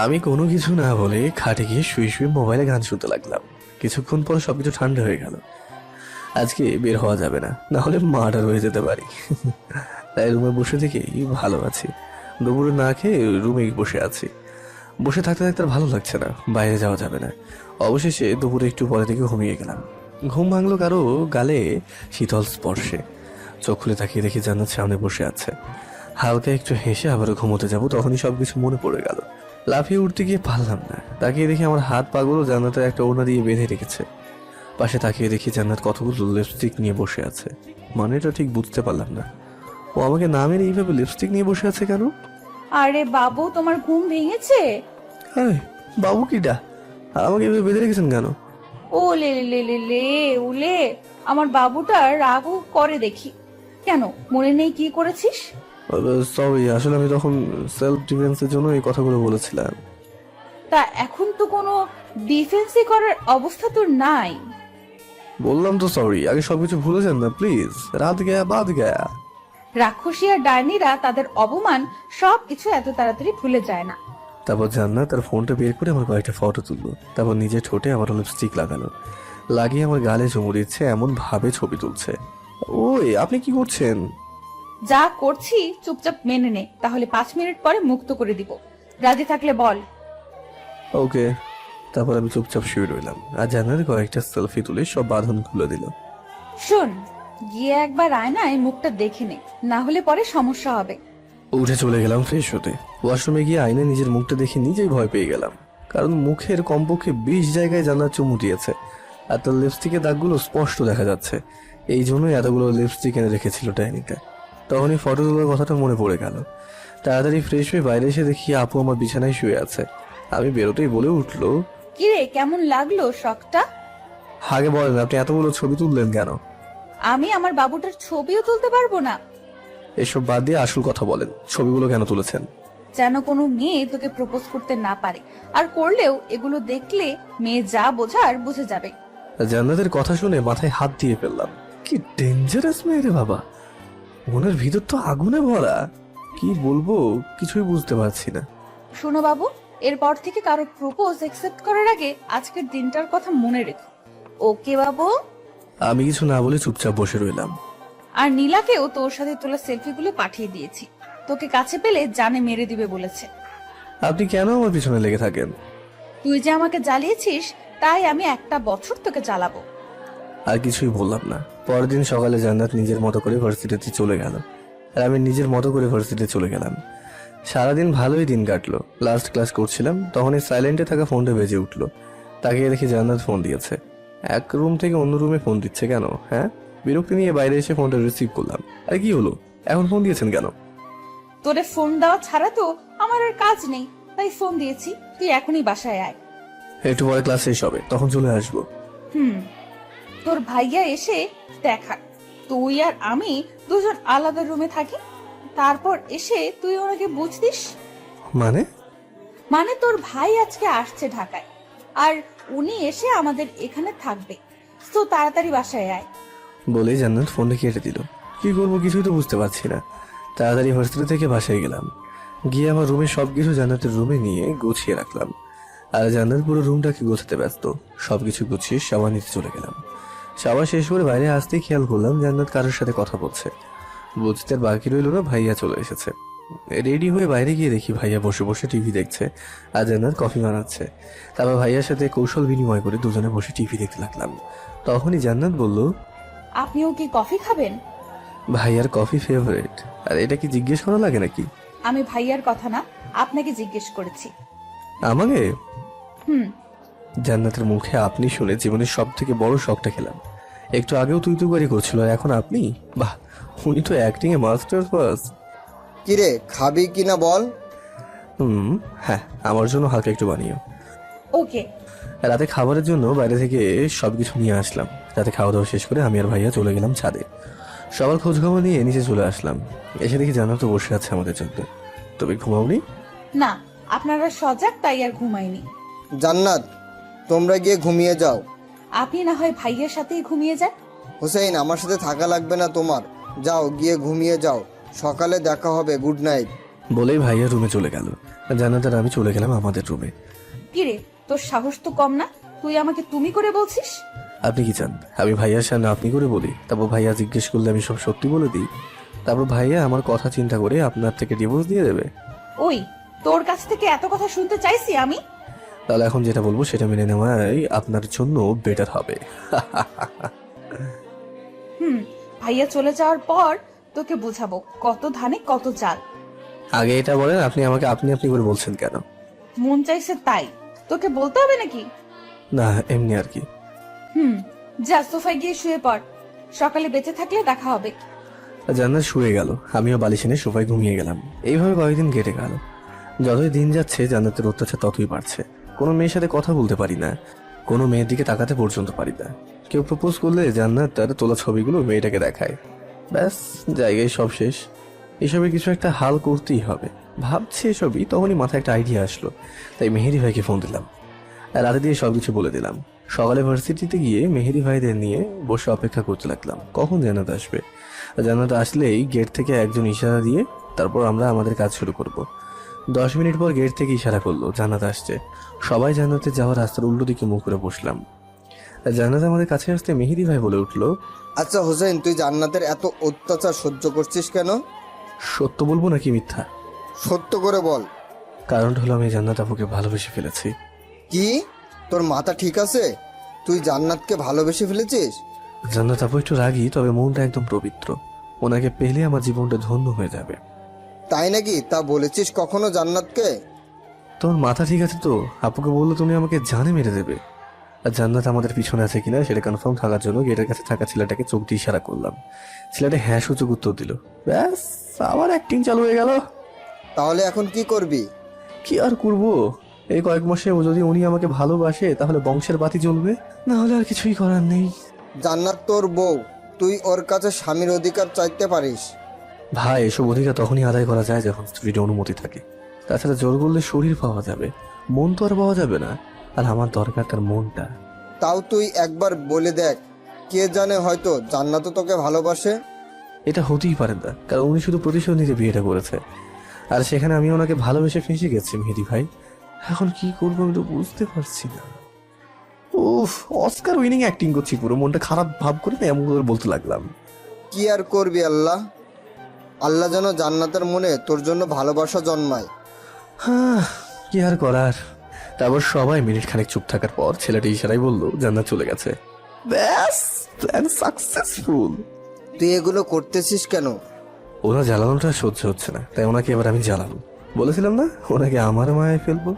আমি কোনো কিছু না বলে খাটে গিয়ে শুয়ে শুয়ে মোবাইলে গান শুনতে লাগলাম। কিছুক্ষণ পর সবকিছু ঠান্ডা হয়ে গেল। আজকে বের হওয়া যাবে না, না হলে মার্ডার হয়ে যেতে পারি। তাই রুমে বসে থেকেই ভালো আছি। দুপুরে না খেয়ে রুমে বসে আছি। বসে থাকতে থাকতে আর ভালো লাগছে না, বাইরে যাওয়া যাবে না। অবশেষে দুপুরে একটু পরে থেকে ঘুমিয়ে গেলাম। ঘুম ভাঙলো কারো গালে শীতল স্পর্শে। চোখ খুলে তাকিয়ে দেখি জান্নাত সামনে বসে আছে। হালকা একটু হেসে আবারও ঘুমোতে যাব, তখনই সবকিছু মনে পড়ে গেল। লাফিয়ে উঠতে গিয়ে পারলাম না। তাকিয়ে দেখি আমার হাত পাগুলো জান্নাতের একটা ওড়না দিয়ে বেঁধে রেখেছে। পাশে তাকিয়ে দেখি জান্নাত কতগুলো লিপস্টিক নিয়ে বসে আছে। মানেটা ঠিক বুঝতে পারলাম না। ও আমাকে না মেরে এইভাবে লিপস্টিক নিয়ে বসে আছে কেন? আরে বাবু, তোমার ঘুম ভেঙেছে? হ্যাঁ, বাবু কিটা আমাকে এভাবে বেঁধে রেখেছেন কেন? ও লে লে লে লে উলে, আমার বাবুটা রাগও করে দেখি। কেন, মনে নেই কি করেছিস? সরি, আসলে আমি তখন সেলফ ডিফেন্সের জন্য এই কথাগুলো বলেছিলাম। তা এখন তো কোনো ডিফেন্সই করার অবস্থা তোর নাই। বললাম তো সরি, আগে সবকিছু ভুলে যান না প্লিজ। রাত গয়া বাদ গয়া। রাক্ষসী আর ডাইনিরা তাদের অপমান সবকিছু এত তাড়াতাড়ি ভুলে যায় না। তারপর জান্নাত তার ফোনটা বের করে আমার কয়েকটা ফটো তুললো। তারপর নিজের ঠোঁটে আমার লিপস্টিক লাগালো, লাগিয়ে আমার গালে চুমু দিচ্ছে, এমন ভাবে ছবি তুলছে। ওই আপনি কি করছেন? যা করছি চুপচাপ মেনে নে, তাহলে 5 মিনিট পরে মুক্ত করে দিব। রাজি থাকলে বল। ওকে। তারপর আমি চুপচাপ শুয়ে রইলাম আর জান্নাত কয়েকটা সেলফি তুলে সব বাঁধন খুলে দিল। শোন, গিয়ে একবার আয়নায় মুখটা দেখে নে, না হলে পরে সমস্যা হবে। উঠে চলে গেলাম ফ্রেশ হতে। ওয়াশরুমে গিয়ে আয়নায় নিজের মুখটা দেখে নিজেই ভয় পেয়ে গেলাম, কারণ মুখের কমপক্ষে 20 জায়গায় জান্নাত চুমু দিয়েছে, আর তার লিপস্টিকের দাগগুলো স্পষ্ট দেখা যাচ্ছে। এই জন্যই এতগুলো লিপস্টিক এনে রেখেছিল ডাইনিতে। তখনই ফটো তোলার কথাটা মনে পড়ে গেল। তাড়াতাড়ি ফ্রেশ হয়ে বাইরে এসে দেখি আপু আমার বিছানায় শুয়ে আছে। আমি বেরোতেই বলে উঠলো, কিরে কেমন লাগলো শখটা? আগে বলেন আপনি এতগুলো ছবি তুললেন কেন? আমি আমার বাবুটার ছবিও তুলতে পারবো না? এসব বাদ দিয়ে আসল কথা বলেন, ছবিগুলো কেন তুলেছেন? যেন কোনো মেয়ে তোকে প্রপোজ করতে না পারে, আর করলেও এগুলো দেখলে মেয়ে যা বোঝার বুঝে যাবে। জান্নাতের কথা শুনে মাথায় হাত দিয়ে ফেললাম। কি ডেঞ্জারাস মেয়ে রে বাবা, মনের ভিতর তো আগুনে ভরা। কি বলবো কিছুই বুঝতে পারছি না। শোনো বাবু, এরপর থেকে কারো প্রপোজ একসেপ্ট করার আগে আজকের দিনটার কথা মনে রেখো। ওকে বাবু? আমি কিছু না বলে চুপচাপ বসে রইলাম। আর নীলাকেও তোর সাথে তোলা সেলফিগুলো পাঠিয়ে দিয়েছি, তোকে কাছে পেলে জানে মেরে দিবে বলেছে। আপনি কেন আমার পিছনে লেগে থাকেন? তুই যে আমাকে জ্বালিয়েছিস, তাই আমি একটা বছর তোকে জ্বালাবো। আর কিছুই বললাম না। পরের দিন সকালে জান্নাত নিজের মতো করে ভার্সিটিতে চলে গেল, আর আমি নিজের মতো করে ভার্সিটিতে চলে গেলাম। সারাদিন ভালোই দিন কাটলো। লাস্ট ক্লাস করছিলাম, তখনই সাইলেন্টে থাকা ফোনটা বেজে উঠলো। তাকিয়ে দেখি জান্নাত ফোন দিয়েছে। এক রুম থেকে অন্য রুমে ফোন দিচ্ছে কেন? হ্যাঁ, বিরক্তি নিয়ে বাইরে এসে ফোনটা রিসিভ করলাম। আর কি হলো, এখন ফোন দিয়েছেন কেন? তোরে ফোন দেওয়া ছাড়া তো আমার আর কাজ নেই, তাই ফোন দিয়েছি। তুই এখনই বাসায় আয়। একটু পরে ক্লাস শেষ হবে, তখন চলে আসবো। তোর ভাইয়া এসে দেখা, তুই আর আমি দুজন আলাদা রুমে থাকি, তারপর এসে তুই ওনাকে বুঝতিস। মানে তোর ভাই আজকে আসছে ঢাকায়, আর উনি এসে আমাদের এখানে থাকবে, তো তাড়াতাড়ি বাসায় আয়। বলেই জান্নাত ফোনটা কেটে দিল। কি করবো কিছুই তো বুঝতে পারছি না। তাড়াতাড়ি ভার্সিটি থেকে বাসায় গেলাম। গিয়ে আমার রুমে সবকিছু জান্নাতের রুমে নিয়ে গুছিয়ে রাখলাম। আর জান্নাত পুরো রুমটাকে গোছাতে ব্যস্ত। সবকিছু গুছিয়ে শাওয়ার নিতে চলে গেলাম। শাওয়ার শেষ করে বাইরে আসতেই খেয়াল করলাম জান্নাত কারোর সাথে কথা বলছে। বুঝতে আর বাকি রইল না, ভাইয়া চলে এসেছে। রেডি হয়ে বাইরে গিয়ে দেখি ভাইয়া বসে বসে টিভি দেখছে, আর জান্নাত কফি বানাচ্ছে। তারপর ভাইয়ার সাথে কৌশল বিনিময় করে দুজনে বসে টিভি দেখতে লাগলাম। তখনই জান্নাত বলল, আপনিও কি কফি খাবেন? ভাইয়ার কফি ফেভারিট, আর এটা কি জিজ্ঞেস করা লাগে নাকি? আমি ভাইয়ার কথা না, আপনাকে জিজ্ঞেস করেছি। আমাকে? হুম। জান্নাতের মুখে আপনি শুনে জীবনের সব থেকে বড় শখটা খেলাম। একটু আগেও তুই তুই করছিল, আর এখন আপনি? বাহ, উনি তো অ্যাক্টিং এ মাস্টার ফার্স্ট। কিরে খাবি কিনা বল? হ্যাঁ, আমার জন্য হালকা একটু বানিও। ওকে। রাতে খাবারের জন্য বাইরে থেকে সবকিছু নিয়ে আসলাম। রাতে খাওয়া দাওয়া শেষ করে আমি আর ভাইয়া চলে গেলাম ছাদে। সবার খোঁজ খবর নিয়ে নিচে চলে আসলাম। এসে দেখি জান্নাত তো বসে আছে আমাদের জন্য। তবে ঘুমাওনি? না, আপনারা সজাগ তাই আর ঘুমাইনি। জান্নাত, তোমরা গিয়ে ঘুমিয়ে যাও। আপনি না হয় ভাইয়ের সাথেই ঘুমিয়ে যান। হোসেন, আমার সাথে থাকা লাগবে না তোমার। যাও, গিয়ে ঘুমিয়ে যাও, সকালে দেখা হবে। Good night. বলেই ভাইয়া রুমে চলে গেল। জান্নাত আর আমি চলে গেলাম আমাদের রুমে। কিরে, তোর সাহস তো কম না, তুই আমাকে তুমি করে বলছিস? আপনি কি চান আমি ভাইয়ার সামনে আপনি করে বলি? তারপর ভাইয়া জিজ্ঞেস করলে আমি সব সত্যি বলে দিই? তারপর ভাইয়া আমার কথা চিন্তা করে আপনার থেকে ডিভোর্স দিয়ে দেবে? ওই, তোর কাছ থেকে এত কথা শুনতে চাইছি আমি? তাহলে এখন যেটা বলবো সেটা মেনে নেওয়াই আপনার জন্য বেটার হবে। ভাইয়া চলে যাওয়ার পর তোকে বুঝাবো কত ধানে কত চাল। আগে এটা বলেন, আপনি আমাকে আপনি আপনি করে বলছেন কেন? মন চাইছে তাই। তোকে বলতে হবে নাকি? না, এমনি আর কি। যা সোফায় গিয়ে শুয়ে পড়, সকালে বেঁচে থাকলে দেখা হবে। জান্নাত শুয়ে গেল, আমিও বালিশ এনে সোফায় ঘুমিয়ে গেলাম। এইভাবে কয়েকদিন কেটে গেল। যতই দিন যাচ্ছে জান্নাতের অত্যাচার ততই বাড়ছে। কোনো মেয়ের সাথে কথা বলতে পারি না, কোনো মেয়ের দিকে তাকাতে পর্যন্ত পারি না। কেউ প্রপোজ করলে জান্নাত তার তোলা ছবিগুলো মেয়েটাকে দেখায়। ব্যাস, জায়গায় সব শেষ। এসবের কিছু একটা হাল করতেই হবে ভাবছি এসবই। তখনই মাথায় একটা আইডিয়া আসলো, তাই মেহেদি ভাইকে ফোন দিলাম। রাতে দিয়ে সবকিছু বলে দিলাম। সকালে ভার্সিটিতে গিয়ে মেহেদি ভাইদের নিয়ে বসে অপেক্ষা করতে লাগলাম কখন জান্নাত আসবে। জান্নাত আসলেই গেট থেকে একজন ইশারা দিয়ে তারপর আমরা আমাদের কাজ শুরু করব। 10 মিনিট পর গেট থেকে ইশারা করলো জান্নাত আসছে। সবাই জান্নাতে যাওয়ার রাস্তার উল্টো দিকে মুখ করে বসলাম। জান্নাত আমাদের কাছে আসতে মেহেদি ভাই বলে উঠলো, আচ্ছা হোসেন, তুই জান্নাতের এত অত্যাচার সহ্য করছিস কেন? সত্য বলবো নাকি মিথ্যা? সত্য করে বল। কারণটা হলো আমি জান্নাত আপুকে ভালোবেসে ফেলেছি। কি? তোর মাথা ঠিক আছে? তুই জান্নাতকে ভালোবেসে ফেলেছিস? জান্নাত আপু একটু রাগী, তবে মনটা একদম পবিত্র। ওনাকে পেলে আমার জীবনটা ধন্য হয়ে যাবে। তাই নাকি? তা বলেছিস কখনো জান্নাতকে? তোর মাথা ঠিক আছে তো? আপুকে বললো তুমি আমাকে জানে মেরে দেবে। আর জান্নাত আমাদের পিছনে আছে কিনা সেটা কনফার্ম থাকার জন্য গেটের কাছে থাকা ছেলেটাকে চোখ দিয়ে ইশারা করলাম। ছেলেটা হ্যাঁ সূচক উত্তর দিল। ব্যাস, আবার অ্যাক্টিং চালু হয়ে গেল। তাহলে এখন কি করবি? কি আর করব, এই কয়েক মাসে ও যদি উনি আমাকে ভালোবাসে তাহলে বংশের বাতি জ্বলবে, না হলে আর কিছুই করার নেই। জান্নাত তোর বউ, তুই ওর কাছে স্বামীর অধিকার চাইতে পারিস। ভাই, এসব অধিকার তখনই আদায় করা যায় যখন স্ত্রীর অনুমতি থাকে। তাছাড়া জোর করলে শরীর পাওয়া যাবে, মন তো আর পাওয়া যাবে না। আর আমার দরকার তার মনটা। তাও তুই একবার বলে দেখ, কে জানে হয়তো জান্নাতও তোকে ভালোবাসে। এটা হতেই পারে না, কারণ উনি শুধু প্রতিশোধ নিতে বিয়েটা করেছে, আর সেখানে আমি ওনাকে ভালোবেসে ফেঁসে গেছি। মেহেদি ভাই, এখন কি করবো আমি তো বুঝতে পারছি না। উফ, অস্কার উইনিং অ্যাক্টিং করছি পুরো, মনটা খারাপ ভাব করে না এমন করে বলতে লাগলাম। কি আর করবি, আল্লাহ আল্লাহ যেন জান্নাতের মনে তোর জন্য ভালোবাসা জন্মায়। হ্যাঁ, কি আর করার। তারপর সবাই মিনিট খানেক চুপ থাকার পর ছেলেটি ইশারাই বললো জান্নাত চলে গেছে। ব্যাস, প্ল্যান সাকসেসফুল। তুই এগুলো করতেছিস কেন? ওনার জ্বালানোটা সহ্য হচ্ছে না, তাই ওনাকে এবার আমি জ্বালাবো। বলেছিলাম না ওনাকে আমার মায়ায় ফেলবো,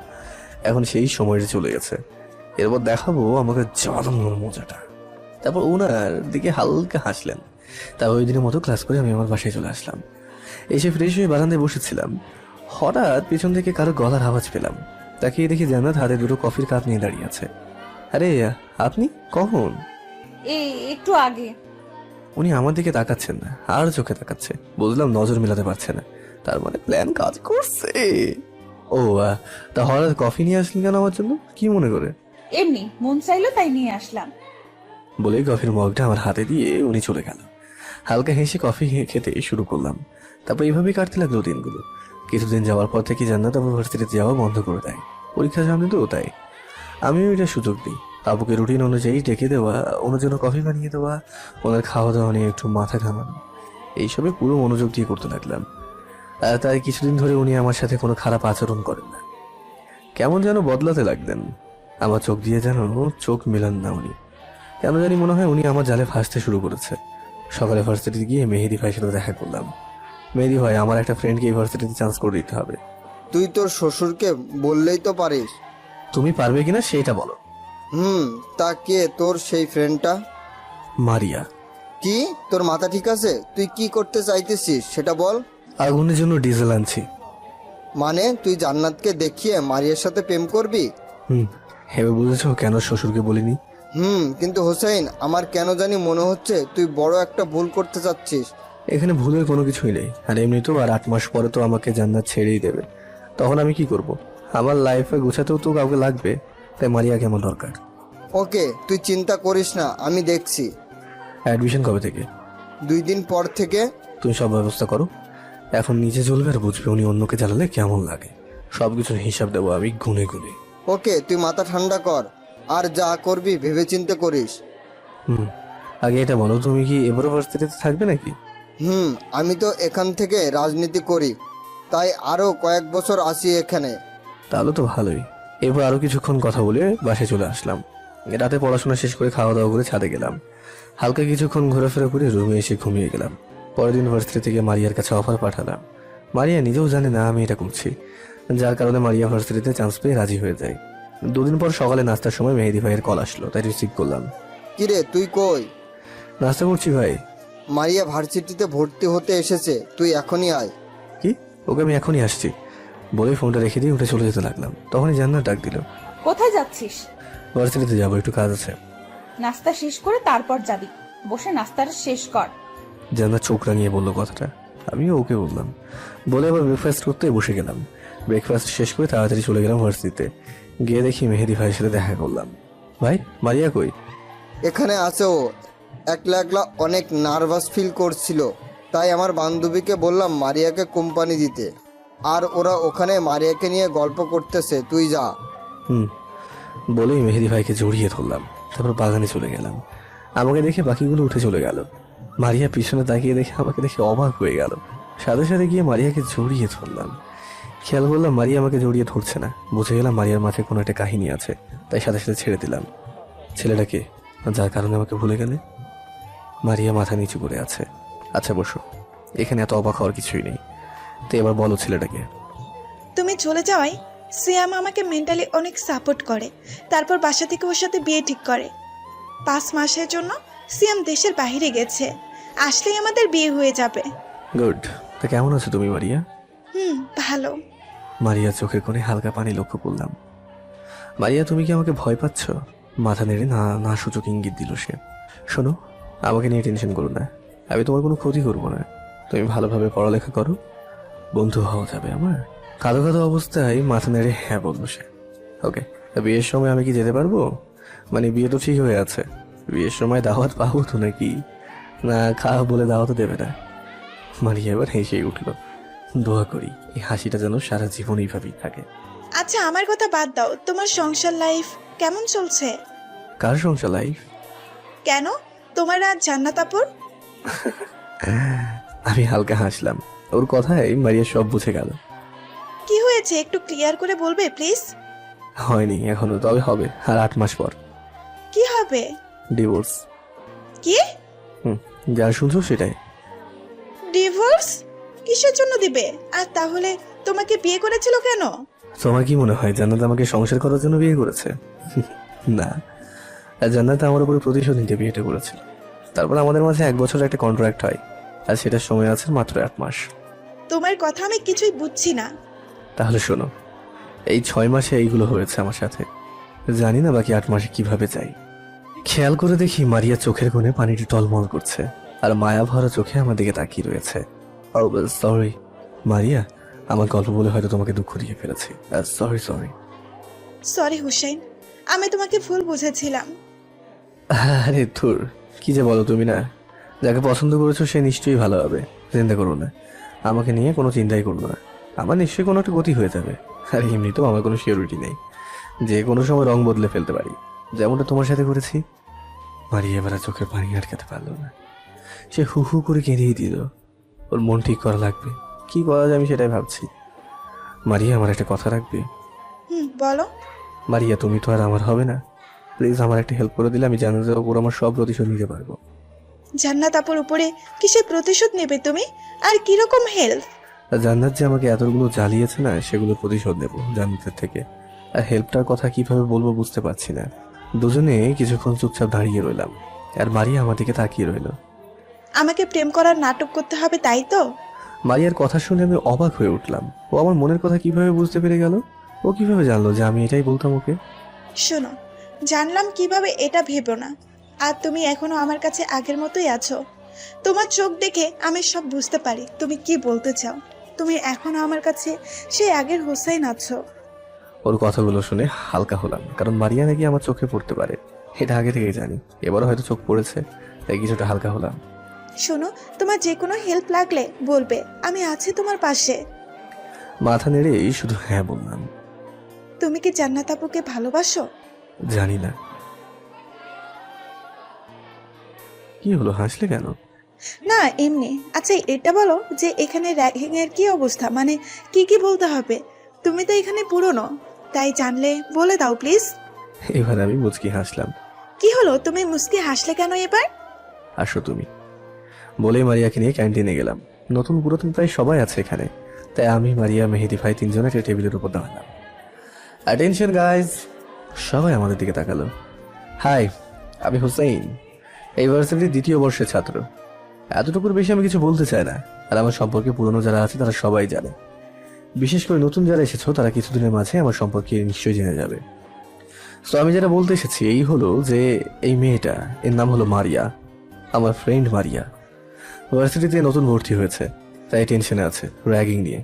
এখন সেই সময়টা চলে গেছে। এরপর দেখাবো আমাকে জ্বালানোর মজাটা। তারপর ওনার দিকে হালকা হাসলেন। তারপর ওই দিনের মতো ক্লাস করে আমি আমার বাসায় চলে আসলাম। এসে ফ্রেশ হয়ে বারান্দায় বসেছিলাম, হঠাৎ পিছন থেকে কারো গলার আওয়াজ পেলাম। তাকিয়ে দেখি জান্নাত হাতে দুটো কফির কাপ নিয়ে দাঁড়িয়ে আছে। আরে আপনি কখন? একটু আগে। উনি আমার দিকে তাকাচ্ছেন না, আর চোখে তাকাচ্ছে। বুঝলাম নজর মেলাতে পারছে না, তার মানে প্ল্যান কাজ করছে। ও তা হঠাৎ কফি নিয়ে আসলেন কেন আমার জন্য, কি মনে করে? এমনি মন চাইলো তাই নিয়ে আসলাম। বলেই কফির মগটা আমার হাতে দিয়ে উনি চলে গেল। হালকা হেসে কফি খেতে শুরু করলাম। তারপর এইভাবেই কাটতে লাগলো দিনগুলো। কিছুদিন যাওয়ার পর থেকে জান্নাত আমার ভার্সিটিতে যাওয়া বন্ধ করে দেয়। পরীক্ষা সামনে তো তাই আমিও এটা সুযোগ দিই। আপুকে রুটিন অনুযায়ী ডেকে দেওয়া, ওনার জন্য কফি বানিয়ে দেওয়া, ওনার খাওয়া দাওয়া নিয়ে একটু মাথা ঘামানো, এইসবে পুরো মনোযোগ দিয়ে করতে লাগলাম। আর তাই কিছুদিন ধরে উনি আমার সাথে কোনো খারাপ আচরণ করেন না, কেমন যেন বদলাতে লাগলেন। আমার চোখ দিয়ে যেন চোখ মেলান না উনি। কেন জানি মনে হয় উনি আমার জালে ফাঁসতে শুরু করেছে। সকালে ভার্সিটিতে গিয়ে মেহেদি ভাইয়ের সাথে দেখা করলাম। মেহেদি ভাই, আমার একটা ফ্রেন্ডকে ইউনিভার্সিটিতে চান্স করে দিতে হবে। তুই তোর শ্বশুরকে বললেই তো পারিস। তুমি পারবে কিনা সেইটা বলো। তা কে তোর সেই ফ্রেন্ডটা? মারিয়া। কি, তোর মাথা ঠিক আছে? তুই কি করতে চাইতেছিস সেটা বল। আগুনের জন্য ডিজেল আনছি। মানে তুই জান্নাতকে দেখিয়ে মারিয়ার সাথে প্রেম করবি? হেবে বুঝেছো কেন শ্বশুরকে বলিনি? কিন্তু হোসেন, আমার কেন জানি মনে হচ্ছে তুই বড় একটা ভুল করতে চাচ্ছিস। এখানে ভুলের কোনো কিছুই নেই। আর এমনিতেও আর 8 মাস পরে তো আমাকে জান্নাত ছেড়েই দেবে। তখন আমি কি করব? আমার লাইফে গোছাতেও তো কাউকে লাগবে, তাই মারিয়া কেমন দরকার। ওকে, তুই চিন্তা করিস না, আমি দেখছি। অ্যাডমিশন কবে থেকে? 2 দিন পর থেকে। তুমি সব ব্যবস্থা করো। এখন নিজে চলবে আর বুঝবে উনি অন্যকে জ্বালালে কেমন লাগে। সবকিছুর হিসাব দেবো আমি গুনে গুনে। ওকে, তুই মাথা ঠান্ডা কর, আর যা করবি ভেবেচিন্তে করিস। আগে এটা বলো, তুমি কি এবারও ভার্সিটিতে থাকবে নাকি? আমি তো এখান থেকে রাজনীতি করি, তাই আরো কয়েক বছর আসি এখানে। তাহলে তো ভালোই। এরপর আরো কিছুক্ষণ কথা বলে বাসায় চলে আসলাম। রাতে পড়াশোনা শেষ করে খাওয়া দাওয়া করে ছাদে গেলাম। হালকা কিছুক্ষণ ঘোরাফেরা করে রুমে এসে ঘুমিয়ে গেলাম। পরের দিন ভার্সিটি থেকে মারিয়ার কাছে অফার পাঠালাম। মারিয়া নিজেও জানে না আমি এটা করছি, যার কারণে মারিয়া ভার্সিটিতে চান্স পেয়ে রাজি হয়ে যায়। 2 দিন পর সকালে নাস্তার সময় মেহেদি ভাইয়ের কল আসলো, তাই রিসিভ করলাম। কিরে, তুই কই? নাস্তা করছি ভাই। মারিয়া ভার্সিটিতে ভর্তি হতে এসেছে, তুই এখনই আয়। কি? ওকে আমি এখনই আসছি বলে ফোনটা রেখে দিয়ে উঠে চলে যেতে লাগলাম। তখনই জান্নাত ডাক দিল। কোথায় যাচ্ছিস? ভার্সিটিতে যাবো, একটু কাজ আছে। নাস্তা শেষ করে তারপর যাবি। বসে নাস্তাটা শেষ কর। জান্নাত চোখ রাঙিয়ে বললো কথাটা। আমিও ওকে বললাম। বলে আবার ব্রেকফাস্ট করতে বসে গেলাম। ব্রেকফাস্ট শেষ করে তাড়াতাড়ি চলে গেলাম ভার্সিটিতে। গিয়ে দেখি মেহেদি ভাইয়ের সাথে দেখা করলাম। ভাই, মারিয়া কই? এখানে আছে ও। একলা একলা অনেক নার্ভাস ফিল করছিল, তাই আমার বান্ধবীকে বললাম মারিয়াকে কোম্পানি দিতে, আর ওরা ওখানে মারিয়াকে নিয়ে গল্প করতেছে। তুই যা। বলেই মেহেদি ভাইকে জড়িয়ে ধরলাম। তারপর বাগানে চলে গেলাম। আমাকে দেখে বাকিগুলো উঠে চলে গেল। মারিয়া পিছনে তাকিয়ে দেখে আমাকে দেখে অবাক হয়ে গেল। সাথে সাথে গিয়ে মারিয়াকে জড়িয়ে ধরলাম। খেয়াল করলাম মারিয়া আমাকে জড়িয়ে ধরছে না। বুঝে গেলাম মারিয়ার মাথায় কোনো একটা কাহিনী আছে, তাই সাথে সাথে ছেড়ে দিলাম। ছেলেটাকে যার কারণে আমাকে ভুলে গেলে? মারিয়া মাথা নিচু করে আছে। আচ্ছা বসো, এখানে এত অবাক হওয়ার কিছুই নেই। তো এবার বলো ছেলেটাকে। তুমি চলে যাওয়ায় সিয়াম আমাকে মেন্টালি অনেক সাপোর্ট করে, তারপর বাসা থেকে ওর সাথে বিয়ে ঠিক করে। 5 মাসের জন্য সিয়াম দেশের বাইরে গেছে, আসলেই আমাদের বিয়ে হয়ে যাবে। গুড। তা কেমন আছো তুমি মারিয়া? ভালো। মারিয়া চোখের কোণে হালকা পানি লক্ষ্য করলাম। মারিয়া তুমি কি আমাকে ভয় পাচ্ছ? মাথা নেড়ে না না সূচক ইঙ্গিত দিল সে। শোনো, আমাকে নিয়ে টেনশন করো না, আমি তোমার কোনো ক্ষতি করবো না। তুমি ভালোভাবে পড়ালেখা করো, বন্ধু হওয়া যাবে আমার। কাঁদো কাঁদো অবস্থায় মাথা নেড়ে হ্যাঁ বললো সে। ওকে, তা বিয়ের সময় আমি কি যেতে পারবো? মানে বিয়ে তো ঠিক হয়ে আছে, বিয়ের সময় দাওয়াত পাবো তো নাকি? না খাওয়া বলে দাওয়াত দেবে না? মারিয়া এবার হেসেই উঠলো। দোয়া করি এই হাসিটা যেন সারা জীবন এইভাবেই থাকে। আচ্ছা আমার কথা বাদ দাও, তোমার সংসার লাইফ কেমন চলছে? কার সংসার লাইফ? কেন, তোমার আর জান্নাত আপুর? আমি হালকা হাসলাম। ওর কথায় মারিয়া সব বুঝে গেল। কি হয়েছে একটু ক্লিয়ার করে বলবে প্লিজ? হয়নি এখনো, তবে হবে আর 8 মাস পর। কি হবে? ডিভোর্স। কি? যা শুনছো সেটাই। ডিভোর্স? কিসের জন্য দিবে? আর তাহলে তোমাকে বিয়ে করেছিল কেন? তোমার কি মনে হয় জান্নাত আমাকে সংসার করার জন্য বিয়ে করেছে? না, আর জান্নাত আমার উপরে প্রতিশোধ নিতে বিয়েটা করেছিল। তারপর আমাদের মাঝে 1 বছরের একটা কন্ট্রাক্ট হয়, আর সেটার সময় আছে মাত্র 8 মাস। তোমার কথা আমি কিছুই বুঝছি না। তাহলে শোনো, এই 6 মাসে এইগুলো হয়েছে আমার সাথে। জানি না বাকি 8 মাসে কিভাবে যাই। খেয়াল করে দেখি মারিয়া চোখের কোণে পানিটি টলমল করছে, আর মায়া ভরা চোখে আমার দিকে তাকিয়ে রয়েছে। সরি মারিয়া, আমার গল্প বলে হয়তো তোমাকে দুঃখ দিয়ে ফেলেছি। সরি। সরি হুসাইন, আমি তোমাকে ভুল বুঝেছিলাম। আরে ধুর, কি যে বলো তুমি না। যাকে পছন্দ করেছো সে নিশ্চয়ই ভালো হবে, চিন্তা করো না। আমাকে নিয়ে কোনো চিন্তাই করো না, আমার নিশ্চয়ই কোনো একটা গতি হয়ে যাবে। আর এমনিতেও আমার কোনো সিওরিটি নেই, যে কোনো সময় রং বদলে ফেলতে পারি, যেমনটা তোমার সাথে করেছি। মারিয়া এবার আর চোখের পানি আটকাতে পারলো না, সে হু হু করে কেঁদেই দিল। ওর মন ঠিক করা লাগবে, কি করা যায় আমি সেটাই ভাবছি। মারিয়া আমার একটা কথা রাখবে? বলো। মারিয়া তুমি তো আর আমার হবে না, প্লিজ আমার একটা হেল্প করে দিলে আমি জান্নাতের উপর আমার সব প্রতিশোধ নিতে পারবো। জান্নাত আপুর উপরে কিসের প্রতিশোধ নেবে তুমি? আর কিরকম হেল্প? জান্নাত যে আমাকে এতগুলো জ্বালিয়েছে না, সেগুলোর প্রতিশোধ নেবো জান্নাতের থেকে। আর হেল্পটার কথা কিভাবে বলবো বুঝতে পারছি না। দুজনে কিছুক্ষণ চুপচাপ দাঁড়িয়ে রইলাম, আর মারিয়া আমার দিকে তাকিয়ে রইল। আমাকে প্রেম করার নাটক করতে হবে তাই তো? মারিয়ার কথা শুনে আমি অবাক হয়ে উঠলাম। ও আমার মনের কথা কিভাবে বুঝতে পেরে গেল? ও কিভাবে জানলো যে আমি এটাই বলতাম ওকে? শোনো, জানলাম কিভাবে এটা ভেবো না। আর তুমি এখনো আমার কাছে আগের মতোই আছো। তোমার চোখ দেখে আমি সব বুঝতে পারি তুমি কি বলতে চাও। তুমি এখনো আমার কাছে সেই আগের হোসাইন আছো। ওর কথাগুলো শুনে হালকা হলাম, কারণ মারিয়া নাকি আমার চোখে পড়তে পারে, এটা আগে থেকেই জানি। এবারও হয়তো চোখ পড়েছে, তাই কিছুটা হালকা হলাম। শোনো, তোমার যে কোনো হেল্প লাগলে বলবে, আমি আছি তোমার পাশে। মাথা নেড়েই শুধু হ্যাঁ বললাম। তুমি কি জান্নাত আপুকে ভালোবাসো? জানি না। কি হলো, হাসলে কেন? না এমনি। আচ্ছা এটা বলো যে এখানে র্যাগিং এর কি অবস্থা, মানে কি কি বলতে হবে? তুমি তো এখানে পুরনো, তাই জানলে বলে দাও প্লিজ। এবার আমি মুচকি হাসলাম। কি হলো, তুমি মুস্কি হাসলে কেন এবার? আসো তুমি, বলেই মারিয়াকে নিয়ে ক্যান্টিনে গেলাম। নতুন পুরাতন প্রায় সবাই আছে এখানে, তাই আমি, মারিয়া, মেহেদি ভাই 3 জনে একটা টেবিলের উপর দাঁড়ালাম। অ্যাটেনশন গাইজ, সবাই আমাদের দিকে তাকালো। হাই, আমি হুসাইন, এই ভার্সিটির 2য় বর্ষের ছাত্র। এতটুকুর বেশি আমি কিছু বলতে চাই না, আর আমার সম্পর্কে পুরনো যারা আছে তারা সবাই জানে। বিশেষ করে নতুন যারা এসেছো তারা কিছুদিনের মাঝে আমার সম্পর্কে নিশ্চয়ই জেনে যাবে। তো আমি যেটা বলতে এসেছি এই হলো যে এই মেয়েটা, এর নাম হলো মারিয়া, আমার ফ্রেন্ড মারিয়া। ভার্সিটিতে নতুন ভর্তি হয়েছে, তাই টেনশনে আছে র্যাগিং নিয়ে।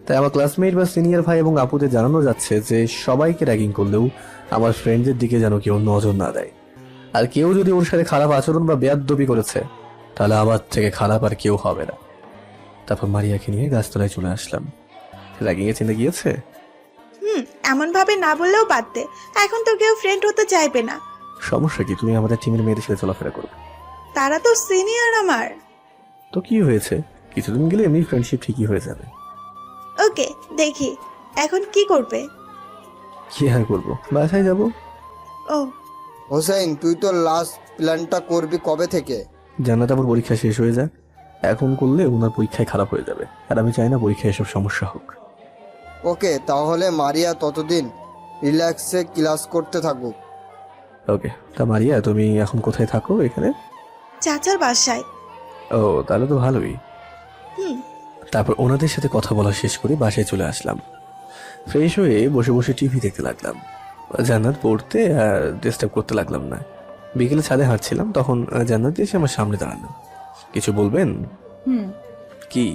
তাই আমার ক্লাসমেট বা সিনিয়র ভাই এবং আপুদের জানানো যাচ্ছে যে সবাইকে র্যাগিং করলেও আমার ফ্রেন্ডদের দিকে যেন কেউ নজর না দেয়। আর কেউ যদি ওর সাথে খারাপ আচরণ বা বেয়াদবি করেছে, তাহলে আমার থেকে খারাপ আর কেউ হবে না। তারপর মারিয়াকে নিয়ে গাছতলায় চলে আসলাম। র্যাগিং এ চিন্তা গিয়েছে? এমন ভাবে না বললেও পারতে। এখন তো কেউ ফ্রেন্ড হতে চাইবে না। সমস্যা কি, তুমি আমাদের টিমের মেয়েদের সাথে চলাফেরা করবে। তারা তো সিনিয়র আমার। তো কি হয়েছে, কিছুদিন গেলে এমনি ফ্রেন্ডশিপ ঠিকই হয়ে যাবে। ওকে, দেখি এখন কি করবে। কি আর করবো, বাসায় যাবো। ও হোসেন, তুই তো লাস্ট প্ল্যানটা করবি কবে থেকে? জান্নাত আবার পরীক্ষা শেষ হয়ে যাক, এখন করলে ওনার পরীক্ষায় খারাপ হয়ে যাবে, আর আমি চাই না পরীক্ষায় এসব সমস্যা হোক। ওকে, তাহলে মারিয়া ততদিন রিল্যাক্সে ক্লাস করতে থাকুক। ওকে, তা মারিয়া তুমি এখন কোথায় থাকো এখানে? চাচার বাসায়। ও, তাহলে তো ভালোই। হুম। তারপর ওনাদের সাথে কথা বলা শেষ করে বাসায় চলে আসলাম। ফ্রেশ হয়ে বসে বসে টিভি দেখতে লাগলাম। জান্নাত পড়তে আর ডিস্টার্ব করতে লাগলাম না। বিকেলে ছাদে হাঁটছিলাম, তখন জান্নাত এসে আমার সামনে দাঁড়ালো। কিছু বলবেন? হুম। কি?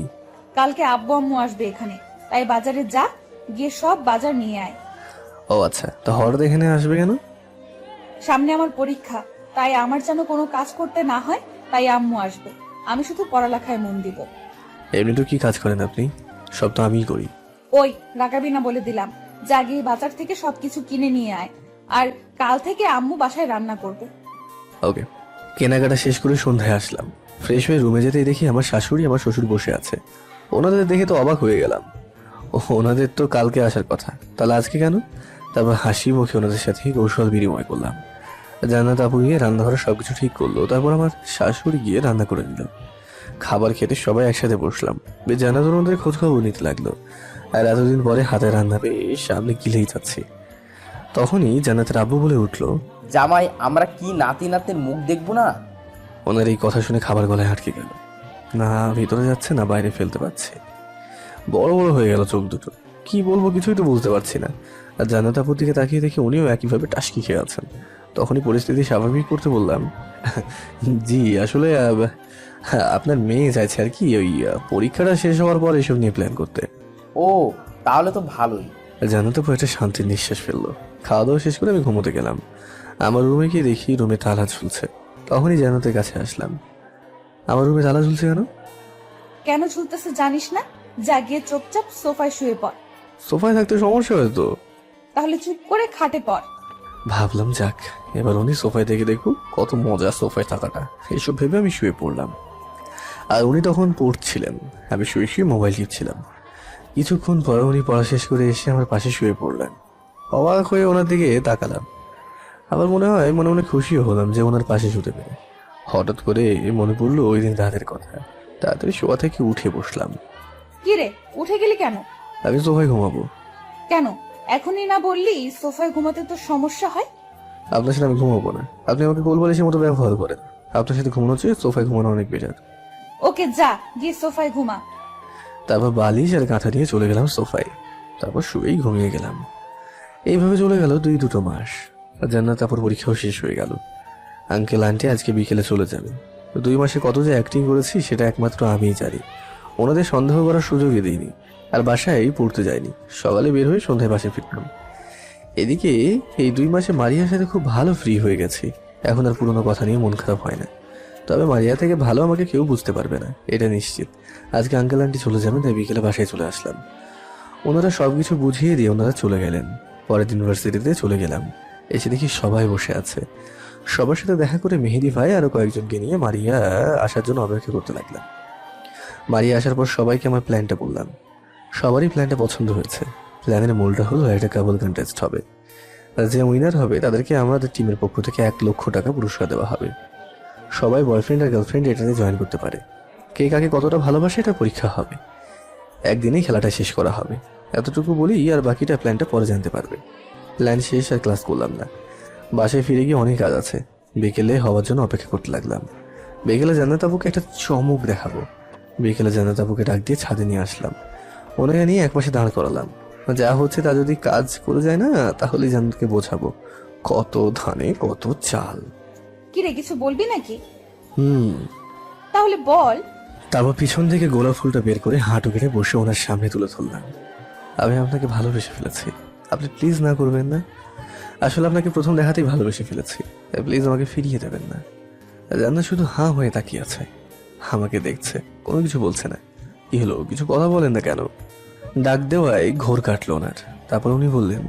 কালকে আব্বু আম্মু আসবে এখানে, তাই বাজারে যা, গিয়ে সব বাজার নিয়ে আয়। ও আচ্ছা, তা হঠাৎ এখানে আসবে কেন? সামনে আমার পরীক্ষা, তাই আমার যেন কোনো কাজ করতে না হয়, তাই আম্মু আসবে। আমি শুধু পড়ালেখায় মন দিব। এমনি তো কি কাজ করেন আপনি? সব তো আমিই করি। ওই রাগাবি না বলে দিলাম। যা গিয়ে বাজার থেকে সবকিছু কিনে নিয়ে আয়, আর কাল থেকে আম্মু বাসায় রান্না করবে। ওকে। কেনাকাটা শেষ করে সন্ধ্যায় আসলাম। ফ্রেশ হয়ে রুমে যেতেই দেখি আমার শাশুড়ি আমার শ্বশুর বসে আছে। ওনাদের দেখে তো অবাক হয়ে গেলাম। ওনাদের তো কালকে আসার কথা, তাহলে আজকে কেন? তারপর হাসি মুখে ওনাদের সাথে কৌশল বিনিময় করলাম। জান্নাত আপু গিয়ে রান্নাঘরে সবকিছু ঠিক করলো, তারপর আমার শাশুড়ি গিয়ে রান্না করে দিল। খাবার খেতে সবাই একসাথে বসলাম। বেশ জান্নাত ওনাদের খোঁজ খবর নিতে লাগলো, আর এতদিন পরে হাতে রান্না পেয়ে সামনে গিলেই যাচ্ছি। তখনই জান্নাতের আব্বু বলে উঠলো, জামাই আমরা কি নাতি নাতনির মুখ দেখবো না? ওনার এই কথা শুনে খাবার গলায় আটকে গেল। না ভিতরে যাচ্ছে না বাইরে ফেলতে পারছে। বড় বড় হয়ে গেল চোখ দুটো। কি বলবো কিছুই তো বুঝতে পারছি না। আর জান্নাত আপুর দিকে তাকিয়ে দেখি উনিও একইভাবে টাসকি খেয়ে আছেন। তখনই পরিস্থিতি স্বাভাবিক করতে বললাম, জি আসলে আপনার মেয়ে চাইছে আর কি ওই পরীক্ষাটা শেষ হওয়ার পর এসব নিয়ে প্ল্যান করতে। ও, তাহলে তো ভালোই। জান্নাত আপু একটা শান্তির নিঃশ্বাস ফেললো। খাওয়া দাওয়া শেষ করে আমি ঘুমোতে গেলাম। আমার রুমে গিয়ে দেখি রুমে তালা ঝুলছে। তখনই জান্নাতের কাছে আসলাম। আমার রুমে তালা ঝুলছে কেন? কেন ঝুলতেছে জানিস না? যা গিয়ে চুপচাপ সোফায় শুয়ে পড়। সোফায় থাকতে সমস্যা হয়তো। তাহলে চুপ করে খাটে পড়। ভাবলাম যাক, এবার উনি সোফায় দেখে দেখুক কত মজা সোফায় থাকাটা। এইসব ভেবে আমি শুয়ে পড়লাম। আর উনি তখন পড়ছিলেন, আমি শুয়ে শুয়ে মোবাইল টিপছিলাম। কিছুক্ষণ পর উনি পড়া শেষ করে এসে আমার পাশে শুয়ে পড়লেন। অবাক হয়ে ওনার দিকে তাকালাম। আবার মনে হয় মনে মনে খুশিও হলাম যে ওনার পাশে শুতে পেরে। হঠাৎ করে মনে পড়লো ওই দিন রাতের কথা। তাড়াতাড়ি শোয়া থেকে উঠে বসলাম। কি রে, উঠে গেলি কেন? আমি সোফায় ঘুমাবো। কেন এখনই না বললি সোফায় ঘুমাতে তো সমস্যা হয়? আপনার সাথে আমি ঘুমাবো না। আপনি আমাকে কোল বালিশের মতো ব্যবহার করেন। আপনার সাথে ঘুমানো হচ্ছে সোফায় ঘুমানো অনেক বেটার। ওকে যা গিয়ে সোফায় ঘুমা। তারপর বালিশ আর কাঁথা নিয়ে চলে গেলাম সোফায়। তারপর শুয়েই ঘুমিয়ে গেলাম। এইভাবে চলে গেল 2 মাস। আর জান্নাত তারপর পরীক্ষাও শেষ হয়ে গেল। আঙ্কেল আন্টি আজকে বিকেলে চলে যাবে। 2 মাসে কত যে অ্যাক্টিং করেছি সেটা একমাত্র আমিই জানি। ওনাদের সন্দেহ করার সুযোগই দিইনি। আর বাসায় পড়তে যাইনি। সকালে বের হয়ে সন্ধ্যায় বাসায় ফিরলাম। এদিকে এই 2 মাসে মারিয়ার সাথে খুব ভালো ফ্রি হয়ে গেছি। এখন আর পুরোনো কথা নিয়ে মন খারাপ হয় না। তবে মারিয়া থেকে ভালো আমাকে কেউ বুঝতে পারবে না, এটা নিশ্চিত। আজকে আঙ্কেল আন্টি চলে যাবেন, তাই বিকেলে বাসায় চলে আসলাম। ওনারা সবকিছু বুঝিয়ে দিয়ে ওনারা চলে গেলেন। পরের দিন ইউনিভার্সিটিতে চলে গেলাম। এসে দেখি সবাই বসে আছে। সবার সাথে দেখা করে মেহেদি ভাই আরো কয়েকজনকে নিয়ে মারিয়া আসার জন্য অপেক্ষা করতে লাগলাম। মারিয়া আসার পর সবাইকে আমার প্ল্যানটা বললাম। সবারই প্ল্যানটা পছন্দ হয়েছে। প্ল্যানের মূলটা হলো একটা কাপল কন্টেস্ট হবে। যে উইনার হবে তাদেরকে আমাদের টিমের পক্ষ থেকে 1 লক্ষ টাকা পুরস্কার দেওয়া হবে। সবাই বয়ফ্রেন্ড আর গার্লফ্রেন্ড এটাতে জয়েন করতে পারে। কে কাকে কতটা ভালোবাসে এটা পরীক্ষা হবে। একদিনেই খেলাটা শেষ করা হবে। এতটুকু বলি, আর বাকিটা প্ল্যানটা পরে জানতে পারবে। প্ল্যান শেষ, আর ক্লাস করলাম না। বাসায় ফিরে গিয়ে অনেক কাজ আছে। বিকেলে হওয়ার জন্য অপেক্ষা করতে লাগলাম। বিকেলে জান্নাত আপুকে একটা চমক দেখাবো। বিকেলে জান্নাত আপুকে ডাক দিয়ে ছাদে নিয়ে আসলাম। ওনাকে নিয়ে একপাশে দাঁড় করালাম। যা হচ্ছে তা যদি কাজ করে যায় না, তাহলে জান্নাতকে বোঝাবো কত ধানে কত চাল। কি রে, কিছু বলবি নাকি? তাহলে বল। তারপর পিছন থেকে গোলাপ ফুলটা বের করে হাঁটু কেটে বসে ওনার সামনে তুলে ধরলাম। আমি আপনাকে ভালোবেসে ফেলেছি, আপনি প্লিজ না করবেন না। আসলে আপনাকে প্রথম দেখাতেই ভালোবেসে ফেলেছি, প্লিজ আমাকে ফিরিয়ে দেবেন না। জান্নাত শুধু হাঁ হয়ে তাকিয়ে আছে, আমাকে দেখছে, কোনো কিছু বলছে না। কি হলো, কিছু কথা বলেন না কেন? ডাক দেওয়ায় ঘোর কাটলো ওনার। তারপর উনি বললেন,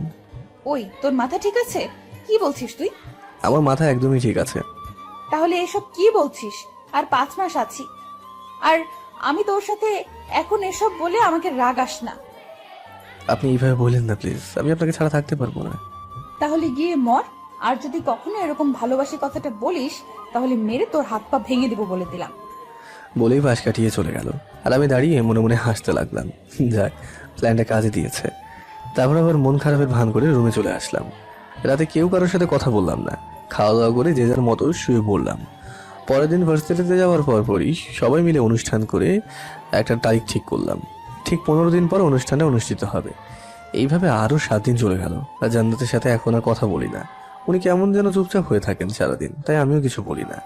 ওই তোর মাথা ঠিক আছে? কি বলছিস তুই? আমার মাথা একদমই ঠিক আছে। তাহলে এসব কি বলছিস? আর 5 মাস আছি, আর আমি তোর সাথে এখন এসব বলে আমাকে রাগাস না। আপনি এইভাবে বললেন না প্লিজ, আমি আপনাকে ছাড়া থাকতে পারবো না। তাহলে গিয়ে মর। আর যদি কখনো এরকম ভালোবাসি কথাটা বলিস, তাহলে মেরে তোর হাত পা ভেঙে দিব বলে দিলাম। বলেই পাশ কাটিয়ে চলে গেল। আর আমি দাঁড়িয়ে মনে মনে হাসতে লাগলাম। যাক, প্ল্যানটা কাজে দিয়েছে। তারপর আবার মন খারাপের ভান করে রুমে চলে আসলাম। রাতে কেউ কারোর সাথে কথা বললাম না, খাওয়া দাওয়া করে যে যার মতো শুয়ে পড়লাম। পরের দিন ভার্সিটিতে যাওয়ার পরই সবাই মিলে অনুষ্ঠান করে একটা তারিখ ঠিক করলাম। ঠিক 15 দিন পর অনুষ্ঠানটা অনুষ্ঠিত হবে। এইভাবে আরও 7 দিন চলে গেল। আর জান্নাতের সাথে এখন আর কথা বলি না। উনি কেমন যেন চুপচাপ হয়ে থাকেন সারাদিন, তাই আমিও কিছু বলি না।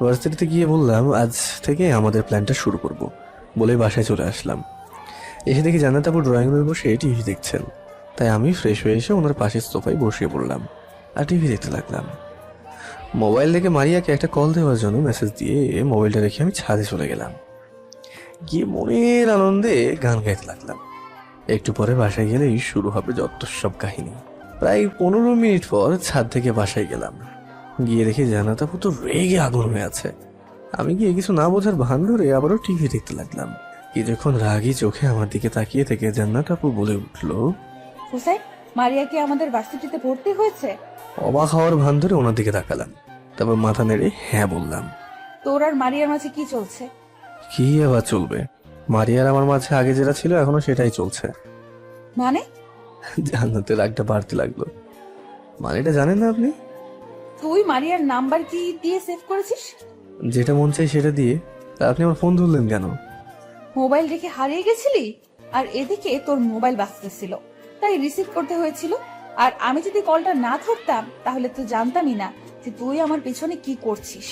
ভার্সিটিতে গিয়ে বললাম আজ থেকে আমাদের প্ল্যানটা শুরু করব। বলে বাসায় চলে আসলাম। এসে দেখি জান্নাত আপু ড্রয়িং রুমে বসে টিভি দেখছেন। তাই আমি ফ্রেশ হয়ে এসে ওনার পাশের সোফায় বসিয়ে পড়লাম আর টিভি দেখতে লাগলাম। মোবাইল থেকে মারিয়াকে একটা কল দেওয়ার জন্য মেসেজ দিয়ে মোবাইলটা রেখে আমি ছাদে চলে গেলাম। গিয়ে মনের আনন্দে গান গাইতে লাগলাম। একটু পরে বাসায় গেলেই শুরু হবে যত সব কাহিনী। প্রায় 15 মিনিট পর ছাদ থেকে বাসায় গেলাম। গিয়ে দেখি জান্নাত আপু তো রেগে আগুন হয়ে আছে। আমি গিয়ে কিছু না বোঝার ভান ধরে আবারও টিভি দেখতে লাগলাম। কিছুক্ষণ রাগী চোখে আমার দিকে তাকিয়ে থেকে জান্নাত আপু বলে উঠলো, হুসাইন, মারিয়া কি আমাদের ভার্সিটিতে ভর্তি হয়েছে? অবাক হওয়ার ভান ধরে ওনার দিকে তাকালাম। তারপর মাথা নেড়ে হ্যাঁ বললাম। তোর আর মারিয়ার মাঝে কি চলছে? কি আবার চলবে? মারিয়ার আমার মাঝে আগে যেটা ছিল এখনো সেটাই চলছে। মানে? জান্নাতের রাগটা বাড়তে লাগলো। মানেটা জানেন না আপনি? তুই মারিয়ার নাম্বার কি দিয়ে সেভ করেছিস? যেটা মন চাই সেটা দিয়ে। তা আপনি আমার ফোন ধরলেন কেন? মোবাইল রেখে হারিয়ে গেছিলি, আর এদিকে তোর মোবাইল বাজতেছিল, তাই রিসিভ করতে হয়েছিল। আর আমি যদি কলটা না ধরতাম তাহলে তো জানতামই না যে তুই আমার পিছনে কি করছিস।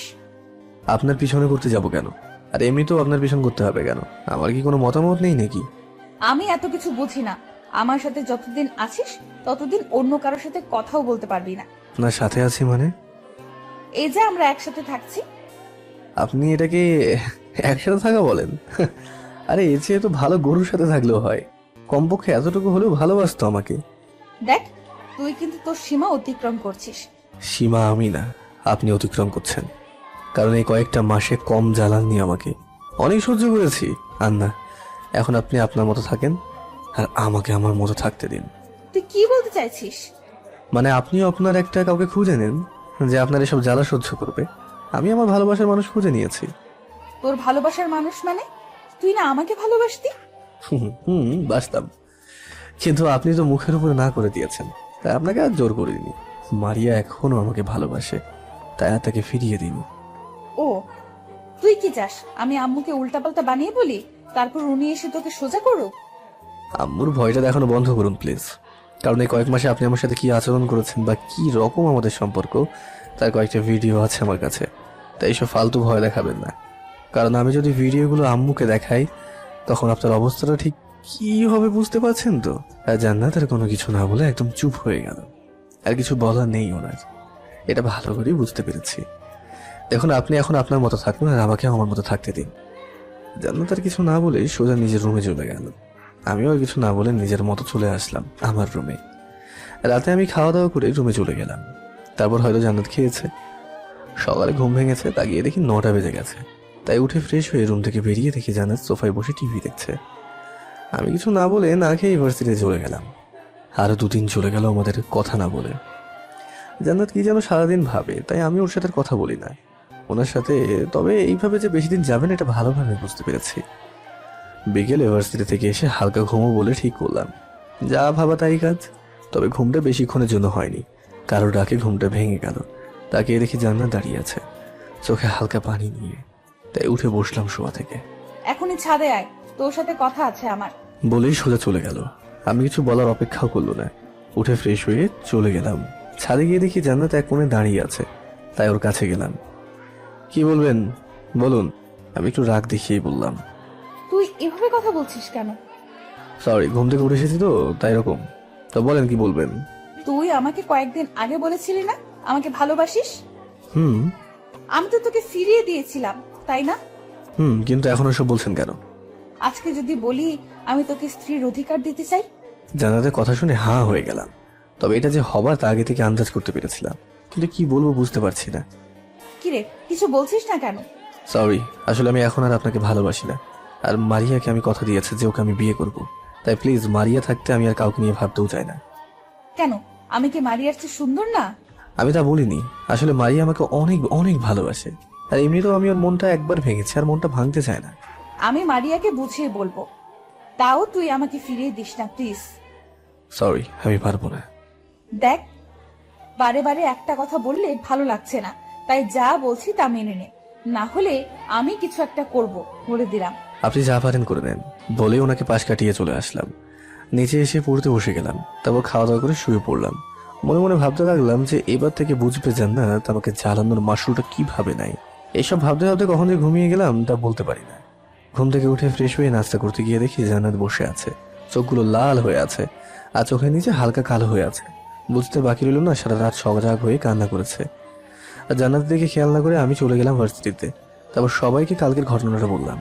আপনার পিছনে করতে যাব কেন? আর এমনিতেও আপনার পিছন করতে হবে কেন? আমার কি কোনো মতামত নেই নাকি? আমি এত কিছু বুঝি না। আমার সাথে যতদিন আছিস ততদিন অন্য কারোর সাথে কথাও বলতে পারবি না। আপনার সাথে আছি মানে? এই যে আমরা একসাথে থাকছি। আপনি এটাকে একসাথে থাকা বলেন? আরে এর চেয়ে তো ভালো গরুর সাথে থাকলেও হয়। কমপক্ষে এতটুকু হলেও ভালোবাসতো আমাকে। দেখ, তুই কিন্তু তোর সীমা অতিক্রম করছিস। সীমা আমি না, আপনি অতিক্রম করছেন। কারণ এই কয়েকটা মাসে কম জ্বালাননি আমাকে। অনেক সহ্য করেছি। আর না, এখন আপনি আপনার মতো থাকেন আর আমাকে আমার মতো থাকতে দিন। তুই কি বলতে চাইছিস? মানে আপনিও আপনার একটা কাউকে খুঁজে নেন যে আপনার এসব জ্বালা সহ্য করবে। আমি আমার ভালোবাসার মানুষ খুঁজে নিয়েছি। তোর ভালোবাসার মানুষ মানে? তুই না আমাকে ভালোবাসতি? বাসতাম, কিন্তু আপনি তো মুখের উপরে না করে দিয়েছেন, তাই আপনাকে আর জোর করে দিনি। মারিয়া এখনো আমাকে ভালোবাসে, তাই আর তাকে ফিরিয়ে দিনি। ও, তুই কি চাস আমি আম্মুকে উল্টাপাল্টা বানিয়ে বলি, তারপর উনি এসে তোকে সোজা করুক? আম্মুর ভয়টা দেখানো বন্ধ করুন প্লিজ। কারণ এই কয়েক মাসে আপনি আমার সাথে কি আচরণ করেছেন বা কি রকম আমাদের সম্পর্ক, তার কয়েকটা ভিডিও আছে আমার কাছে। তাই এইসব ফালতু ভয় দেখাবেন না। কারণ আমি যদি ভিডিওগুলো আম্মুকে দেখাই তখন আপনার অবস্থাটা ঠিক কি হবে বুঝতে পারছেন তো। আর জান্নাতের কোনো কিছু না বলে একদম চুপ হয়ে গেল। আর কিছু বলার নেই ওনার, এটা ভালো করেই বুঝতে পেরেছি। দেখুন, আপনি এখন আপনার মতো থাকুন আর আমাকে আমার মতো থাকতে দিন। জান্নাত আর কিছু না বলে সোজা নিজের রুমে চলে গেল। আমিও আর কিছু না বলে নিজের মতো চলে আসলাম আমার রুমে। রাতে আমি খাওয়া দাওয়া করে রুমে চলে গেলাম। তারপর হয়তো জান্নাত খেয়েছে। সকালে ঘুম ভেঙেছে, তাকিয়ে দেখি 9টা বেজে গেছে। তাই উঠে ফ্রেশ হয়ে রুম থেকে বেরিয়ে দেখি জান্নাত সোফায় বসে টিভি দেখছে। আমি কিছু না বলে না খেয়ে ইউনিভার্সিটিতে চলে গেলাম। আরো 2 দিন চলে গেল আমাদের কথা না বলে। জান্নাত কি যেন সারাদিন ভাবে, তাই আমি ওর সাথে কথা বলি না ওনার সাথে। তবে এইভাবে যে বেশি দিন যাবেন এটা ভালোভাবে বুঝতে পেরেছি। বিকেল ইউনিভার্সিটি থেকে এসে হালকা ঘুমো বলে ঠিক করলাম। যা ভাবা তাই কাজ। তবে ঘুমটা বেশিক্ষণের জন্য হয়নি, কারো ডাকে ঘুমটা ভেঙে গেল। তাকে দেখি জান্নাত দাঁড়িয়ে আছে চোখে হালকা পানি নিয়ে। তাই উঠে বসলাম শোয়া থেকে। এখনই ছাদে আয়, তোর সাথে কথা আছে আমার। বলেই সোজা চলে গেল। আমি কিছু বলার অপেক্ষাও করলো না, উঠে ফ্রেশ হয়ে চলে গেলাম। ছাদে গিয়ে দেখি জান্নাত এক কোণে দাঁড়িয়ে আছে, তাই ওর কাছে গেলাম। কি বলবেন বলুন। আমি একটু রাগ দেখিয়েই বললাম, তুই এভাবে কথা বলছিস কেন? সরি, ঘুম থেকে উঠে এসেছি তো তাই এরকম। তো বলেন কি বলবেন। তুই আমাকে কয়েকদিন আগে বলেছিলি না আমাকে ভালোবাসিস? হুম আমি তো তোকে ফিরিয়ে দিয়েছিলাম, তাই না? কিন্তু এখন ওসব বলছেন কেন? আজকে যদি বলি আমি তোকে স্ত্রীর অধিকার দিতে চাই? জান্নাতের কথা শুনে হাঁ হয়ে গেলাম। তবে এটা যে হবার তা আগে থেকে আন্দাজ করতে পেরেছিলাম, কিন্তু কি বলবো বুঝতে পারছি না। কিরে, কিছু বলছিস না কেন? সরি, আসলে আমি এখন আর আপনাকে ভালোবাসি না। আর মারিয়াকে আমি কথা দিয়েছি যে ওকে আমি বিয়ে করব। তাই প্লিজ, মারিয়া থাকতে আমি আর কাউকে নিয়ে ভাবতেও চাই না। কেন, আমি কি মারিয়ার চেয়ে সুন্দর না? আমি তা বলিনি। আসলে মারিয়া আমাকে অনেক অনেক ভালোবাসে। আর এমনিতেও আমি ওর মনটা একবার ভেঙেছি, আর মনটা ভাঙতে চায় না। আমি মারিয়াকে বুঝিয়ে বলবো, তাও তুই আমাকে ফিরিয়ে দিস না প্লিজ। সরি, আমি পারবো না। দেখ, বারে বারে একটা কথা বললে ভালো লাগছে না, তাই যা বলছি তা মেনে নে, না হলে আমি কিছু একটা করব, বলে দিলাম। আপনি যা পারেন করে নেন, বলে ওনাকে পাশ কাটিয়ে চলে আসলাম। নিচে এসে পড়তে বসে গেলাম, তারপর খাওয়া দাওয়া করে শুয়ে পড়লাম। মনে মনে ভাবতে লাগলাম যে এবার থেকে বুঝবে জান্নাত আমাকে জ্বালানোর মাশরুটা কিভাবে নাই। এসব ভাবতে ভাবতে কখন যে ঘুমিয়ে গেলাম তা বলতে পারি না। ঘুম থেকে উঠে ফ্রেশ হয়ে নাস্তা করতে গিয়ে দেখি জান্নাত বসে আছে, চোখগুলো লাল হয়ে আছে আর চোখের নিচে হালকা কালো হয়ে আছে। বুঝতে বাকি রইল না সারা রাত সজাগ হয়ে কান্না করেছে। আর জান্নাত দেখে খেয়াল না করে আমি চলে গেলাম ভার্সিটিতে। তারপর সবাইকে কালকের ঘটনাটা বললাম।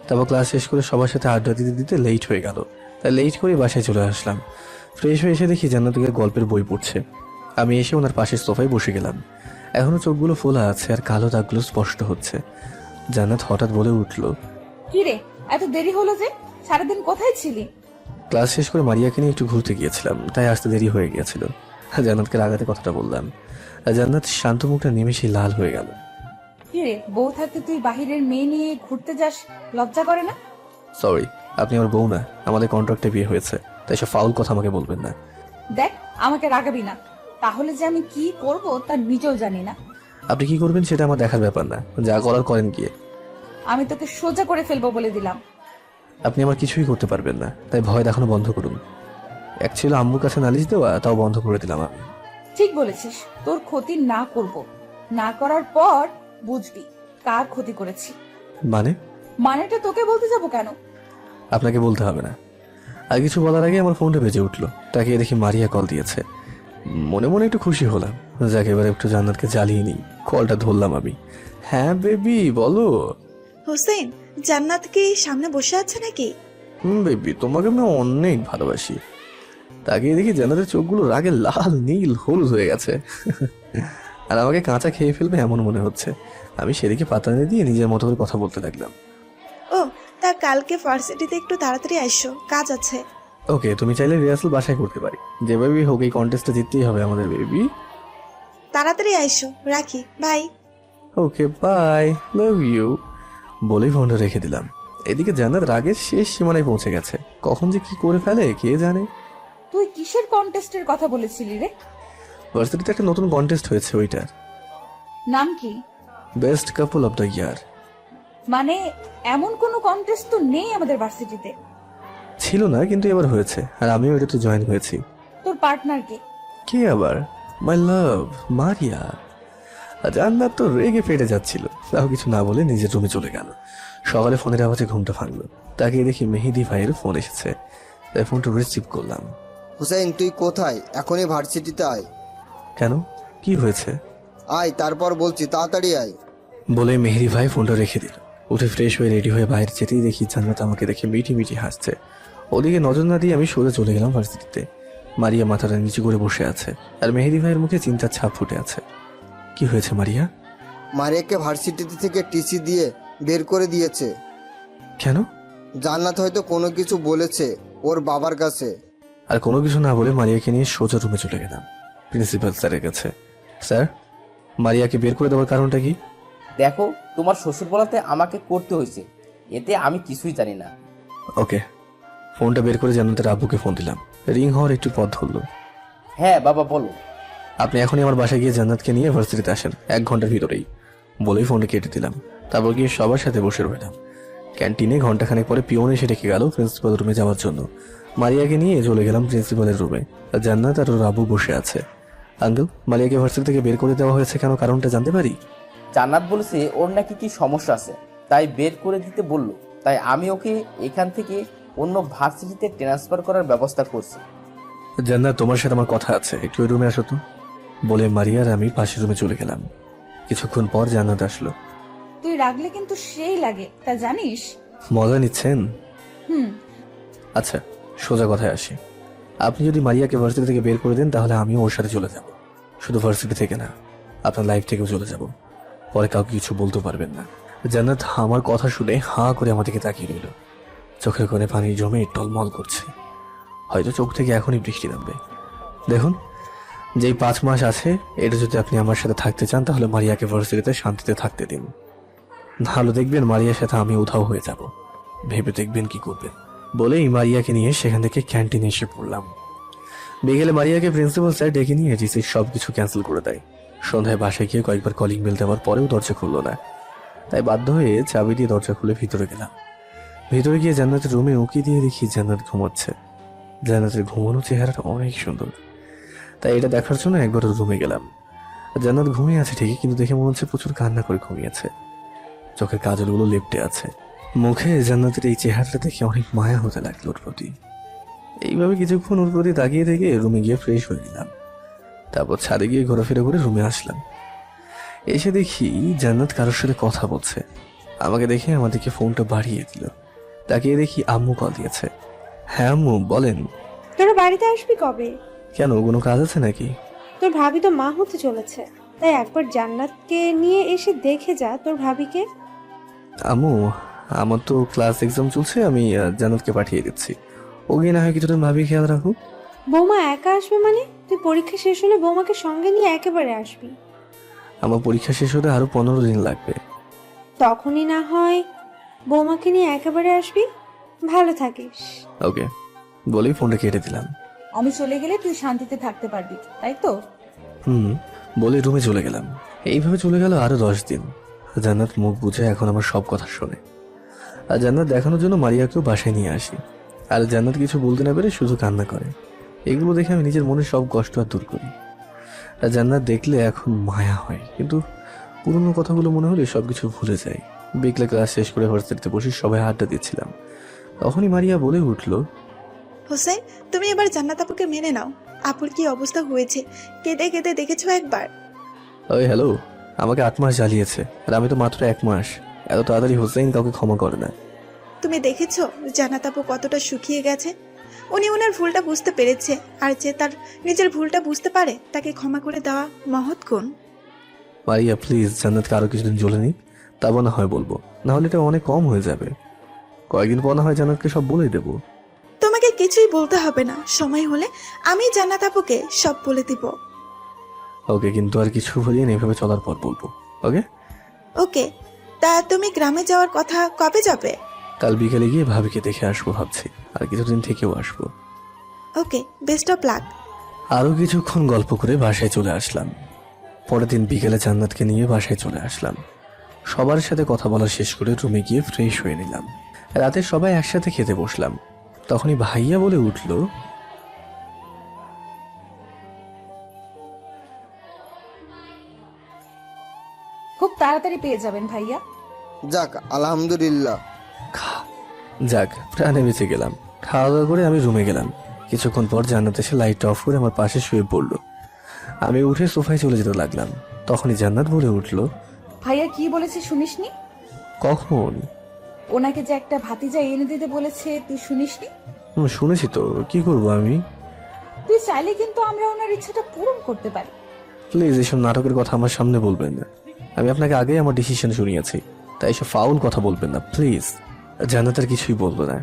তারপর ক্লাস শেষ করে সবার সাথে আড্ডা দিতে দিতে লেট হয়ে গেল, তাই লেট করে বাসায় চলে আসলাম। ফ্রেশ হয়ে এসে দেখি জান্নাতুকে গল্পের বই পড়ছে। আমি এসে ওনার পাশের সোফায় বসে গেলাম। এখনো চোখগুলো ফোলা আছে আর কালো দাগগুলো স্পষ্ট হচ্ছে। জান্নাত হঠাৎ বলে উঠল, কি রে, এত দেরি হলো যে? সারাদিন কোথায় ছিলি? ক্লাস শেষ করে মারিয়াকে নিয়ে একটু ঘুরতে গিয়েছিলাম, তাই আসতে দেরি হয়ে গিয়েছিল। জান্নাতকে রাগাতে কথাটা বললাম। আর জান্নাত শান্ত মুখটা নিমেষেই লাল হয়ে গেল। কি রে, বউ থাকতে তুই বাহিরের মেয়ে নিয়ে ঘুরতে যাস, লজ্জা করে না? সরি, আপনি আমার বউ না, আমাদের কন্ট্রাক্টে বিয়ে হয়েছে, তাই সব ফাউল কথা আমাকে বলবেন না। দেখ, আমাকে রাগাবি না, তাহলে যে আমি কি করব তা নিজেও জানি না। আপনি কি করবেন সেটা আমার দেখার ব্যাপার না, যা করার করেন গিয়ে। আমি তোকে সোজা করে ফেলবো বলে দিলাম। আপনি আমার কিছুই করতে পারবেন না, তাই ভয় দেখানো বন্ধ করুন। এক ছিল আম্মুর কাছে নালিশ দেওয়া, তাও বন্ধ করে দিলাম আমি। ঠিক বলেছিস, তোর ক্ষতি না করব, না করার পর বুঝবি কার ক্ষতি করেছি। মানেটা তোকে বলতে যাব কেন? আপনাকে বলতে হবে না। আর কিছু বলার আগে আমার ফোনটা বেজে উঠলো, তাকে দেখি মারিয়া কল দিয়েছে। মনে মনে একটু খুশি হলাম, যাকে এবার একটু জান্নাতকে জ্বালিয়ে নিই। কলটা ধরলাম আমি। হ্যাঁ বেবি, বলো। হোসেন, জান্নাত কি সামনে বসে আছে নাকি? বেবি, তোমাকে আমি অনেক ভালোবাসি। তাকে দেখি জান্নাতের চোখগুলো রাগে লাল নীল হলুদ হয়ে গেছে। আর আমাকে কাঁচা খেয়ে ফেলবে এমন মনে হচ্ছে। আমি সেদিকে পাতা দিয়ে নিজের মতো করে কথা বলতে লাগলাম। ও, তা কালকে ভার্সিটিতে একটু তাড়াতাড়ি আইসো, কাজ আছে। ওকে, তুমি চাইলে রিহার্সাল বাসায় করতে পারি, যেভাবে হোক এই কন্টেস্টে জিততেই হবে আমাদের বেবি। তাড়াতাড়ি আইসো, রাখি, bye. Okay bye, love you বলেই ফোনটা রেখে দিলাম। এদিকে জান্নাত রাগের শেষ সীমানায় পৌঁছে গেছে, কখন যে কি করে ফেলে কে জানে। তুই কিসের কন্টেস্টের কথা বলেছিলি রে? ভার্সিটিতে একটা নতুন কন্টেস্ট হয়েছে, ওইটার নাম কি? Best couple of the year. মানে এমন কোনো কন্টেস্ট তো নেই আমাদের ভার্সিটিতে। ছিল না, কিন্তু এবার হয়েছে, আর আমিও এটাতে জয়েন হয়েছি। তোর পার্টনার কে? কে আবার? মাই লাভ, মারিয়া। জান্নাত তো রেগে ফেটে যাচ্ছিল, তাও কিছু না বলে নিজের রুমে চলে গেল। সকালে ফোনের আওয়াজে ঘুমটা ভাঙলো, তাকে দেখি মেহেদি ভাইয়ের ফোন এসেছে, তাই ফোনটা রিসিভ করলাম। হুসাইন, তুই কোথায়? এখনই ভার্সিটিতে আয়। কেন, কি হয়েছে? আয়, তারপর বলছি, তাড়াতাড়ি আয়। বলে মেহেদি ভাই ফোনটা রেখে দিল। উঠে ফ্রেশ হয়ে রেডি হয়ে বাইরে যেতেই দেখি জান্নাত আমাকে দেখে মিটি মিটি হাসছে। ওদিকে নজর না দিয়ে আমি সোজা চলে গেলাম ভার্সিটিতে। মারিয়া মাথাটা নিচু করে বসে আছে, আর মেহেদি ভাইয়ের মুখে চিন্তার ছাপ ফুটে আছে। কি হয়েছে মারিয়া? মারিয়াকে ভার্সিটি থেকে টিসি দিয়ে বের করে দিয়েছে। কেন? জান্নাত হয়তো কোনো কিছু বলেছে ওর বাবার কাছে। আর কোনো কিছু না বলে মারিয়াকে নিয়ে সোজা রুমে চলে গেলাম প্রিন্সিপাল স্যারের কাছে। স্যার, মারিয়াকে বের করে দেওয়ার কারণটা কি? দেখো, তোমার শ্বশুর বলাতে আমাকে করতে হয়েছে, এতে আমি কিছুই জানি না। ওকে, ফোনটা বের করে জান্নাতের আব্বুকে ফোন দিলাম। রিং হওয়ার একটু পথ ধরলো। হ্যাঁ বাবা, বলো। আপনি এখনই আমার বাসায় গিয়ে জান্নাতকে নিয়ে ভার্সিটিতে আসেন, 1 ঘন্টার ভিতরেই, বলেই ফোনটা কেটে দিলাম। তারপর গিয়ে সবার সাথে বসে রইলাম। ক্যান্টিনে ঘন্টাখানেক পরে পিওন এসে ডেকে গেল প্রিন্সিপাল রুমে যাওয়ার জন্য। মারিয়াকে নিয়ে চলে গেলাম প্রিন্সিপালের রুমে। জান্নাত আর ওর আব্বু বসে আছে। আঙ্কেল, মারিয়াকে ভার্সিটি থেকে বের করে দেওয়া হয়েছে কেন, কারণটা জানতে পারি? জান্নাত বলেছে ওর নাকি কি সমস্যা আছে, তাই বের করে দিতে বলল, তাই আমি ওকে এখান থেকে অন্য ভার্সিটিতে ট্রান্সফার করার ব্যবস্থা করছি। জান্নাত, তোমার সাথে আমার কথা আছে, একটু ওই রুমে আসো তো, বলে মারিয়া আর আমি পাশের রুমে চলে গেলাম। কিছুক্ষণ পর জান্নাত আসলো। তুই রাগলে কিন্তু সেই লাগে, তা জানিস? মজা নিচ্ছেন? হুম। আচ্ছা, সোজা কথায় আসি। আপনি যদি মারিয়াকে ভার্সিটি থেকে বের করে দেন, তাহলে আমিও ওর সাথে চলে যাব। শুধু ভার্সিটি থেকে না, আপনার লাইফ থেকেও চলে যাব। পরে কাউকে কিছু বলতে পারবেন না। জান্নাত আমার কথা শুনে হাঁ করে আমার দিকে তাকিয়ে রইল। চোখের কোণে পানি জমে টলমল করছে, হয়তো চোখ থেকে এখনই বৃষ্টি নামবে। দেখুন, যেই 5 মাস আছে, এটা যদি আপনি আমার সাথে থাকতে চান, তাহলে মারিয়াকে ভার্সিটিতে শান্তিতে থাকতে দিন। ভালো দেখবেন মারিয়ার সাথে আমি উধাও হয়ে যাব, ভেবে দেখবেন কি করবেন। বলেই মারিয়াকে নিয়ে সেখান থেকে ক্যান্টিনে এসে পড়লাম। বিকেলে মারিয়াকে প্রিন্সিপাল স্যার ডেকে নিয়ে জিসির সবকিছু ক্যান্সেল করে দেয়। সন্ধ্যায় বাসায় গিয়ে কয়েকবার কলিং বেল দেওয়ার পরেও দরজা খুললো না, তাই বাধ্য হয়ে চাবি দিয়ে দরজা খুলে ভিতরে গেলাম। ভিতরে গিয়ে জান্নাতের রুমে উঁকি দিয়ে দেখি জান্নাত ঘুমাচ্ছে। জান্নাতের ঘুমানো চেহারাটা অনেক সুন্দর, তাই এটা দেখার জন্য একবার রুমে গেলাম। জান্নাত ঘুমিয়ে আছে ঠিকই, কিন্তু দেখে মনে হচ্ছে প্রচুর কান্না করে ঘুমিয়েছে। চোখের কাজলগুলো লেপটে আছে। মুখে জান্নাতের এই চেহারাটা দেখে অনেক মায়া হতে লাগলো ওর প্রতি। এইভাবে কিছুক্ষণ ওর প্রতি তাকিয়ে থেকে রুমে গিয়ে ফ্রেশ হয়ে নিলাম। তারপর ছাদে গিয়ে ঘোরাফেরা করে রুমে আসলাম। এসে দেখি জান্নাত কারোর সাথে কথা বলছে। আমাকে দেখে আমাদেরকে ফোনটা বাড়িয়ে দিল। তাকিয়ে দেখি আম্মু কল দিয়েছে। হ্যাঁ আম্মু বলেন। তোরা বাড়িতে আসবি কবে? কেন, কোনো কাজ আছে নাকি? তোর ভাবি তো মা হতে চলেছে, তাই একবার জান্নাতকে নিয়ে এসে দেখে যা তোর ভাবিকে। আম্মু আমার তো ক্লাস এক্সাম চলছে, আমি জান্নাতকে পাঠিয়ে দিচ্ছি। ও গিয়ে না হয় কিছুদিন ভাবি খেয়াল রাখো। বৌমা একা আসবে মানে? তুই পরীক্ষা শেষ হলে বৌমাকে সঙ্গে নিয়ে একেবারে আসবি। আমার পরীক্ষা শেষ হতে আরো 15 দিন লাগবে। তখনই না হয় বৌমাকে নিয়ে একেবারে আসবি। ভালো থাকিস। ওকে বলেই ফোনটা কেটে দিলাম। আমি চলে গেলে তুই শান্তিতে থাকতে পারবি, তাই তো? বলে রুমে চলে গেলাম। এইভাবে চলে গেল আরো 10 দিন। জান্নাত মুখ বুঝে এখন আমার সব কথা শোনে। আর জান্নাত দেখানোর জন্য মারিয়াকেও বাসায় নিয়ে আসি। আর জান্নাত কিছু বলতে না পেরে শুধু কান্না করে। এগুলো দেখে আমি নিজের মনের সব কষ্ট আর দূর করি। আর জান্নাত দেখলে এখন মায়া হয়, কিন্তু পুরনো কথাগুলো মনে হলে সবকিছু ভুলে যাই। বিকেলে ক্লাস শেষ করে ভার্সিটিতে বসে সবাই আড্ডা দিচ্ছিলাম। তখনই মারিয়া বলে উঠলো, হোসেন, তুমি এবার জান্নাত আপুকে মেনে নাও। আপুর কি অবস্থা হয়েছে, কেঁদে কেঁদে দেখেছো একবার? ওই হ্যালো, আমাকে 8 মাস জ্বালিয়েছে, আর আমি তো মাত্র 1 মাস। এত তাড়াতাড়ি হোসেন কাউকে ক্ষমা করে না। তুমি দেখেছো জান্নাত আপু কতটা শুকিয়ে গেছে? উনি ওনার ভুলটা বুঝতে পেরেছে, আর যে তার নিজের ভুলটা বুঝতে পারে তাকে ক্ষমা করে দেওয়া মহৎ গুণ। মারিয়া প্লিজ, জান্নাতকে আরো কিছুদিন জ্বলে নিক, তারপর না হয় বলবো। না হলে এটা অনেক কম হয়ে যাবে। কয়েকদিন পর না হয় জান্নাতকে সব বলেই দেবো। তোমাকে কিছুই বলতে হবে না, সময় হলে আমি জান্নাত আপুকে সব বলে দিব। ওকে, কিন্তু আর কিছু বলিয়ে এইভাবে চলার পর বলবো। ওকে ওকে, তা তুমি গ্রামে যাওয়ার কথা কবে যাবে? কাল বিকেলে গিয়ে ভাবিকে দেখে আসবো ভাবছি, আর কিছুদিন থেকেও আসবো। ওকে, বেস্ট অফ লাক। আরো কিছুক্ষণ গল্প করে বাসায় চলে আসলাম। পরের দিন বিকেলে জান্নাতকে নিয়ে বাসায় চলে আসলাম। সবার সাথে কথা বলা শেষ করে রুমে গিয়ে ফ্রেশ হয়ে নিলাম। রাতে সবাই একসাথে খেতে বসলাম। তখনই ভাইয়া বলে উঠলো, খুব তাড়াতাড়ি পেয়ে যাবেন ভাইয়া। যাক আলহামদুলিল্লাহ। যাক প্রাণে বেঁচে গেলাম। খাওয়া দাওয়া করে আমি রুমে গেলাম। কিছুক্ষণ পর জান্নাত এসে লাইট অফ করে আমার পাশে শুয়ে পড়লো। আমি উঠে সোফায় চলে যেতে লাগলাম। তখনই জান্নাত বলে উঠলো, ভাইয়া কি বলেছে শুনিসনি? কখন? ওনাকে যে একটা ভাতিজা এনে দিতে বলেছে, তুই শুনিসনি? শুনেছি তো, কি করবো আমি? তুই চাইলে কিন্তু আমরা ওনার ইচ্ছাটা পূরণ করতে পারি। প্লিজ এসব নাটকের কথা আমার সামনে বলবেন না। আমি আপনাকে আগেই আমার ডিসিশন শুনিয়েছি, তাই এসব ফাউল কথা বলবেন না প্লিজ। জান্নাত আর কিছুই বলবো না।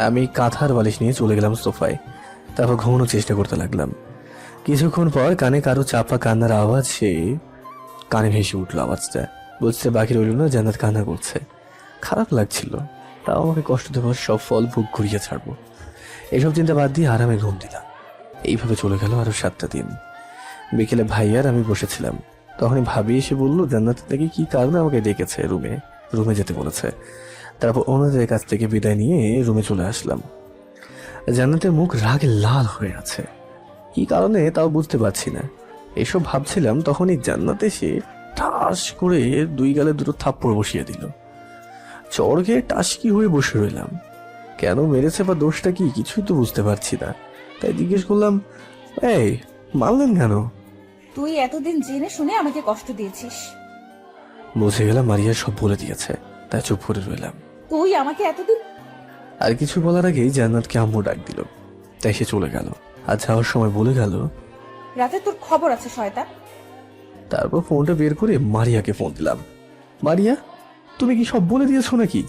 আমি কাঁথার বালিশ নিয়ে চলে গেলাম সোফায়। তারপর ঘুমানোর চেষ্টা করতে লাগলাম। কিছুক্ষণ পর কানে কারো চাপা কান্নার আওয়াজ সে কানে ভেসে উঠলো। আওয়াজটা বুঝতে বাকি রইল না জান্নাত কান্না করছে। খারাপ লাগছিল, তাও আমাকে কষ্ট দেওয়ার সব ফল ভোগ ঘুরিয়ে ছাড়বো। এসব চিন্তা বাদ দিয়ে আরামে ঘুম দিলাম। এইভাবে চলে গেল আরো 7টা দিন। বিকেলে ভাইয়ার আমি বসেছিলাম। তখনই ভাবি এসে বললো জান্নাত থেকে কি কারণে আমাকে ডেকেছে, রুমে যেতে বলেছে। তারপর ওনাদের কাছ থেকে বিদায় নিয়ে রুমে চলে আসলাম। জান্নাতের মুখ রাগে লাল হয়ে আছে, কি কারণে তাও বুঝতে পারছি না। এসব ভাবছিলাম তখনই জান্নাত এসে ঠাস করে 2 গালে 2 থাপ্পড় বসিয়ে দিল। চড় খেয়ে টাসকি হয়ে বসে রইলাম। কেন মেরেছে বা দোষটা কি কিছুই তো বুঝতে পারছি না। তাই জিজ্ঞেস করলাম, এই মারলেন কেন? তুই এতদিন জেনে শুনে আমাকে কষ্ট দিয়েছিস। বুঝে গেলাম মারিয়া সব বলে দিয়েছে, তাই চুপ করে রইলাম। তুই আমাকে এতদিন। আর কিছু বলার আগেই জান্নাতকে আম্মু ডাক দিল, তাই সে চলে গেল। আর যাওয়ার সময় বলে গেল, রাতে তোর খবর আছে শয়তান। তারপর ফোনটা বের করে মারিয়াকে ফোন দিলাম। মারিয়া, তুমি কি সব বলে দিয়েছো নাকি?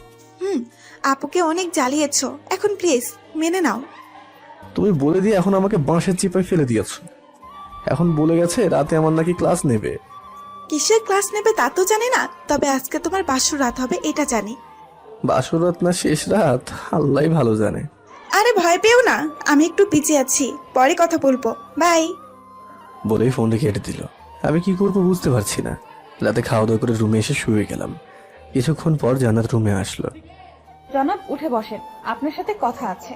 আপুকে অনেক জ্বালিয়েছো, এখন প্লিজ মেনে নাও। তুমি বলে দিয়ে এখন আমাকে বাঁশের চিপায় ফেলে দিয়েছো। এখন বলে গেছে রাতে আমার নাকি ক্লাস নেবে। কিসের ক্লাস নেবে তা তো জানি না, তবে আজকে তোমার বাসর রাত হবে এটা জানি। বাসরাত না শেষ রাত, আল্লাহ ভালো জানে। আরে ভয় পেও না, আমি একটু পিছিয়ে আছি, পরে কথা বলবো, বাই। বলেই ফোনটা কেটে দিল। আমি কি করবো বুঝতে পারছি না। রাতে খাওয়া দাওয়া করে রুমে এসে শুয়ে গেলাম। কিছুক্ষণ পর জান্নাত রুমে আসলো। জনাব উঠে বসেন, আপনার সাথে কথা আছে।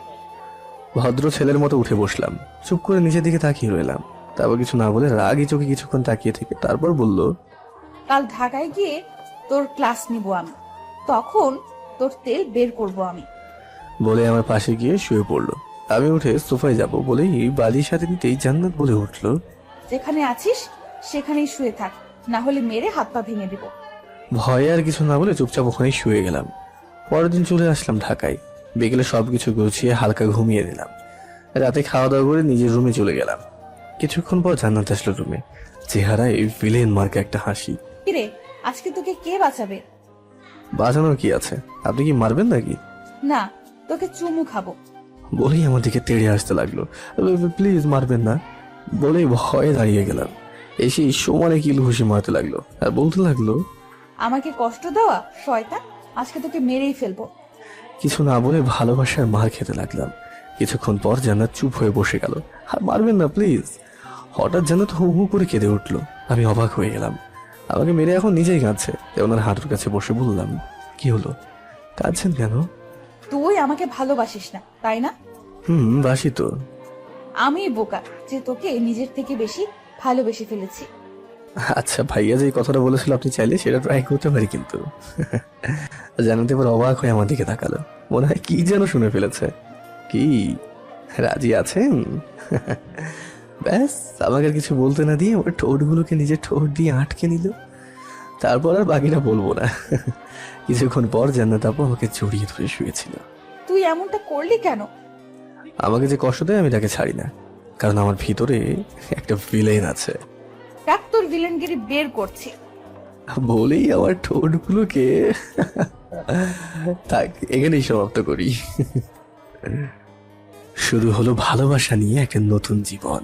ভদ্র ছেলের মতো উঠে বসলাম। চুপ করে নিচের দিকে তাকিয়ে রইলাম। তারপর কিছু না বলে রাগী চোখে কিছুক্ষণ তাকিয়ে থেকে তারপর বলল, কাল ঢাকায় গিয়ে তোর ক্লাস নিব আমি, তখন তোর তেল বের করব আমি। বলে আমার পাশে গিয়ে শুয়ে পড়লো। আমি উঠে সোফায় যাব বলেই বালির সাথে নিতেই জান্নাত বলে উঠলো, যেখানে আছিস সেখানেই শুয়ে থাক, না হলে মেরে হাত পা ভেঙে দিব। ভয়ে আর কিছু না বলে চুপচাপ ওখানেই শুয়ে গেলাম। পরের দিন চলে আসলাম ঢাকায়। বিকেলে সবকিছু গুছিয়ে হালকা ঘুমিয়ে দিলাম। রাতে খাওয়া দাওয়া করে নিজের রুমে চলে গেলাম। কিছুক্ষণ পর জান্নাত আসলো রুমে। চেহারায় ভিলেন মার্কা একটা হাসি। কিরে, আজকে তোকে কে বাঁচাবে? বাঁচানোর কি আছে, আপনি কি মারবেন নাকি? না, তোকে চুমু খাবো। বলেই আমার দিকে তেড়ে আসতে লাগলো। প্লিজ মারবেন না বলেই ভয়ে দাঁড়িয়ে গেলাম। এসে সমানে কিল ঘুষি মারতে লাগলো আর বলতে লাগলো, আমাকে কষ্ট দেওয়া শয়তান, আজকে তোকে মেরেই ফেলবো। কিছু না বলে ভালোবাসার মার খেতে লাগলাম। কিছুক্ষণ পর জান্নাত চুপ হয়ে বসে গেল। আর মারবেন না প্লিজ। হঠাৎ জান্নাত হু হু করে কেঁদে উঠলো। আমি অবাক হয়ে গেলাম। আমাকে মেরে এখন নিজেই কাঁদছে। তাই ওনার হাঁটুর কাছে বসে বললাম, কি হলো, কাঁদছেন কেন? তুই আমাকে ভালোবাসিস না তাই না? বাসি তো। আমি বোকা যে তোকে নিজের থেকে বেশি ভালোবেসে ফেলেছি। আচ্ছা ভাইয়া যে কথাটা বলেছিল আপনি চাইলে সেটা ট্রাই করতে পারি কিন্তু। জানাতে এবার অবাক হয়ে আমার দিকে তাকালো। মনে হয় কি যেন শুনে ফেলেছে। কি রাজি আছেন? ব্যাস আমাকে আর কিছু বলতে না দিয়ে ওর ঠোঁটগুলোকে নিজের ঠোঁট দিয়ে আটকে নিল। তারপর আর বাকিটা বলবো না। কিছুক্ষণ পর জান্নাত আপু আমাকে জড়িয়ে ধরে শুয়েছিল। তুই এমনটা করলি কেন? আমাকে যে কষ্ট দেয় আমি তাকে ছাড়ি না, কারণ আমার ভিতরে একটা ভিলেন আছে। দেখ তোর ভিলেনগিরি বের করছি। বলেই আমার ঠোঁটগুলোকে থাক এখানেই সমাপ্ত করি। শুরু হলো ভালোবাসা নিয়ে একটা নতুন জীবন।